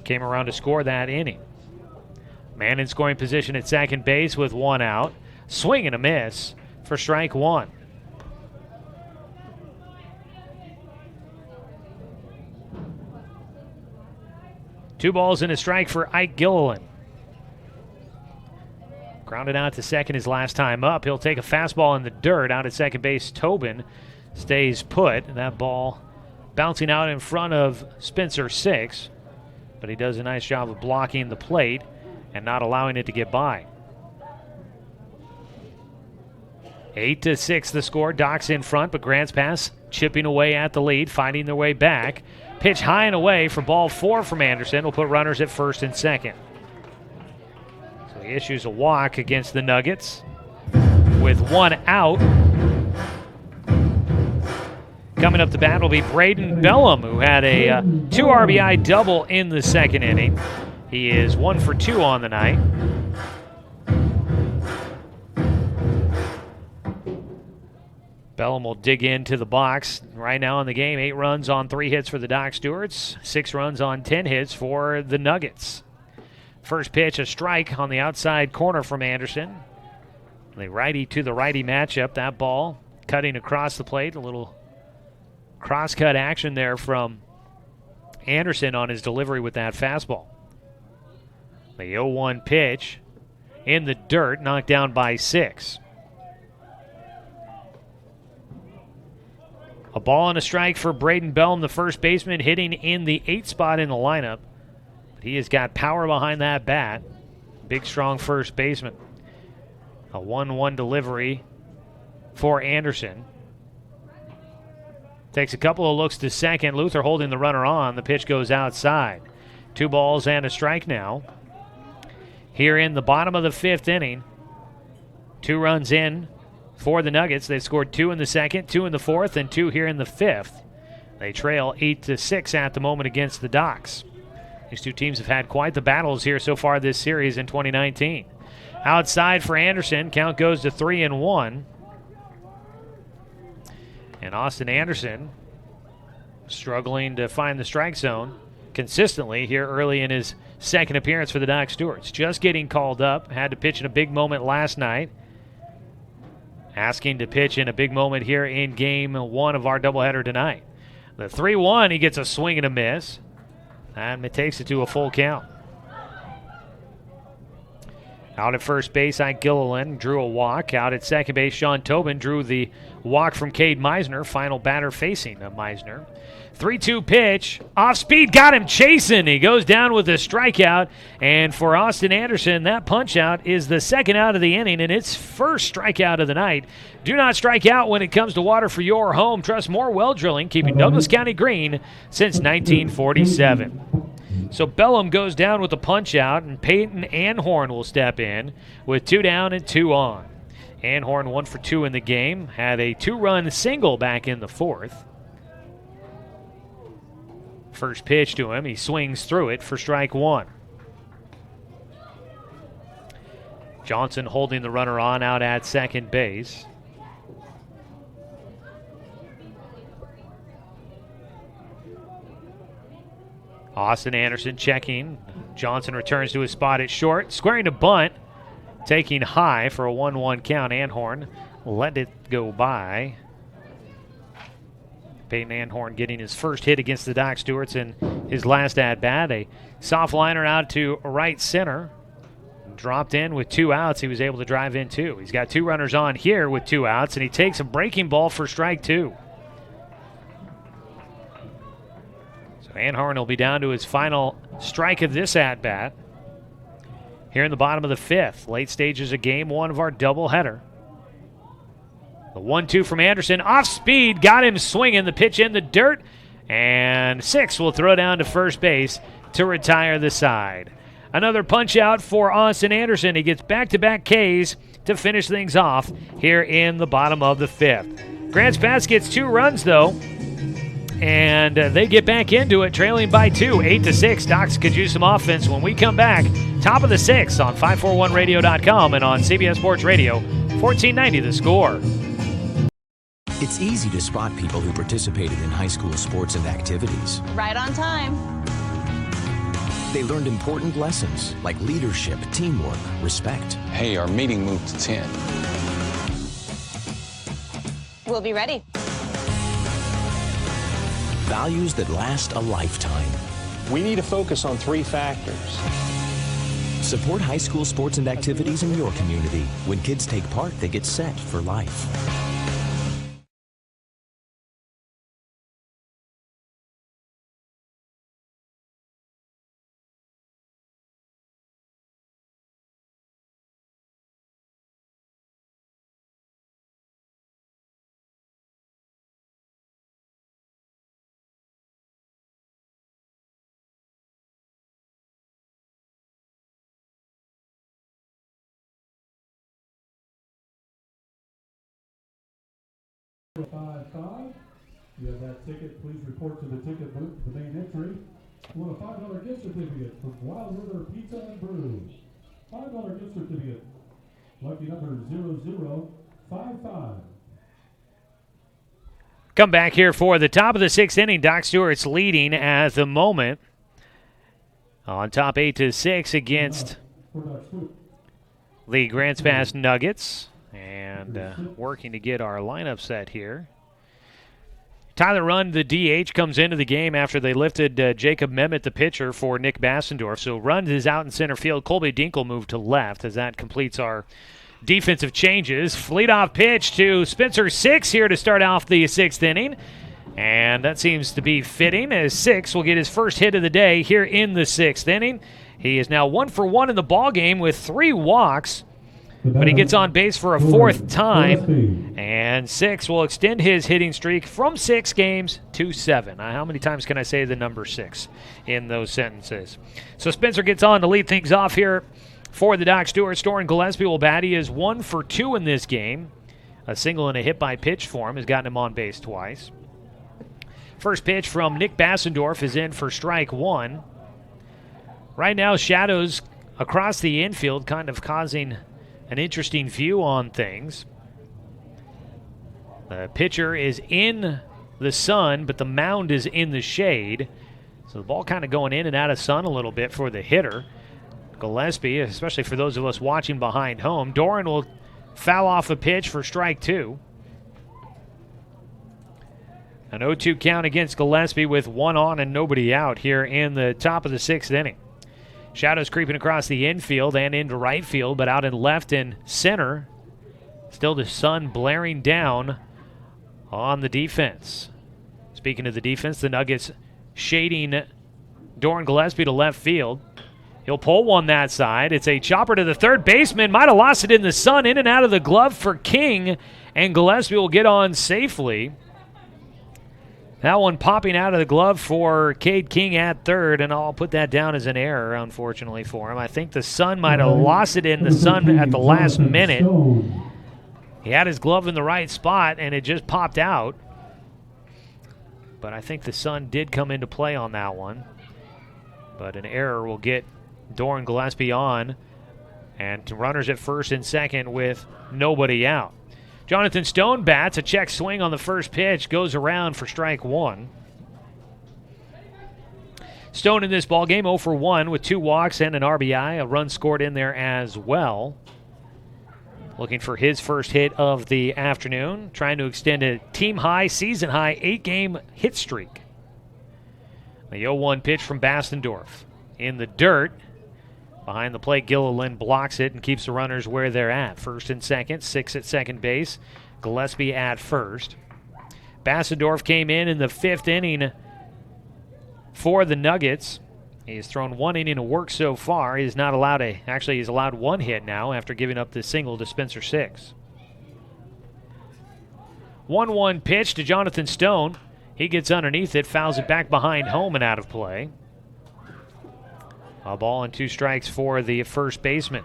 Speaker 1: Came around to score that inning. Man in scoring position at second base with 1 out. Swing and a miss for strike 1. Two balls and a strike for Ike Gilliland. Grounded out to second his last time up. He'll take a fastball in the dirt out at second base. Tobin stays put. That ball bouncing out in front of Spencer 6. But he does a nice job of blocking the plate and not allowing it to get by. 8-6 the score. Doc's in front, but Grants Pass chipping away at the lead, finding their way back. Pitch high and away for ball 4 from Anderson. Will put runners at first and second. So he issues a walk against the Nuggets with 1 out. Coming up the bat will be Braden Bellum, who had a 2 RBI double in the second inning. He is 1 for 2 on the night. Bellum will dig into the box. Right now in the game, 8 runs on 3 hits for the Doc Stewarts, 6 runs on 10 hits for the Nuggets. First pitch, a strike on the outside corner from Anderson. The righty to the righty matchup. That ball cutting across the plate. A little cross-cut action there from Anderson on his delivery with that fastball. The 0-1 pitch in the dirt, knocked down by 6. A ball and a strike for Braden Bellum, the first baseman, hitting in the 8th spot in the lineup. But he has got power behind that bat. Big, strong first baseman. A 1-1 delivery for Anderson. Takes a couple of looks to second. Luther holding the runner on. The pitch goes outside. 2 balls and a strike now. Here in the bottom of the 5th inning. 2 runs in for the Nuggets. They've scored 2 in the second, 2 in the 4th, and 2 here in the 5th. They trail 8-6 at the moment against the Docs. These two teams have had quite the battles here so far this series in 2019. Outside for Anderson. Count goes to 3-1. And Austin Anderson struggling to find the strike zone consistently here early in his second appearance for the Doc Stewarts. Just getting called up. Had to pitch in a big moment last night. Asking to pitch in a big moment here in game 1 of our doubleheader tonight. The 3-1, he gets a swing and a miss. And it takes it to a full count. Out at first base, Ike Gilliland drew a walk. Out at second base, Sean Tobin drew the walk from Cade Meisner. Final batter facing Meisner. 3-2 pitch. Off speed, got him chasing. He goes down with a strikeout. And for Austin Anderson, that punch out is the second out of the inning and its first strikeout of the night. Do not strike out when it comes to water for your home. Trust more well drilling, keeping Douglas County green since 1947. So Bellum goes down with the punch out, and Peyton Anhorn will step in with 2 down and 2 on. Anhorn 1 for 2 in the game, had a 2-run single back in the 4th. First pitch to him, he swings through it for strike 1. Johnson holding the runner on out at second base. Austin Anderson checking. Johnson returns to his spot at short. Squaring to bunt. Taking high for a 1-1 count. Anhorn let it go by. Peyton Anhorn getting his first hit against the Doc Stewarts in his last at-bat. A soft liner out to right center. Dropped in with 2 outs. He was able to drive in 2. He's got 2 runners on here with 2 outs, and he takes a breaking ball for strike 2. Anhorn will be down to his final strike of this at-bat. Here in the bottom of the 5th, late stages of game 1 of our doubleheader. The 1-2 from Anderson, off speed, got him swinging. The pitch in the dirt, and 6 will throw down to first base to retire the side. Another punch out for Austin Anderson. He gets back-to-back Ks to finish things off here in the bottom of the 5th. Grants Pass gets 2 runs, though. and they get back into it, trailing by 2, 8-6. Docs could use some offense when we come back. Top of the 6 on 541radio.com and on CBS Sports Radio, 1490 The Score.
Speaker 10: It's easy to spot people who participated in high school sports and activities.
Speaker 11: Right on time.
Speaker 10: They learned important lessons like leadership, teamwork, respect.
Speaker 12: Hey, our meeting moved to 10.
Speaker 11: We'll be ready.
Speaker 10: Values that last a lifetime.
Speaker 12: We need to focus on 3 factors.
Speaker 10: Support high school sports and activities in your community. When kids take part, they get set for life.
Speaker 16: You have that ticket, please report to the ticket booth, the main entry. You want a $5 gift certificate from Wild River Pizza and Brew. $5 gift certificate. Lucky number 0055.
Speaker 1: Come back here for the top of the 6th inning. Doc Stewart's leading at the moment. On top 8-6 against the Grants Pass Nuggets. And working to get our lineup set here. Tyler Rund, the DH, comes into the game after they lifted Jacob Memmott, the pitcher, for Nick Bassendorf. So Rund is out in center field. Colby Dinkle moved to left as that completes our defensive changes. Leadoff pitch to Spencer Six here to start off the 6th inning. And that seems to be fitting as Six will get his first hit of the day here in the 6th inning. He is now 1 for 1 in the ballgame with 3 walks. But he gets on base for a 4th time, and Six will extend his hitting streak from 6 games to 7. How many times can I say the number 6 in those sentences? So Spencer gets on to lead things off here for the Doc Stewart. Storen Gillespie will bat. He is 1 for 2 in this game. A single and a hit by pitch for him has gotten him on base twice. First pitch from Nick Bassendorf is in for strike 1. Right now, shadows across the infield kind of causing an interesting view on things. The pitcher is in the sun, but the mound is in the shade. So the ball kind of going in and out of sun a little bit for the hitter. Gillespie, especially for those of us watching behind home. Doran will foul off a pitch for strike 2. An 0-2 count against Gillespie with 1 on and nobody out here in the top of the 6th inning. Shadows creeping across the infield and into right field, but out in left and center. Still the sun blaring down on the defense. Speaking of the defense, the Nuggets shading Doran Gillespie to left field. He'll pull one that side. It's a chopper to the third baseman. Might have lost it in the sun, in and out of the glove for King, and Gillespie will get on safely. That one popping out of the glove for Cade King at third, and I'll put that down as an error, unfortunately, for him. I think the sun might have lost it in the sun at the last minute. He had his glove in the right spot, and it just popped out. But I think the sun did come into play on that one. But an error will get Doran Gillespie on, and runners at first and second with nobody out. Jonathan Stone bats. A check swing on the first pitch. Goes around for strike 1. Stone in this ballgame 0 for 1 with 2 walks and an RBI. A run scored in there as well. Looking for his first hit of the afternoon. Trying to extend a team-high, season-high 8-game hit streak. The 0-1 pitch from Bassendorf. In the dirt. Behind the plate, Gilliland blocks it and keeps the runners where they're at. First and second, Six at second base, Gillespie at first. Bassendorf came in the 5th inning for the Nuggets. He's thrown 1 inning of work so far. He's not allowed he's allowed 1 hit now after giving up the single to Spencer Six. 1-1 pitch to Jonathan Stone. He gets underneath it, fouls it back behind home and out of play. A ball and 2 strikes for the first baseman.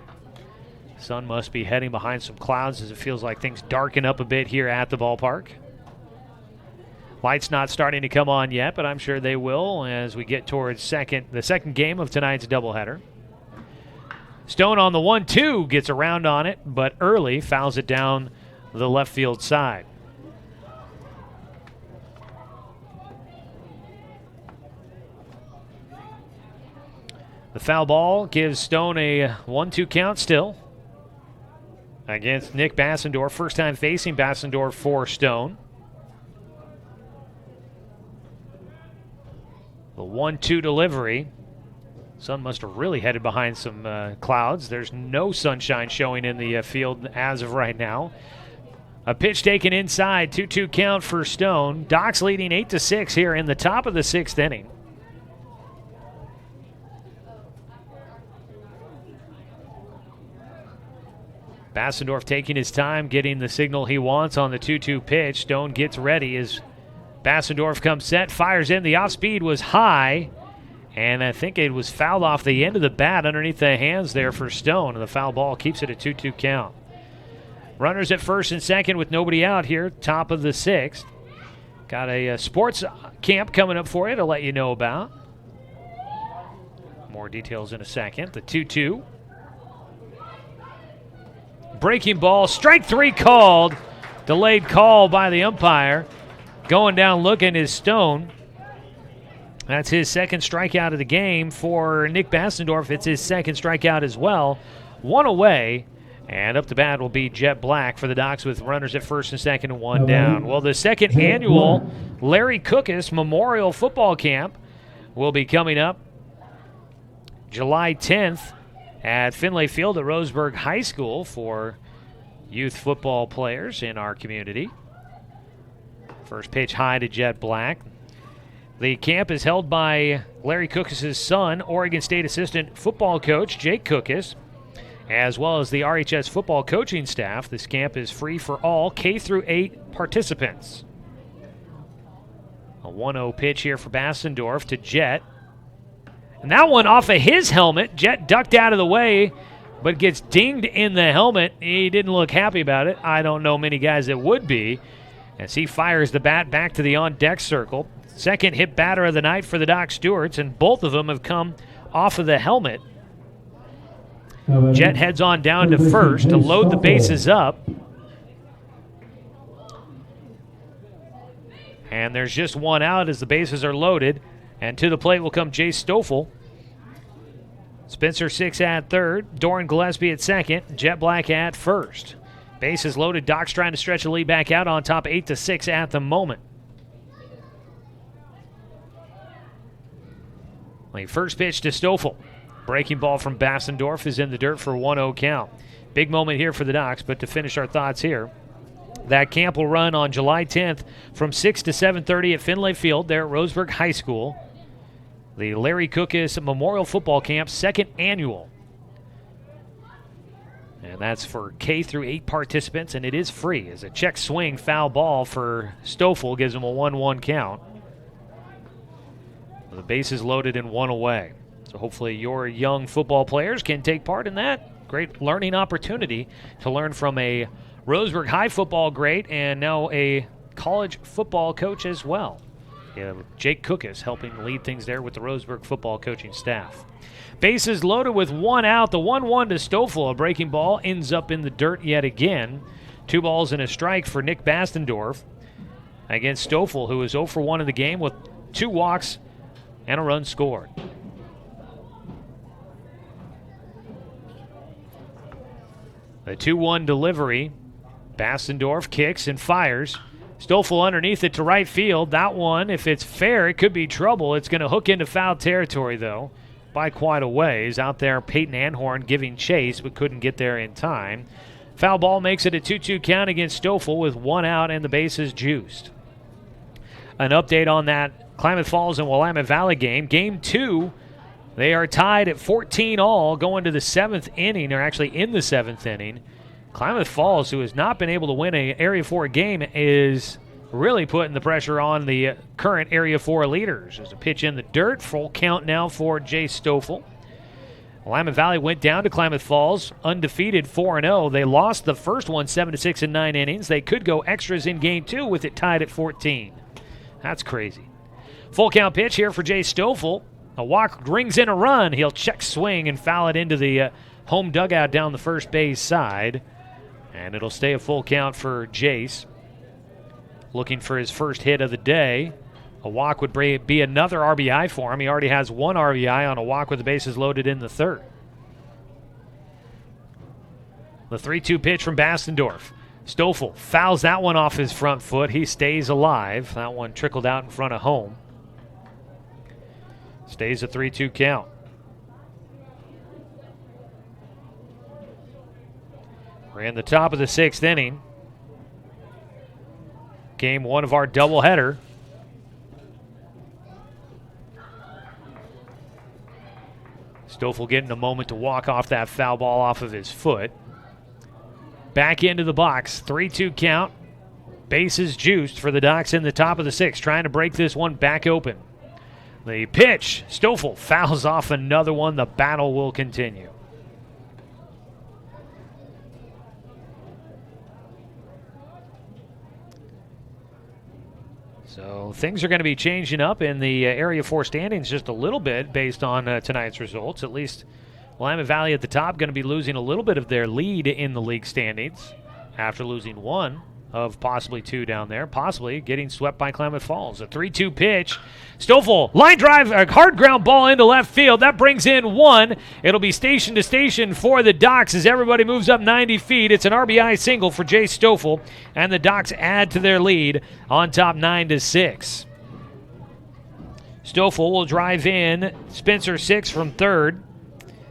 Speaker 1: Sun must be heading behind some clouds as it feels like things darken up a bit here at the ballpark. Lights not starting to come on yet, but I'm sure they will as we get towards the second game of tonight's doubleheader. Stone on the 1-2 gets around on it, but early fouls it down the left field side. The foul ball gives Stone a 1-2 count still against Nick Bassendorf. First time facing Bassendorf for Stone. The 1-2 delivery. Sun must have really headed behind some clouds. There's no sunshine showing in the field as of right now. A pitch taken inside, 2-2 count for Stone. Docs leading 8-6 here in the top of the 6th inning. Bassendorf taking his time, getting the signal he wants on the 2-2 pitch. Stone gets ready as Bassendorf comes set, fires in. The off-speed was high, and I think it was fouled off the end of the bat underneath the hands there for Stone, and the foul ball keeps it at 2-2 count. Runners at first and second with nobody out here, top of the 6th. Got a sports camp coming up for you to let you know about. More details in a second. The 2-2. Breaking ball, strike 3 called. Delayed call by the umpire. Going down looking is Stone. That's his second strikeout of the game for Nick Bassendorf. It's his second strikeout as well. One away, and up to bat will be Jet Black for the Docs with runners at first and second and one down. Well, the second annual Larry Cookus Memorial Football Camp will be coming up July 10th at Finlay Field at Roseburg High School for youth football players in our community. First pitch high to Jet Black. The camp is held by Larry Cookus' son, Oregon State assistant football coach Jake Cookus, as well as the RHS football coaching staff. This camp is free for all K-8 participants. A 1-0 pitch here for Bassendorf to Jet. And that one off of his helmet. Jet ducked out of the way, but gets dinged in the helmet. He didn't look happy about it. I don't know many guys that would be, as he fires the bat back to the on-deck circle. Second hit batter of the night for the Doc Stewarts, and both of them have come off of the helmet. Jet heads on down to first to load the bases up. And there's just one out as the bases are loaded. And to the plate will come Jay Stoffel. Spencer Six at third. Doran Gillespie at second. Jet Black at first. Bases loaded. Doc's trying to stretch the lead back out on top 8-6 at the moment. The first pitch to Stoffel. Breaking ball from Bassendorf is in the dirt for 1-0 count. Big moment here for the Docs, but to finish our thoughts here, that camp will run on July 10th from 6 to 7:30 at Finlay Field there at Roseburg High School. The Larry Cookus Memorial Football Camp, second annual. And that's for K-8 participants, and it is free as a check swing foul ball for Stoffel gives him a 1-1 count. The bases loaded and one away. So hopefully your young football players can take part in that. Great learning opportunity to learn from a Roseburg High football great and now a college football coach as well. Jake Cookus helping lead things there with the Roseburg football coaching staff. Bases loaded with one out. The 1-1 to Stoffel. A breaking ball ends up in the dirt yet again. 2 balls and a strike for Nick Bassendorf against Stoffel, who is 0 for 1 in the game with 2 walks and a run scored. The 2-1 delivery. Bassendorf kicks and fires. Stoffel underneath it to right field. That one, if it's fair, it could be trouble. It's going to hook into foul territory, though, by quite a ways. Out there, Peyton Anhorn giving chase, but couldn't get there in time. Foul ball makes it a 2-2 count against Stoffel with 1 out and the bases juiced. An update on that Klamath Falls and Willamette Valley game. Game 2, they are tied at 14 all going to the 7th inning, or actually in the 7th inning. Klamath Falls, who has not been able to win an Area 4 game, is really putting the pressure on the current Area 4 leaders. There's a pitch in the dirt. Full count now for Jay Stoffel. Willamette Valley went down to Klamath Falls, undefeated 4-0. They lost the first one 7-6 in 9 innings. They could go extras in Game 2 with it tied at 14. That's crazy. Full count pitch here for Jay Stoffel. A walk rings in a run. He'll check swing and foul it into the home dugout down the first base side. And it'll stay a full count for Jace. Looking for his first hit of the day. A walk would be another RBI for him. He already has one RBI on a walk with the bases loaded in the third. The 3-2 pitch from Bastendorf. Stoffel fouls that one off his front foot. He stays alive. That one trickled out in front of home. Stays a 3-2 count. We're in the top of the 6th inning. Game 1 of our doubleheader. Stoffel getting a moment to walk off that foul ball off of his foot. Back into the box, 3-2 count. Bases juiced for the Ducks in the top of the 6th, trying to break this one back open. The pitch, Stoffel fouls off another one. The battle will continue. So things are going to be changing up in the Area 4 standings just a little bit based on tonight's results. At least Willamette Valley at the top going to be losing a little bit of their lead in the league standings after losing one of possibly two down there, possibly getting swept by Klamath Falls. A 3-2 pitch. Stoffel, line drive, a hard ground ball into left field. That brings in one. It'll be station to station for the Docs as everybody moves up 90 feet. It's an RBI single for Jay Stoffel, and the Docs add to their lead on top 9-6. Stoffel will drive in Spencer 6 from third.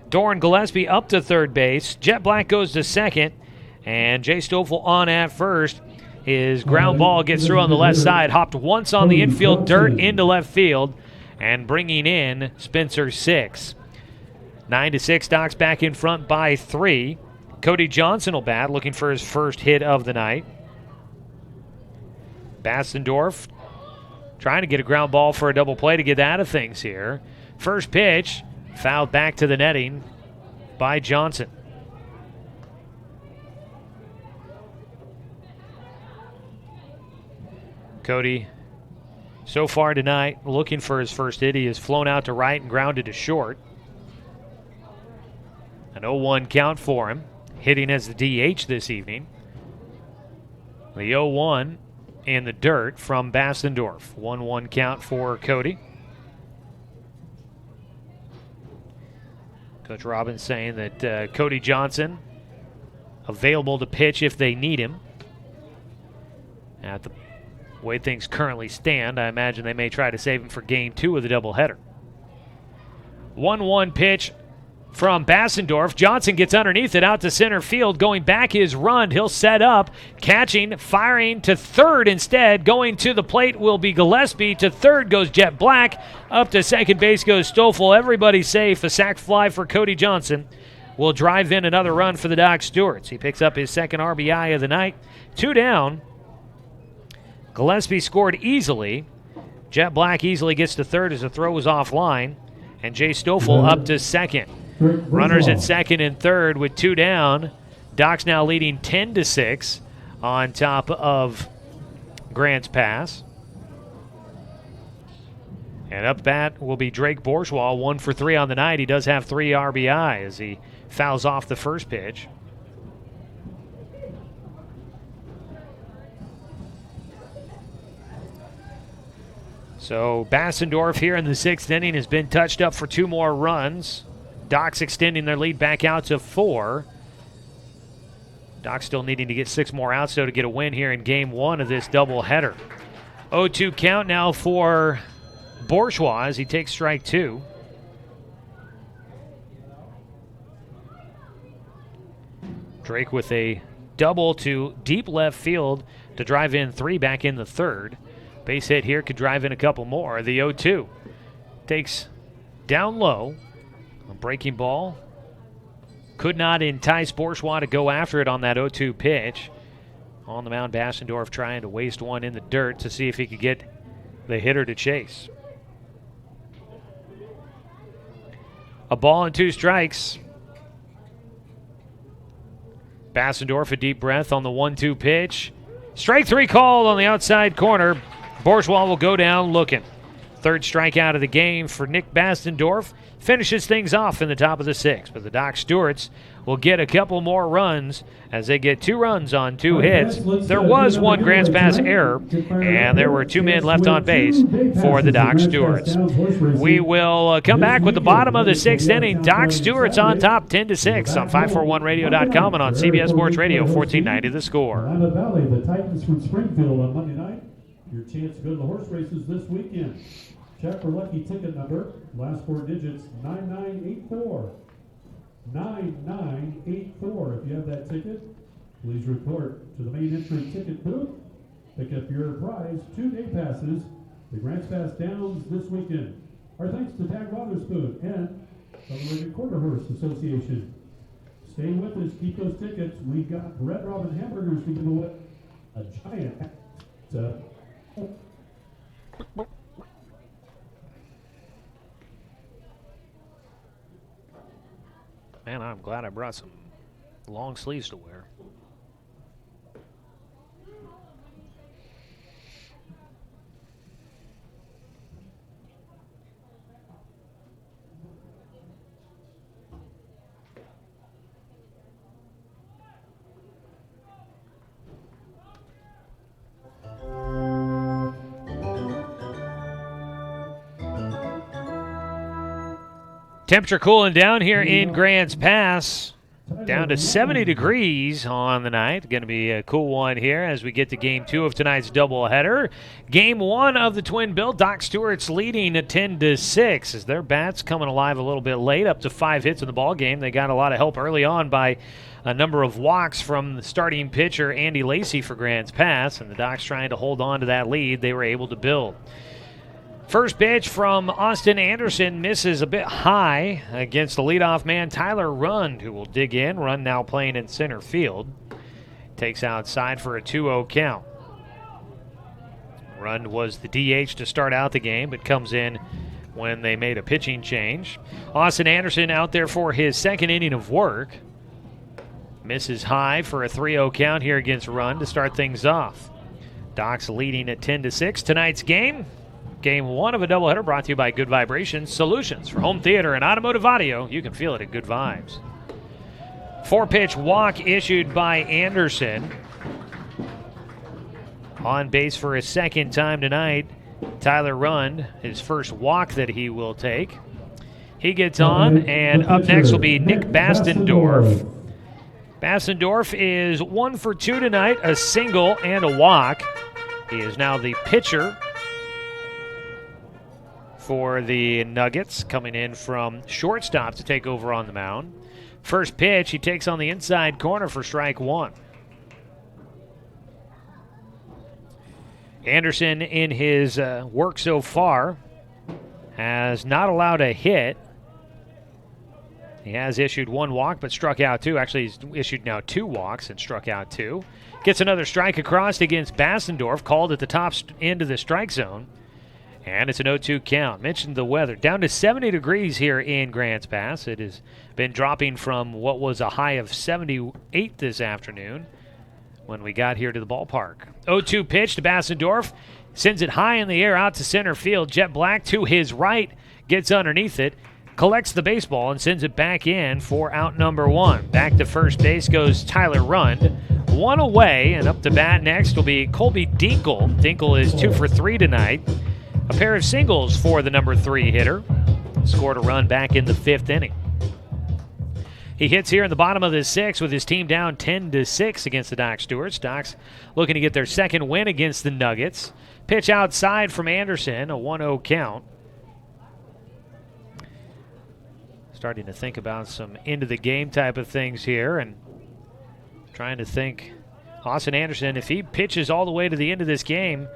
Speaker 1: Doran Gillespie up to third base. Jet Black goes to second, and Jay Stoffel on at first. His ground ball gets through on the left side, hopped once on the infield dirt into left field, and bringing in Spencer 6. 9-6, Docs back in front by 3. Cody Johnson will bat, looking for his first hit of the night. Bastendorf trying to get a ground ball for a double play to get out of things here. First pitch, fouled back to the netting by Johnson. Cody, so far tonight, looking for his first hit. He has flown out to right and grounded to short. An 0-1 count for him, hitting as the DH this evening. The 0-1 in the dirt from Bastendorf. 1-1 count for Cody. Coach Robbins saying that Cody Johnson available to pitch if they need him. At the way things currently stand, I imagine they may try to save him for game 2 of the doubleheader. 1-1 pitch from Bastendorf. Johnson gets underneath it out to center field. Going back his run. He'll set up. Catching, firing to third instead. Going to the plate will be Gillespie. To third goes Jet Black. Up to second base goes Stoffel. Everybody safe. A sac fly for Cody Johnson will drive in another run for the Doc Stewarts. He picks up his second RBI of the night. 2 down. Gillespie scored easily. Jet Black easily gets to third as the throw was offline. And Jay Stoffel up to second. Runners at second and third with 2 down. Docs now leading 10-6 on top of Grants Pass. And up bat will be Drake Bourgeois, 1 for 3 on the night. He does have 3 RBI as he fouls off the first pitch. So Bastendorf here in the 6th inning has been touched up for 2 more runs. Docs extending their lead back out to 4. Docs still needing to get 6 more outs, though, to get a win here in game 1 of this doubleheader. 0-2 count now for Bourgeois as he takes strike 2. Drake with a double to deep left field to drive in 3 back in the third. Base hit here could drive in a couple more. The 0-2 takes down low. A breaking ball. Could not entice Bourgeois to go after it on that 0-2 pitch. On the mound, Bastendorf trying to waste one in the dirt to see if he could get the hitter to chase. A ball and 2 strikes. Bastendorf a deep breath on the 1-2 pitch. Strike 3 called on the outside corner. Bourgeois will go down looking. Third strikeout of the game for Nick Bastendorf. Finishes things off in the top of the sixth. But the Doc Stewarts will get a couple more runs as they get 2 runs on 2 hits. There was one Grants Pass error, and there were 2 men left on base for the Doc Stewarts. We will come back with the bottom of the 6th inning. Doc Stewarts on top 10-6 on 541radio.com and on CBS Sports Radio 1490 The Score.
Speaker 16: Lima Valley, the Titans from Springfield on Monday night. Your chance to go to the horse races this weekend. Check for lucky ticket number. Last 4 digits, 9984. 9984. If you have that ticket, please report to the main entry ticket booth. Pick up your prize, 2 day passes. The Grants Pass Downs this weekend. Our thanks to Tag Wotherspoon and the Federated Quarter Horse Association. Stay with us, keep those tickets. We've got Red Robin hamburgers to give away. A giant.
Speaker 1: Man, I'm glad I brought some long sleeves to wear. Temperature cooling down here in Grants Pass. Down to 70 degrees on the night. Going to be a cool one here as we get to Game 2 of tonight's doubleheader. Game 1 of the Twin Bill. Doc Stewart's leading at 10-6 as their bats coming alive a little bit late, up to 5 hits in the ball game. They got a lot of help early on by a number of walks from the starting pitcher Andy Lacey for Grants Pass, and the Docs trying to hold on to that lead. They were able to build. First pitch from Austin Anderson misses a bit high against the leadoff man Tyler Rund, who will dig in. Rund now playing in center field. Takes outside for a 2-0 count. Rund was the DH to start out the game, but comes in when they made a pitching change. Austin Anderson out there for his second inning of work. Misses high for a 3-0 count here against Rund to start things off. Docs leading at 10-6 tonight's game. Game 1 of a doubleheader brought to you by Good Vibrations Solutions for home theater and automotive audio. You can feel it at Good Vibes. 4-pitch walk issued by Anderson. On base for his second time tonight, Tyler Rund, his first walk that he will take. He gets on, and up next will be Nick Bastendorf. Bastendorf is 1 for 2 tonight, a single and a walk. He is now the pitcher for the Nuggets, coming in from shortstop to take over on the mound. First pitch, he takes on the inside corner for strike 1. Anderson, in his work so far, has not allowed a hit. He has issued 1 walk but struck out 2. Actually, he's issued now 2 walks and struck out 2. Gets another strike across against Bastendorf, called at the top end of the strike zone. And it's an 0-2 count. Mentioned the weather. Down to 70 degrees here in Grants Pass. It has been dropping from what was a high of 78 this afternoon when we got here to the ballpark. 0-2 pitch to Bastendorf. Sends it high in the air out to center field. Jet Black to his right. Gets underneath it. Collects the baseball and sends it back in for out number 1. Back to first base goes Tyler Rund. 1 away, and up to bat next will be Colby Dinkle. Dinkle is 2 for 3 tonight. A pair of singles for the number 3 hitter. Scored a run back in the 5th inning. He hits here in the bottom of the 6th with his team down 10-6 against the Doc Stewarts. Docs looking to get their second win against the Nuggets. Pitch outside from Anderson, a 1-0 count. Starting to think about some end-of-the-game type of things here and trying to think. Austin Anderson, if he pitches all the way to the end of this game,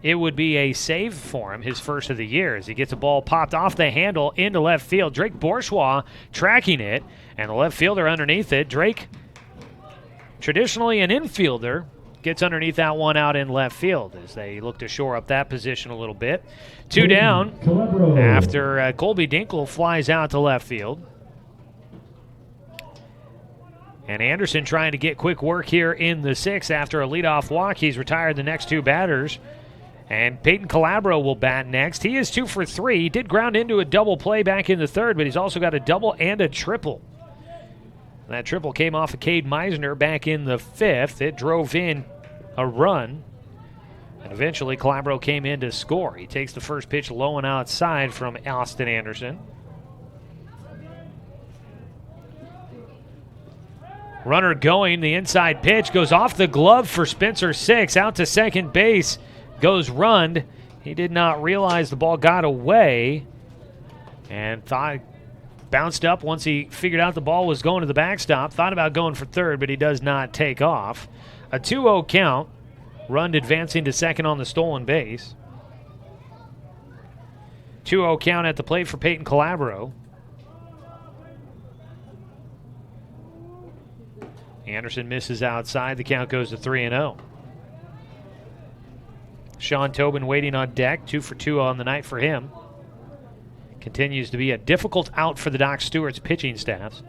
Speaker 1: it would be a save for him, his first of the year, as he gets a ball popped off the handle into left field. Drake Bourgeois tracking it, and the left fielder underneath it. Drake, traditionally an infielder, gets underneath that one out in left field as they look to shore up that position a little bit. 2 down after Colby Dinkle flies out to left field. And Anderson trying to get quick work here in the 6th after a leadoff walk. He's retired the next 2 batters. And Peyton Calabro will bat next. He is 2 for 3. He did ground into a double play back in the third, but he's also got a double and a triple. That triple came off of Cade Meisner back in the fifth. It drove in a run. And eventually Calabro came in to score. He takes the first pitch low and outside from Austin Anderson. Runner going, the inside pitch goes off the glove for Spencer Six. Out to second base goes Rund. He did not realize the ball got away and thought bounced up once he figured out the ball was going to the backstop. Thought about going for third, but he does not take off. A 2-0 count. Rund advancing to second on the stolen base. 2-0 count at the plate for Peyton Calabro. Anderson misses outside. The count goes to 3-0. Sean Tobin waiting on deck. 2 for 2 on the night for him. Continues to be a difficult out for the Doc Stewart's pitching staffs.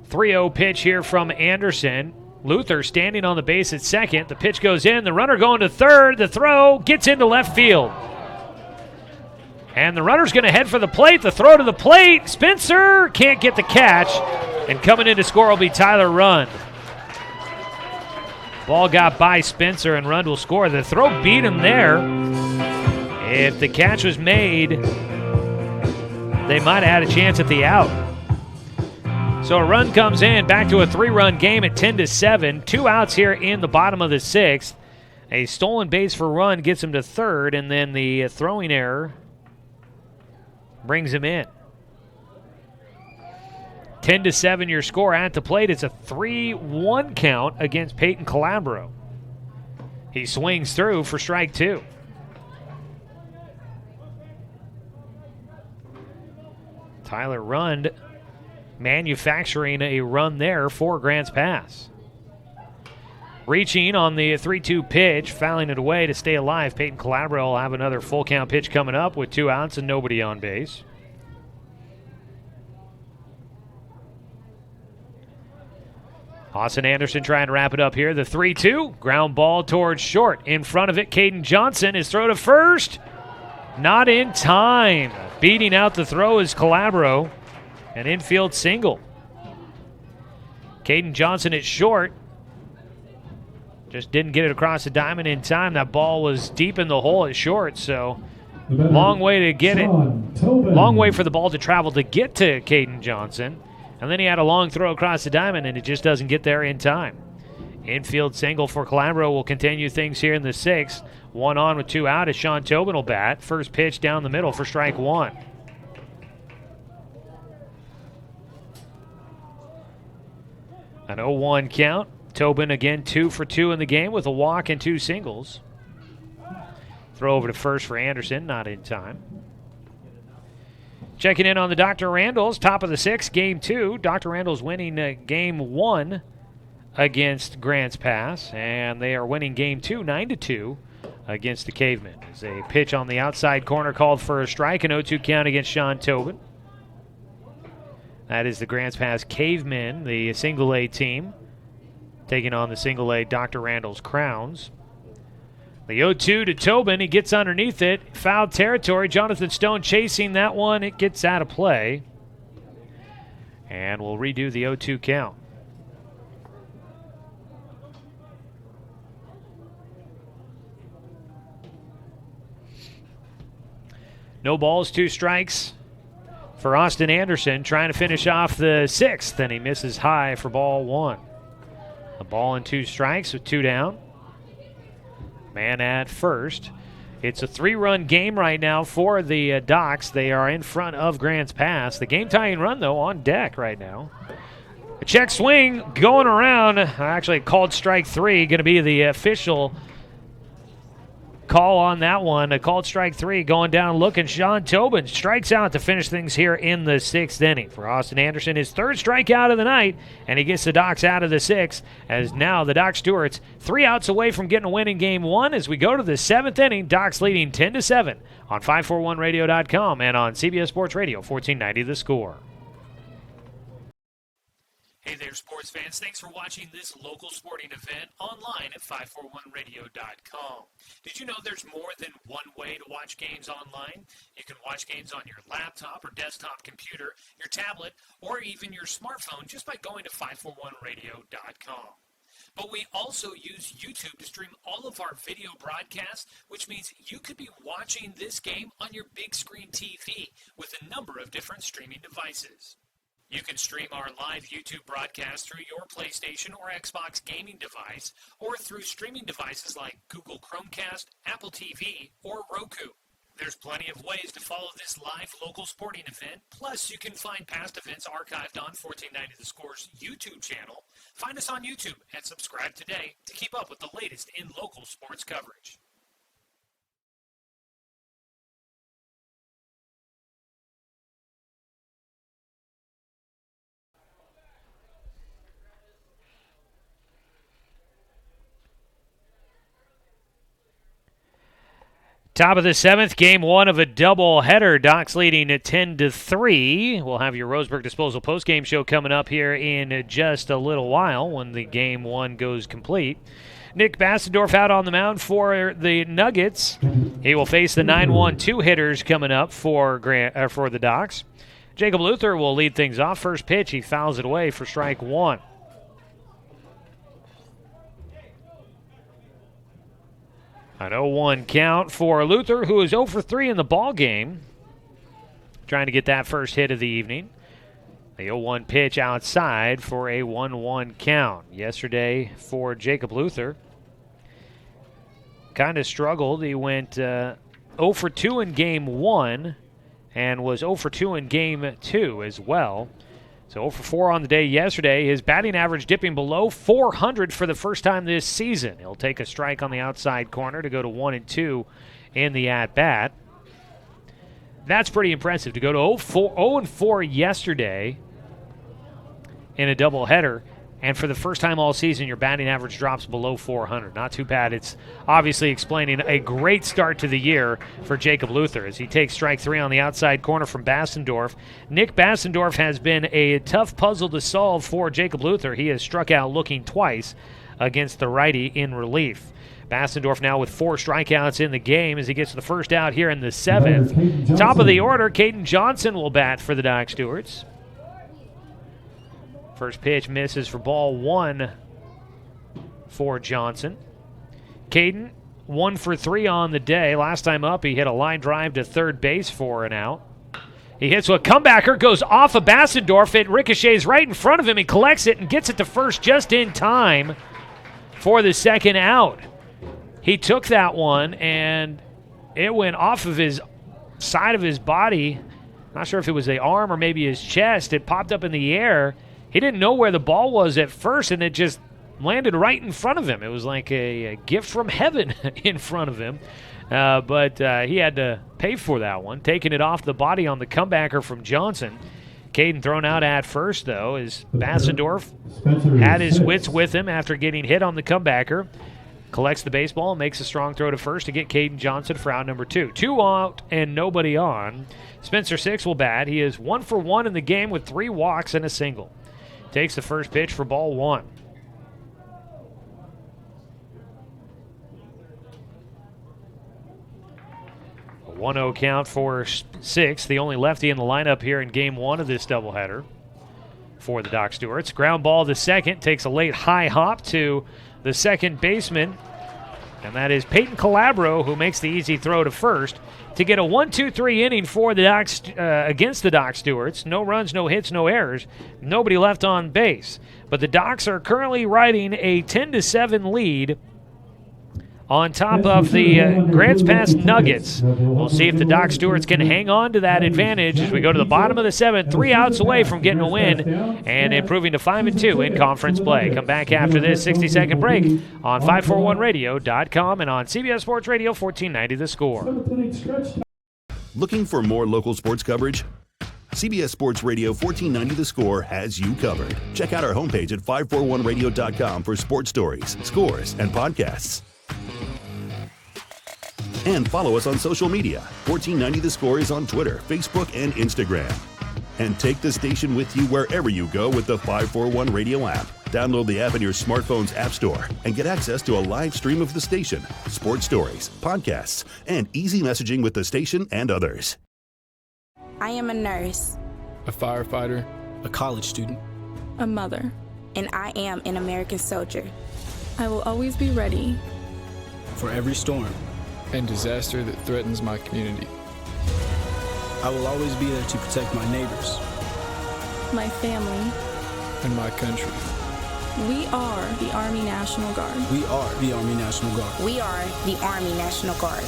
Speaker 1: 3-0 pitch here from Anderson. Luther standing on the base at second. The pitch goes in. The runner going to third. The throw gets into left field. And the runner's going to head for the plate. The throw to the plate. Spencer can't get the catch. And coming in to score will be Tyler Rund. Ball got by Spencer, and Rund will score. The throw beat him there. If the catch was made, they might have had a chance at the out. So a run comes in, back to a 3-run game at 10-7. 2 outs here in the bottom of the sixth. A stolen base for Rund gets him to third, and then the throwing error brings him in. 10-7 your score at the plate. It's a 3-1 count against Peyton Calabro. He swings through for strike 2. Tyler Rund manufacturing a run there for Grants Pass. Reaching on the 3-2 pitch, fouling it away to stay alive. Peyton Calabro will have another full count pitch coming up with 2 outs and nobody on base. Austin Anderson trying to wrap it up here. The 3-2, ground ball towards short. In front of it, Caden Johnson. His throw to first, not in time. Beating out the throw is Calabro. An infield single. Caden Johnson at short. Just didn't get it across the diamond in time. That ball was deep in the hole at short, so long way to get it. Long way for the ball to travel to get to Caden Johnson. And then he had a long throw across the diamond, and it just doesn't get there in time. Infield single for Calabro will continue things here in the sixth. 1 on with 2 out as Sean Tobin will bat. First pitch down the middle for strike 1. An 0-1 count. Tobin again 2 for 2 in the game with a walk and 2 singles. Throw over to first for Anderson, not in time. Checking in on the Dr. Randalls, top of the sixth, game 2. Dr. Randalls winning game 1 against Grants Pass, and they are winning game 2, 9-2 against the Cavemen. There's a pitch on the outside corner called for a strike, an 0-2 count against Sean Tobin. That is the Grants Pass Cavemen, the single-A team, taking on the single-A Dr. Randall's Crowns. The 0-2 to Tobin. He gets underneath it. Foul territory. Jonathan Stone chasing that one. It gets out of play. And we'll redo the 0-2 count. No balls, 2 strikes for Austin Anderson, trying to finish off the sixth, and he misses high for ball 1. A ball and 2 strikes with 2 down. Man at first. It's a 3-run game right now for the Docs. They are in front of Grants Pass. The game-tying run, though, on deck right now. A check swing going around. Actually called strike 3. Going to be the official call on that one. A called strike 3 going down looking. Sean Tobin strikes out to finish things here in the 6th inning. For Austin Anderson, his 3rd strikeout of the night, and he gets the Docs out of the 6th, as now the Doc Stewarts 3 outs away from getting a win in game 1 as we go to the 7th inning. Docs leading 10-7 on 541radio.com and on CBS Sports Radio 1490 The Score. Hey there, sports fans. Thanks for watching this local sporting event online at 541radio.com. Did you know there's more than one way to watch games online? You can watch games on your laptop or desktop computer, your tablet, or even your smartphone just by going to 541radio.com. But we also use YouTube to stream all of our video broadcasts, which means you could be watching this game on your big screen TV with a number of different streaming devices. You can stream our live YouTube broadcast through your PlayStation or Xbox gaming device or through streaming devices like Google Chromecast, Apple TV, or Roku. There's plenty of ways to follow this live local sporting event. Plus, you can find past events archived on 1490 The Score's YouTube channel. Find us on YouTube and subscribe today to keep up with the latest in local sports coverage. Top of the seventh, game one of a doubleheader. Docs leading at 10-3. We'll have your Roseburg Disposal postgame show coming up here in just a little while when the game one goes complete. Nick Bassendorf out on the mound for the Nuggets. He will face the 9-1 two-hitters coming up for the Docs. Jacob Luther will lead things off. First pitch, he fouls it away for strike one. An 0-1 count for Luther, who is 0 for 3 in the ball game. Trying to get that first hit of the evening. The 0-1 pitch outside for a 1-1 count. Yesterday for Jacob Luther, kind of struggled. He went 0 for 2 in game one and was 0 for 2 in game two as well. So 0 for 4 on the day yesterday. His batting average dipping below 400 for the first time this season. He'll take a strike on the outside corner to go to 1-2 in the at-bat. That's pretty impressive to go to 0-4 yesterday in a doubleheader. And for the first time all season, your batting average drops below 400. Not too bad. It's obviously explaining a great start to the year for Jacob Luther as he takes strike three on the outside corner from Bassendorf. Nick Bassendorf has been a tough puzzle to solve for Jacob Luther. He has struck out looking twice against the righty in relief. Bassendorf now with 4 strikeouts in the game as he gets the first out here in the 7th. Top of the order, Caden Johnson will bat for the Dock Stewarts. First pitch misses for ball one for Johnson. Caden, 1 for 3 on the day. Last time up, he hit a line drive to third base for an out. He hits a comebacker, goes off of Bassendorf. It ricochets right in front of him. He collects it and gets it to first just in time for the second out. He took that one, and it went off of his side of his body. Not sure if it was the arm or maybe his chest. It popped up in the air. He didn't know where the ball was at first, and it just landed right in front of him. It was like a gift from heaven in front of him. But he had to pay for that one, taking it off the body on the comebacker from Johnson. Caden thrown out at first, though, as Bassendorf had his wits with him after getting hit on the comebacker. Collects the baseball and makes a strong throw to first to get Caden Johnson for out number 2. 2 out and nobody on. Spencer Six will bat. He is 1 for 1 in the game with 3 walks and a single. Takes the first pitch for ball one. A 1-0 count for Six, the only lefty in the lineup here in game one of this doubleheader for the Dock Stewarts. Ground ball to second, takes a late high hop to the second baseman, and that is Peyton Calabro, who makes the easy throw to first to get a 1-2-3 inning for the Docks against the Dock Stewarts. No runs, no hits, no errors. Nobody left on base. But the Docks are currently riding a 10-7 lead on top of the Grants Pass Nuggets. We'll see if the Dock Stewarts can hang on to that advantage as we go to the bottom of the 7th, 3 outs away from getting a win and improving to 5-2 in conference play. Come back after this 60-second break on 541radio.com and on CBS Sports Radio 1490 The Score.
Speaker 8: Looking for more local sports coverage? CBS Sports Radio 1490 The Score has you covered. Check out our homepage at 541radio.com for sports stories, scores, and podcasts. And follow us on social media. 1490 The Score is on Twitter, Facebook, and Instagram. And take the station with you wherever you go with the 541 Radio app. Download the app in your smartphone's app store and get access to a live stream of the station, sports stories, podcasts, and easy messaging with the station and others.
Speaker 3: I am a nurse.
Speaker 4: A firefighter.
Speaker 5: A college student.
Speaker 6: A mother.
Speaker 3: And I am an American soldier.
Speaker 6: I will always be ready.
Speaker 5: For every storm.
Speaker 4: And disaster that threatens my community.
Speaker 5: I will always be there to protect my neighbors.
Speaker 6: My family.
Speaker 4: And my country.
Speaker 6: We are the Army National Guard.
Speaker 5: We are the Army National Guard.
Speaker 3: We are the Army National Guard.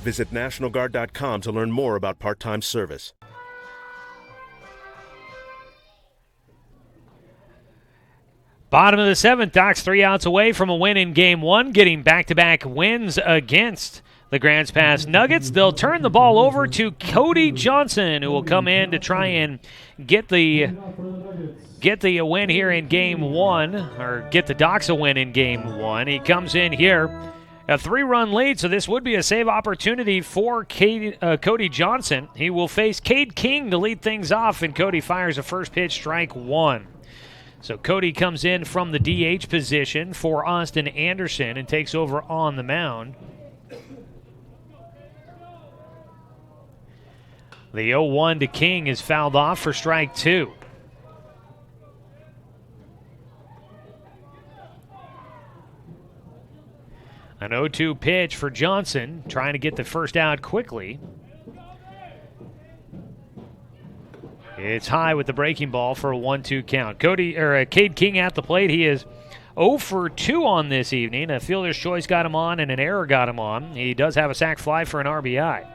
Speaker 7: Visit nationalguard.com to learn more about part-time service.
Speaker 1: Bottom of the seventh, Docs 3 outs away from a win in Game 1, getting back-to-back wins against the Grants Pass Nuggets. They'll turn the ball over to Cody Johnson, who will come in to try and get the win here in Game 1, or get the Docs a win in Game 1. He comes in here, a 3-run lead, so this would be a save opportunity for Cody Johnson. He will face Cade King to lead things off, and Cody fires a first pitch, strike one. So Cody comes in from the DH position for Austin Anderson and takes over on the mound. The 0-1 to King is fouled off for strike two. An 0-2 pitch for Johnson, trying to get the first out quickly. It's high with the breaking ball for a 1-2 count. Cade King at the plate. He is 0 for 2 on this evening. A fielder's choice got him on and an error got him on. He does have a sac fly for an RBI.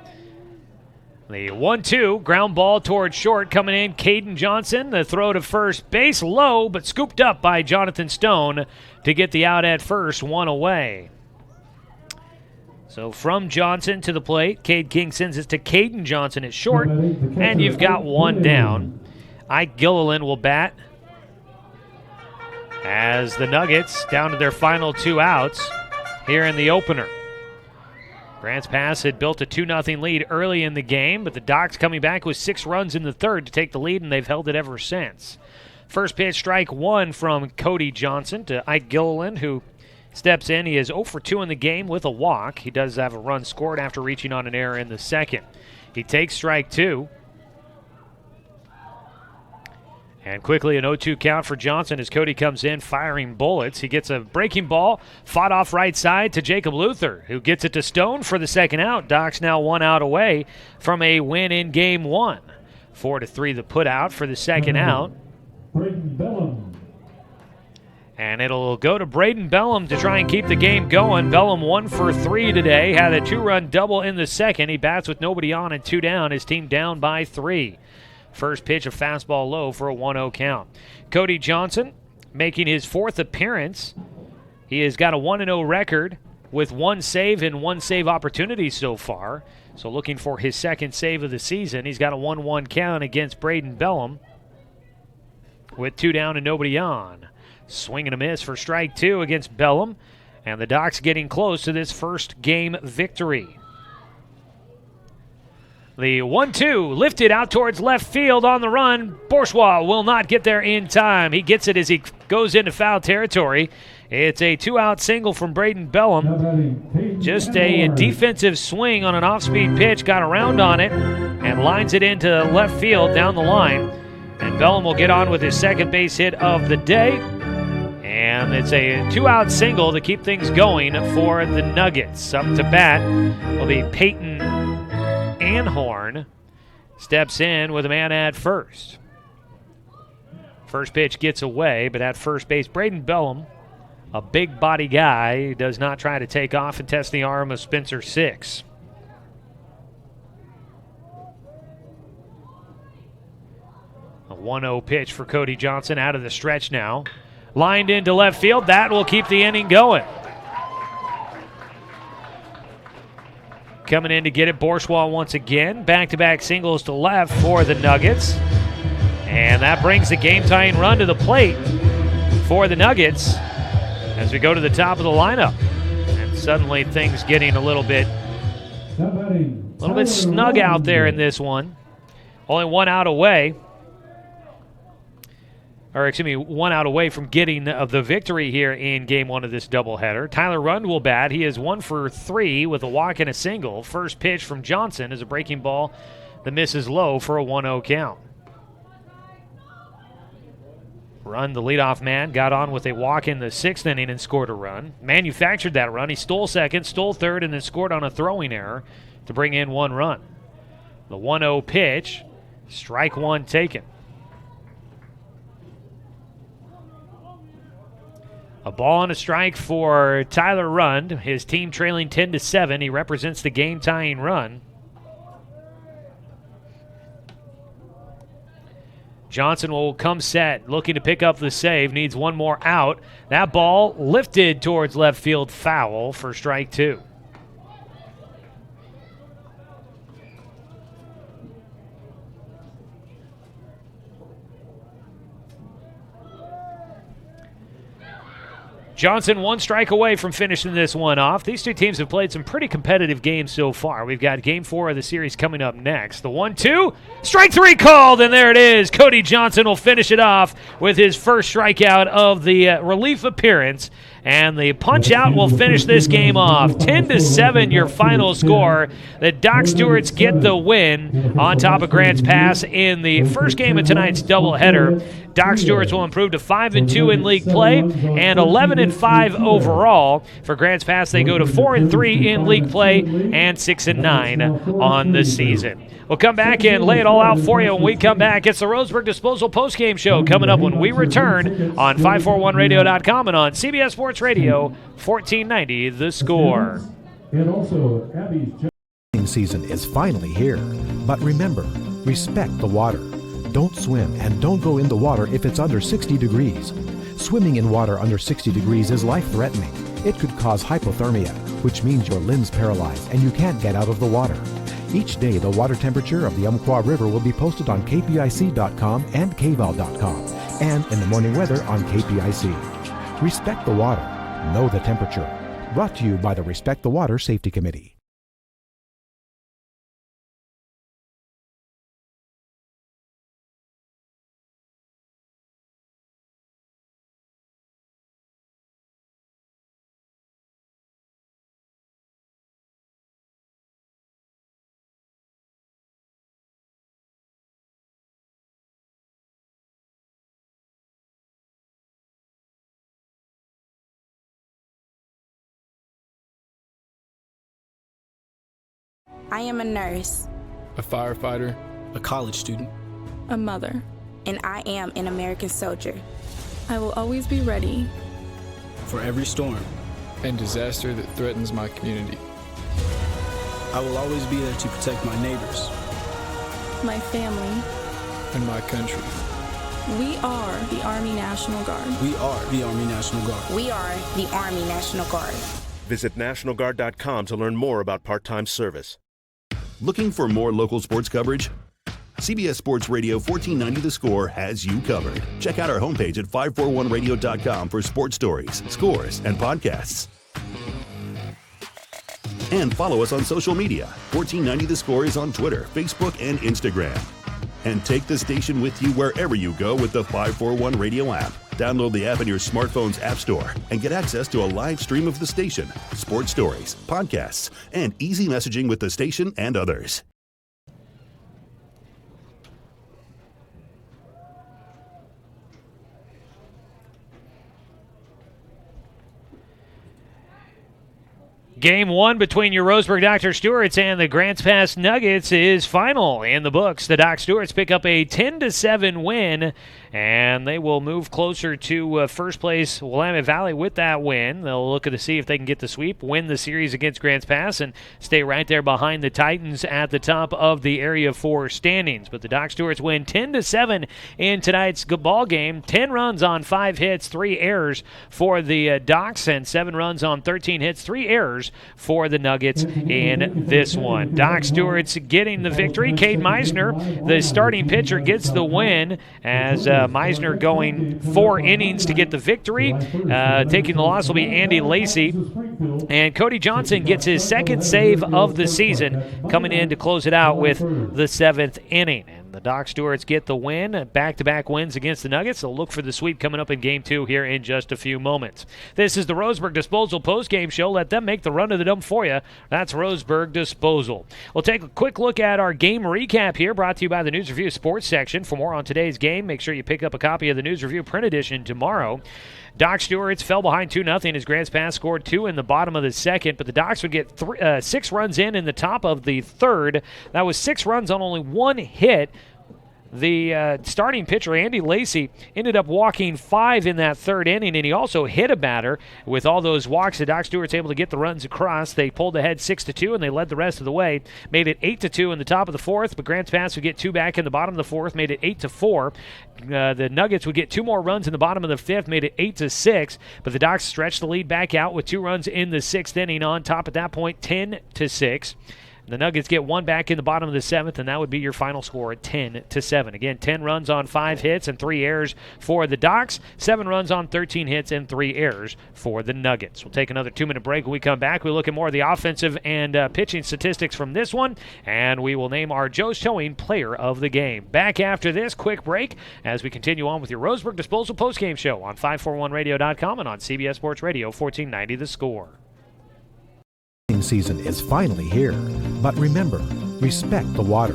Speaker 1: The 1-2, ground ball towards short coming in. Caden Johnson, the throw to first base, low, but scooped up by Jonathan Stone to get the out at first, one away. So from Johnson to the plate, Cade King sends it to Caden Johnson at short, and you've got one down. Ike Gilliland will bat as the Nuggets down to their final 2 outs here in the opener. Grants Pass had built a 2-0 lead early in the game, but the Docs coming back with 6 runs in the third to take the lead, and they've held it ever since. First pitch, strike one from Cody Johnson to Ike Gilliland, who steps in. He is 0 for 2 in the game with a walk. He does have a run scored after reaching on an error in the second. He takes strike two. And quickly an 0-2 count for Johnson as Cody comes in firing bullets. He gets a breaking ball, fought off right side to Jacob Luther, who gets it to Stone for the second out. Doc's now 1 out away from a win in Game 1. 4-3 the put out for the second out.
Speaker 16: Braden Bellum.
Speaker 1: And it'll go to Braden Bellum to try and keep the game going. Bellum 1 for 3 today. Had a 2-run double in the second. He bats with nobody on and 2 down. His team down by 3. First pitch, a fastball low for a 1-0 count. Cody Johnson making his 4th appearance. He has got a 1-0 record with 1 save and 1 save opportunity so far. So looking for his 2nd save of the season. He's got a 1-1 count against Braden Bellum with 2 down and nobody on. Swing and a miss for strike 2 against Bellum. And the Docs getting close to this first game victory. The 1-2 lifted out towards left field on the run. Bourgeois will not get there in time. He gets it as he goes into foul territory. It's a 2-out single from Braden Bellum. Just a defensive swing on an off-speed pitch, got around on it, and lines it into left field down the line. And Bellum will get on with his second base hit of the day. And it's a 2-out single to keep things going for the Nuggets. Up to bat will be Peyton Anhorn. Steps in with a man at first. First pitch gets away, but at first base, Braden Bellum, a big body guy, does not try to take off and test the arm of Spencer Six. A 1-0 pitch for Cody Johnson out of the stretch now. Lined into left field. That will keep the inning going. Coming in to get it, Bourgeois once again. Back-to-back singles to left for the Nuggets. And that brings the game-tying run to the plate for the Nuggets as we go to the top of the lineup. And suddenly things getting a little bit snug out there in this one. Only 1 out away. one out away from getting the victory here in game one of this doubleheader. Tyler Rund will bat. He is 1 for 3 with a walk and a single. First pitch from Johnson is a breaking ball that misses low for a 1-0 count. Rund, the leadoff man, got on with a walk in the 6th inning and scored a run. Manufactured that run. He stole second, stole third, and then scored on a throwing error to bring in 1 run. The 1-0 pitch, strike 1 taken. A ball and a strike for Tyler Rund. His team trailing 10-7. He represents the game-tying run. Johnson will come set, looking to pick up the save. Needs one more out. That ball lifted towards left field, foul for strike 2. Johnson 1 strike away from finishing this one off. These two teams have played some pretty competitive games so far. We've got game 4 of the series coming up next. The 1-2, strike 3 called, and there it is. Cody Johnson will finish it off with his first strikeout of the relief appearance, and the punch-out will finish this game off. 10-7 your final score. The Doc Stewarts get the win on top of Grants Pass in the first game of tonight's doubleheader. Doc Stewarts will improve to 5-2 in league play and 11-5 overall. For Grants Pass, they go to 4-3 in league play and 6-9 on the season. We'll come back and lay it all out for you when we come back. It's the Roseburg Disposal postgame show coming up when we return on 541radio.com and on CBS Sports Radio 1490 The Score.
Speaker 16: And also, Abby's
Speaker 2: season is finally here. But remember, respect the water. Don't swim and don't go in the water if it's under 60 degrees. Swimming in water under 60 degrees is life-threatening. It could cause hypothermia, which means your limbs paralyzed and you can't get out of the water. Each day, the water temperature of the Umpqua River will be posted on kpic.com and kval.com, and in the morning weather on KPIC. Respect the water. Know the temperature. Brought to you by the Respect the Water Safety Committee.
Speaker 3: I am a nurse,
Speaker 4: a firefighter,
Speaker 5: a college student,
Speaker 6: a mother,
Speaker 3: and I am an American soldier.
Speaker 6: I will always be ready
Speaker 5: for every storm
Speaker 4: and disaster that threatens my community.
Speaker 5: I will always be there to protect my neighbors,
Speaker 6: my family,
Speaker 4: and my country.
Speaker 6: We are the Army National Guard.
Speaker 5: We are the Army National Guard.
Speaker 3: We are the Army National Guard.
Speaker 7: Visit nationalguard.com to learn more about part-time service.
Speaker 8: Looking for more local sports coverage? CBS Sports Radio 1490 The Score has you covered. Check out our homepage at 541radio.com for sports stories, scores, and podcasts. And follow us on social media. 1490 The Score is on Twitter, Facebook, and Instagram. And take the station with you wherever you go with the 541 Radio app. Download the app in your smartphone's app store and get access to a live stream of the station, sports stories, podcasts, and easy messaging with the station and others.
Speaker 1: Game 1 between your Roseburg Dr. Stewarts and the Grants Pass Nuggets is final in the books. The Doc Stewarts pick up a 10-7 win, and they will move closer to first place Willamette Valley with that win. They'll look to see if they can get the sweep, win the series against Grants Pass, and stay right there behind the Titans at the top of the Area 4 standings. But the Doc Stewarts win 10-7 in tonight's ball game. 10 runs on 5 hits, 3 errors for the Docs, and 7 runs on 13 hits, 3 errors for the Nuggets in this one. Doc Stewart's getting the victory. Cade Meisner, the starting pitcher, gets the win as Meisner going 4 innings to get the victory. Taking the loss will be Andy Lacey. And Cody Johnson gets his second save of the season, coming in to close it out with the 7th inning. And the Doc Stewarts get the win, back-to-back wins against the Nuggets. They'll look for the sweep coming up in Game 2 here in just a few moments. This is the Roseburg Disposal postgame show. Let them make the run of the dump for you. That's Roseburg Disposal. We'll take a quick look at our game recap here, brought to you by the News Review Sports section. For more on today's game, make sure you pick up a copy of the News Review print edition tomorrow. Doc Stewart's fell behind 2-0 as Grants Pass scored 2 in the bottom of the second, but the Docs would get 6 runs in the top of the third. That was 6 runs on only 1 hit. The starting pitcher, Andy Lacey, ended up walking 5 in that third inning, and he also hit a batter. With all those walks, the Doc Stewarts able to get the runs across. They pulled ahead 6-2, and they led the rest of the way. Made it 8-2 in the top of the fourth, but Grants Pass would get 2 back in the bottom of the fourth, made it 8-4. The Nuggets would get 2 more runs in the bottom of the fifth, made it 8-6, but the Docs stretched the lead back out with 2 runs in the 6th inning. On top at that point, 10-6. The Nuggets get 1 back in the bottom of the 7th, and that would be your final score at 10-7. Again, 10 runs on 5 hits and 3 errors for the Docs, 7 runs on 13 hits and 3 errors for the Nuggets. We'll take another 2-minute break. When we come back, we look at more of the offensive and pitching statistics from this one, and we will name our Joe's Towing Player of the Game. Back after this quick break as we continue on with your Roseburg Disposal postgame show on 541radio.com and on CBS Sports Radio 1490 The Score.
Speaker 2: Season is finally here, but remember, respect the water.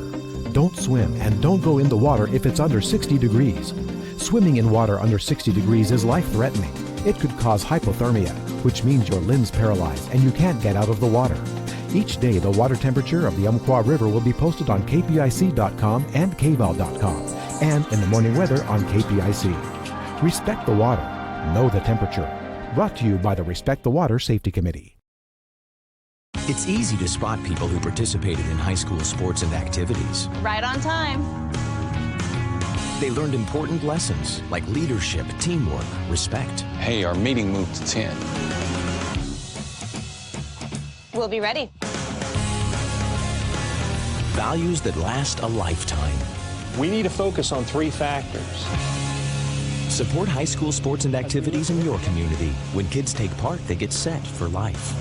Speaker 2: Don't swim and don't go in the water if it's under 60 degrees. Swimming in water under 60 degrees is life-threatening. It could cause hypothermia, which means your limbs paralyzed and you can't get out of the water. Each day, the water temperature of the Umpqua River will be posted on kpic.com and kval.com, and in the morning weather on KPIC. Respect the water. Know the temperature. Brought to you by the Respect the Water Safety Committee.
Speaker 10: It's easy to spot people who participated in high school sports and activities.
Speaker 11: Right on time.
Speaker 10: They learned important lessons like leadership, teamwork, respect.
Speaker 12: Hey, our meeting moved to 10.
Speaker 11: We'll be ready.
Speaker 10: Values that last a lifetime.
Speaker 12: We need to focus on 3 factors.
Speaker 10: Support high school sports and activities in your community. When kids take part, they get set for life.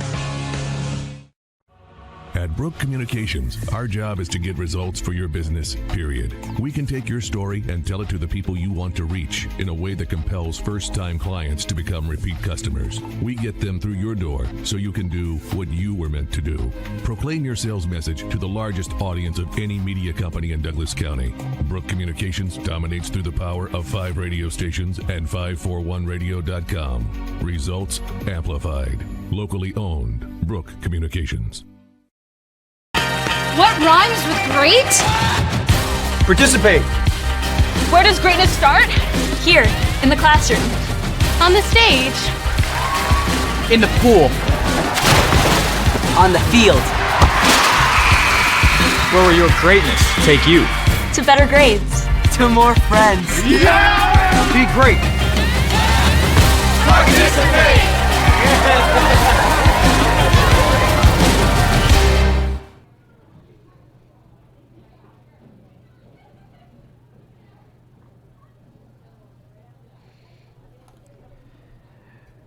Speaker 13: At Brook Communications, our job is to get results for your business, period. We can take your story and tell it to the people you want to reach in a way that compels first-time clients to become repeat customers. We get them through your door so you can do what you were meant to do. Proclaim your sales message to the largest audience of any media company in Douglas County. Brook Communications dominates through the power of 5 radio stations and 541radio.com. Results amplified. Locally owned. Brook Communications.
Speaker 14: What rhymes with great?
Speaker 15: Participate.
Speaker 14: Where does greatness start? Here, in the classroom. On the stage.
Speaker 15: In the pool. On the field. Where will your greatness take you?
Speaker 14: To better grades.
Speaker 15: To more friends. Yeah! Be great.
Speaker 18: Participate!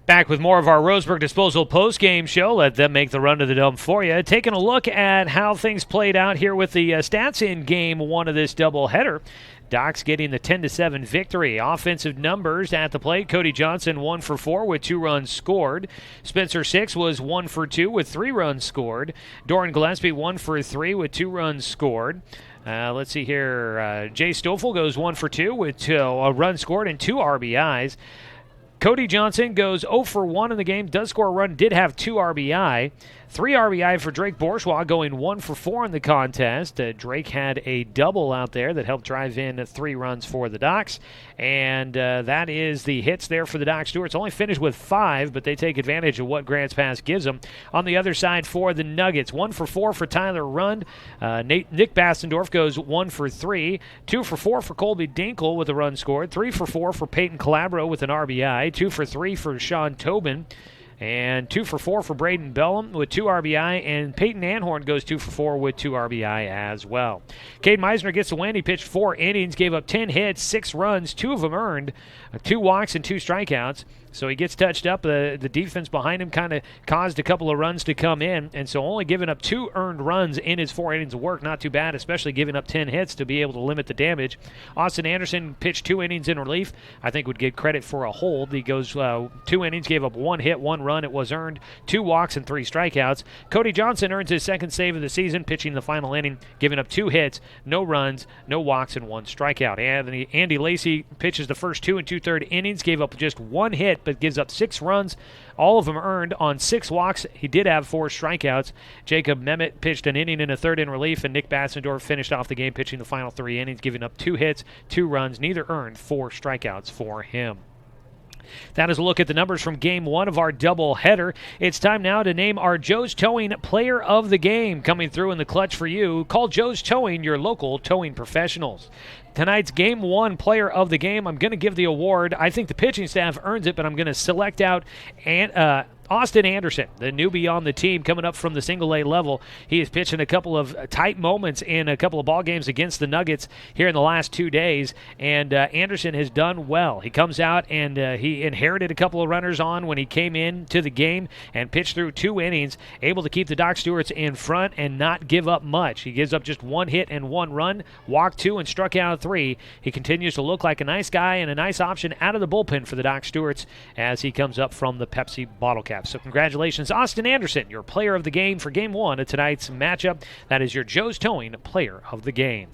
Speaker 1: Back with more of our Roseburg Disposal post-game show. Let them make the run to the dump for you. Taking a look at how things played out here with the stats in Game 1 of this doubleheader. Docs getting the 10-7 victory. Offensive numbers at the plate. Cody Johnson 1 for 4 with 2 runs scored. Spencer 6 was 1 for 2 with 3 runs scored. Doran Gillespie 1 for 3 with 2 runs scored. Let's see here. Jay Stoffel goes 1 for 2 with a run scored and 2 RBIs. Cody Johnson goes 0 for 1 in the game, does score a run, did have 2 RBI. 3 RBI for Drake Bourgeois, going 1 for 4 in the contest. Drake had a double out there that helped drive in 3 runs for the Docs. And that is the hits there for the Doc Stewarts. Only finished with 5, but they take advantage of what Grants Pass gives them. On the other side for the Nuggets, 1 for 4 for Tyler Rund. Nick Bastendorf goes 1 for 3. 2 for 4 for Colby Dinkle with a run scored. 3 for 4 for Peyton Calabro with an RBI. 2 for 3 for Sean Tobin. And 2 for 4 for Braden Bellum with 2 RBI, and Peyton Anhorn goes 2 for 4 with 2 RBI as well. Cade Meisner gets the win. He pitched 4 innings, gave up 10 hits, 6 runs, 2 of them earned, 2 walks and 2 strikeouts. So he gets touched up. The defense behind him kind of caused a couple of runs to come in, and so only giving up 2 earned runs in his 4 innings of work, not too bad, especially giving up 10 hits to be able to limit the damage. Austin Anderson pitched 2 innings in relief. I think would get credit for a hold. He goes 2 innings, gave up 1 hit, 1 run. It was earned, 2 walks and 3 strikeouts. Cody Johnson earns his 2nd save of the season, pitching the final inning, giving up 2 hits, no runs, no walks, and 1 strikeout. Andy Lacy pitches the first 2 2/3 innings, gave up just 1 hit, but gives up 6 runs, all of them earned on 6 walks. He did have 4 strikeouts. Jacob Mehmet pitched an inning and a third in relief, and Nick Bassendorf finished off the game pitching the final 3 innings, giving up 2 hits, 2 runs, neither earned, 4 strikeouts for him. That is a look at the numbers from Game 1 of our doubleheader. It's time now to name our Joe's Towing Player of the Game. Coming through in the clutch for you, call Joe's Towing, your local towing professionals. Tonight's Game 1 Player of the Game, I'm going to give the award. I think the pitching staff earns it, but I'm going to select out Austin Anderson, the newbie on the team coming up from the single-A level. He is pitching a couple of tight moments in a couple of ball games against the Nuggets here in the last 2 days, and Anderson has done well. He comes out and he inherited a couple of runners on when he came in to the game and pitched through 2 innings, able to keep the Doc Stewarts in front and not give up much. He gives up just 1 hit and 1 run, walked 2 and struck out 3. He continues to look like a nice guy and a nice option out of the bullpen for the Doc Stewarts as he comes up from the Pepsi bottle cap. So congratulations, Austin Anderson, your player of the game for Game 1 of tonight's matchup. That is your Joe's Towing player of the game.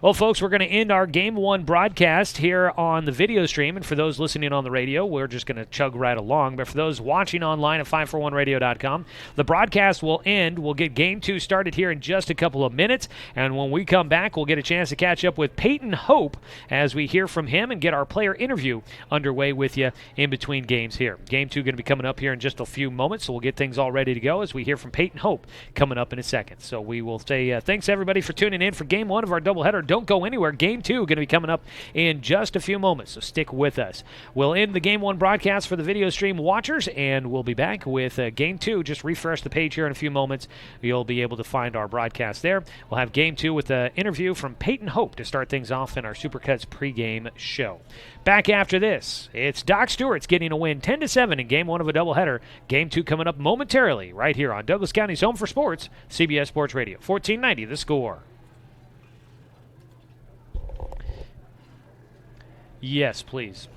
Speaker 1: Well, folks, we're going to end our Game 1 broadcast here on the video stream. And for those listening on the radio, we're just going to chug right along. But for those watching online at 541radio.com, the broadcast will end. We'll get Game 2 started here in just a couple of minutes. And when we come back, we'll get a chance to catch up with Peyton Hope as we hear from him and get our player interview underway with you in between games here. Game 2 going to be coming up here in just a few moments, so we'll get things all ready to go as we hear from Peyton Hope coming up in a second. So we will say thanks, everybody, for tuning in for Game 1 of our doubleheader. Don't go anywhere. Game 2 going to be coming up in just a few moments, so stick with us. We'll end the Game 1 broadcast for the video stream watchers, and we'll be back with Game 2. Just refresh the page here in a few moments. You'll be able to find our broadcast there. We'll have Game 2 with an interview from Peyton Hope to start things off in our Supercuts pregame show. Back after this, it's Doc Stewart's getting a win 10-7 in Game 1 of a doubleheader. Game 2 coming up momentarily right here on Douglas County's Home for Sports, CBS Sports Radio, 1490 The Score. Yes, please.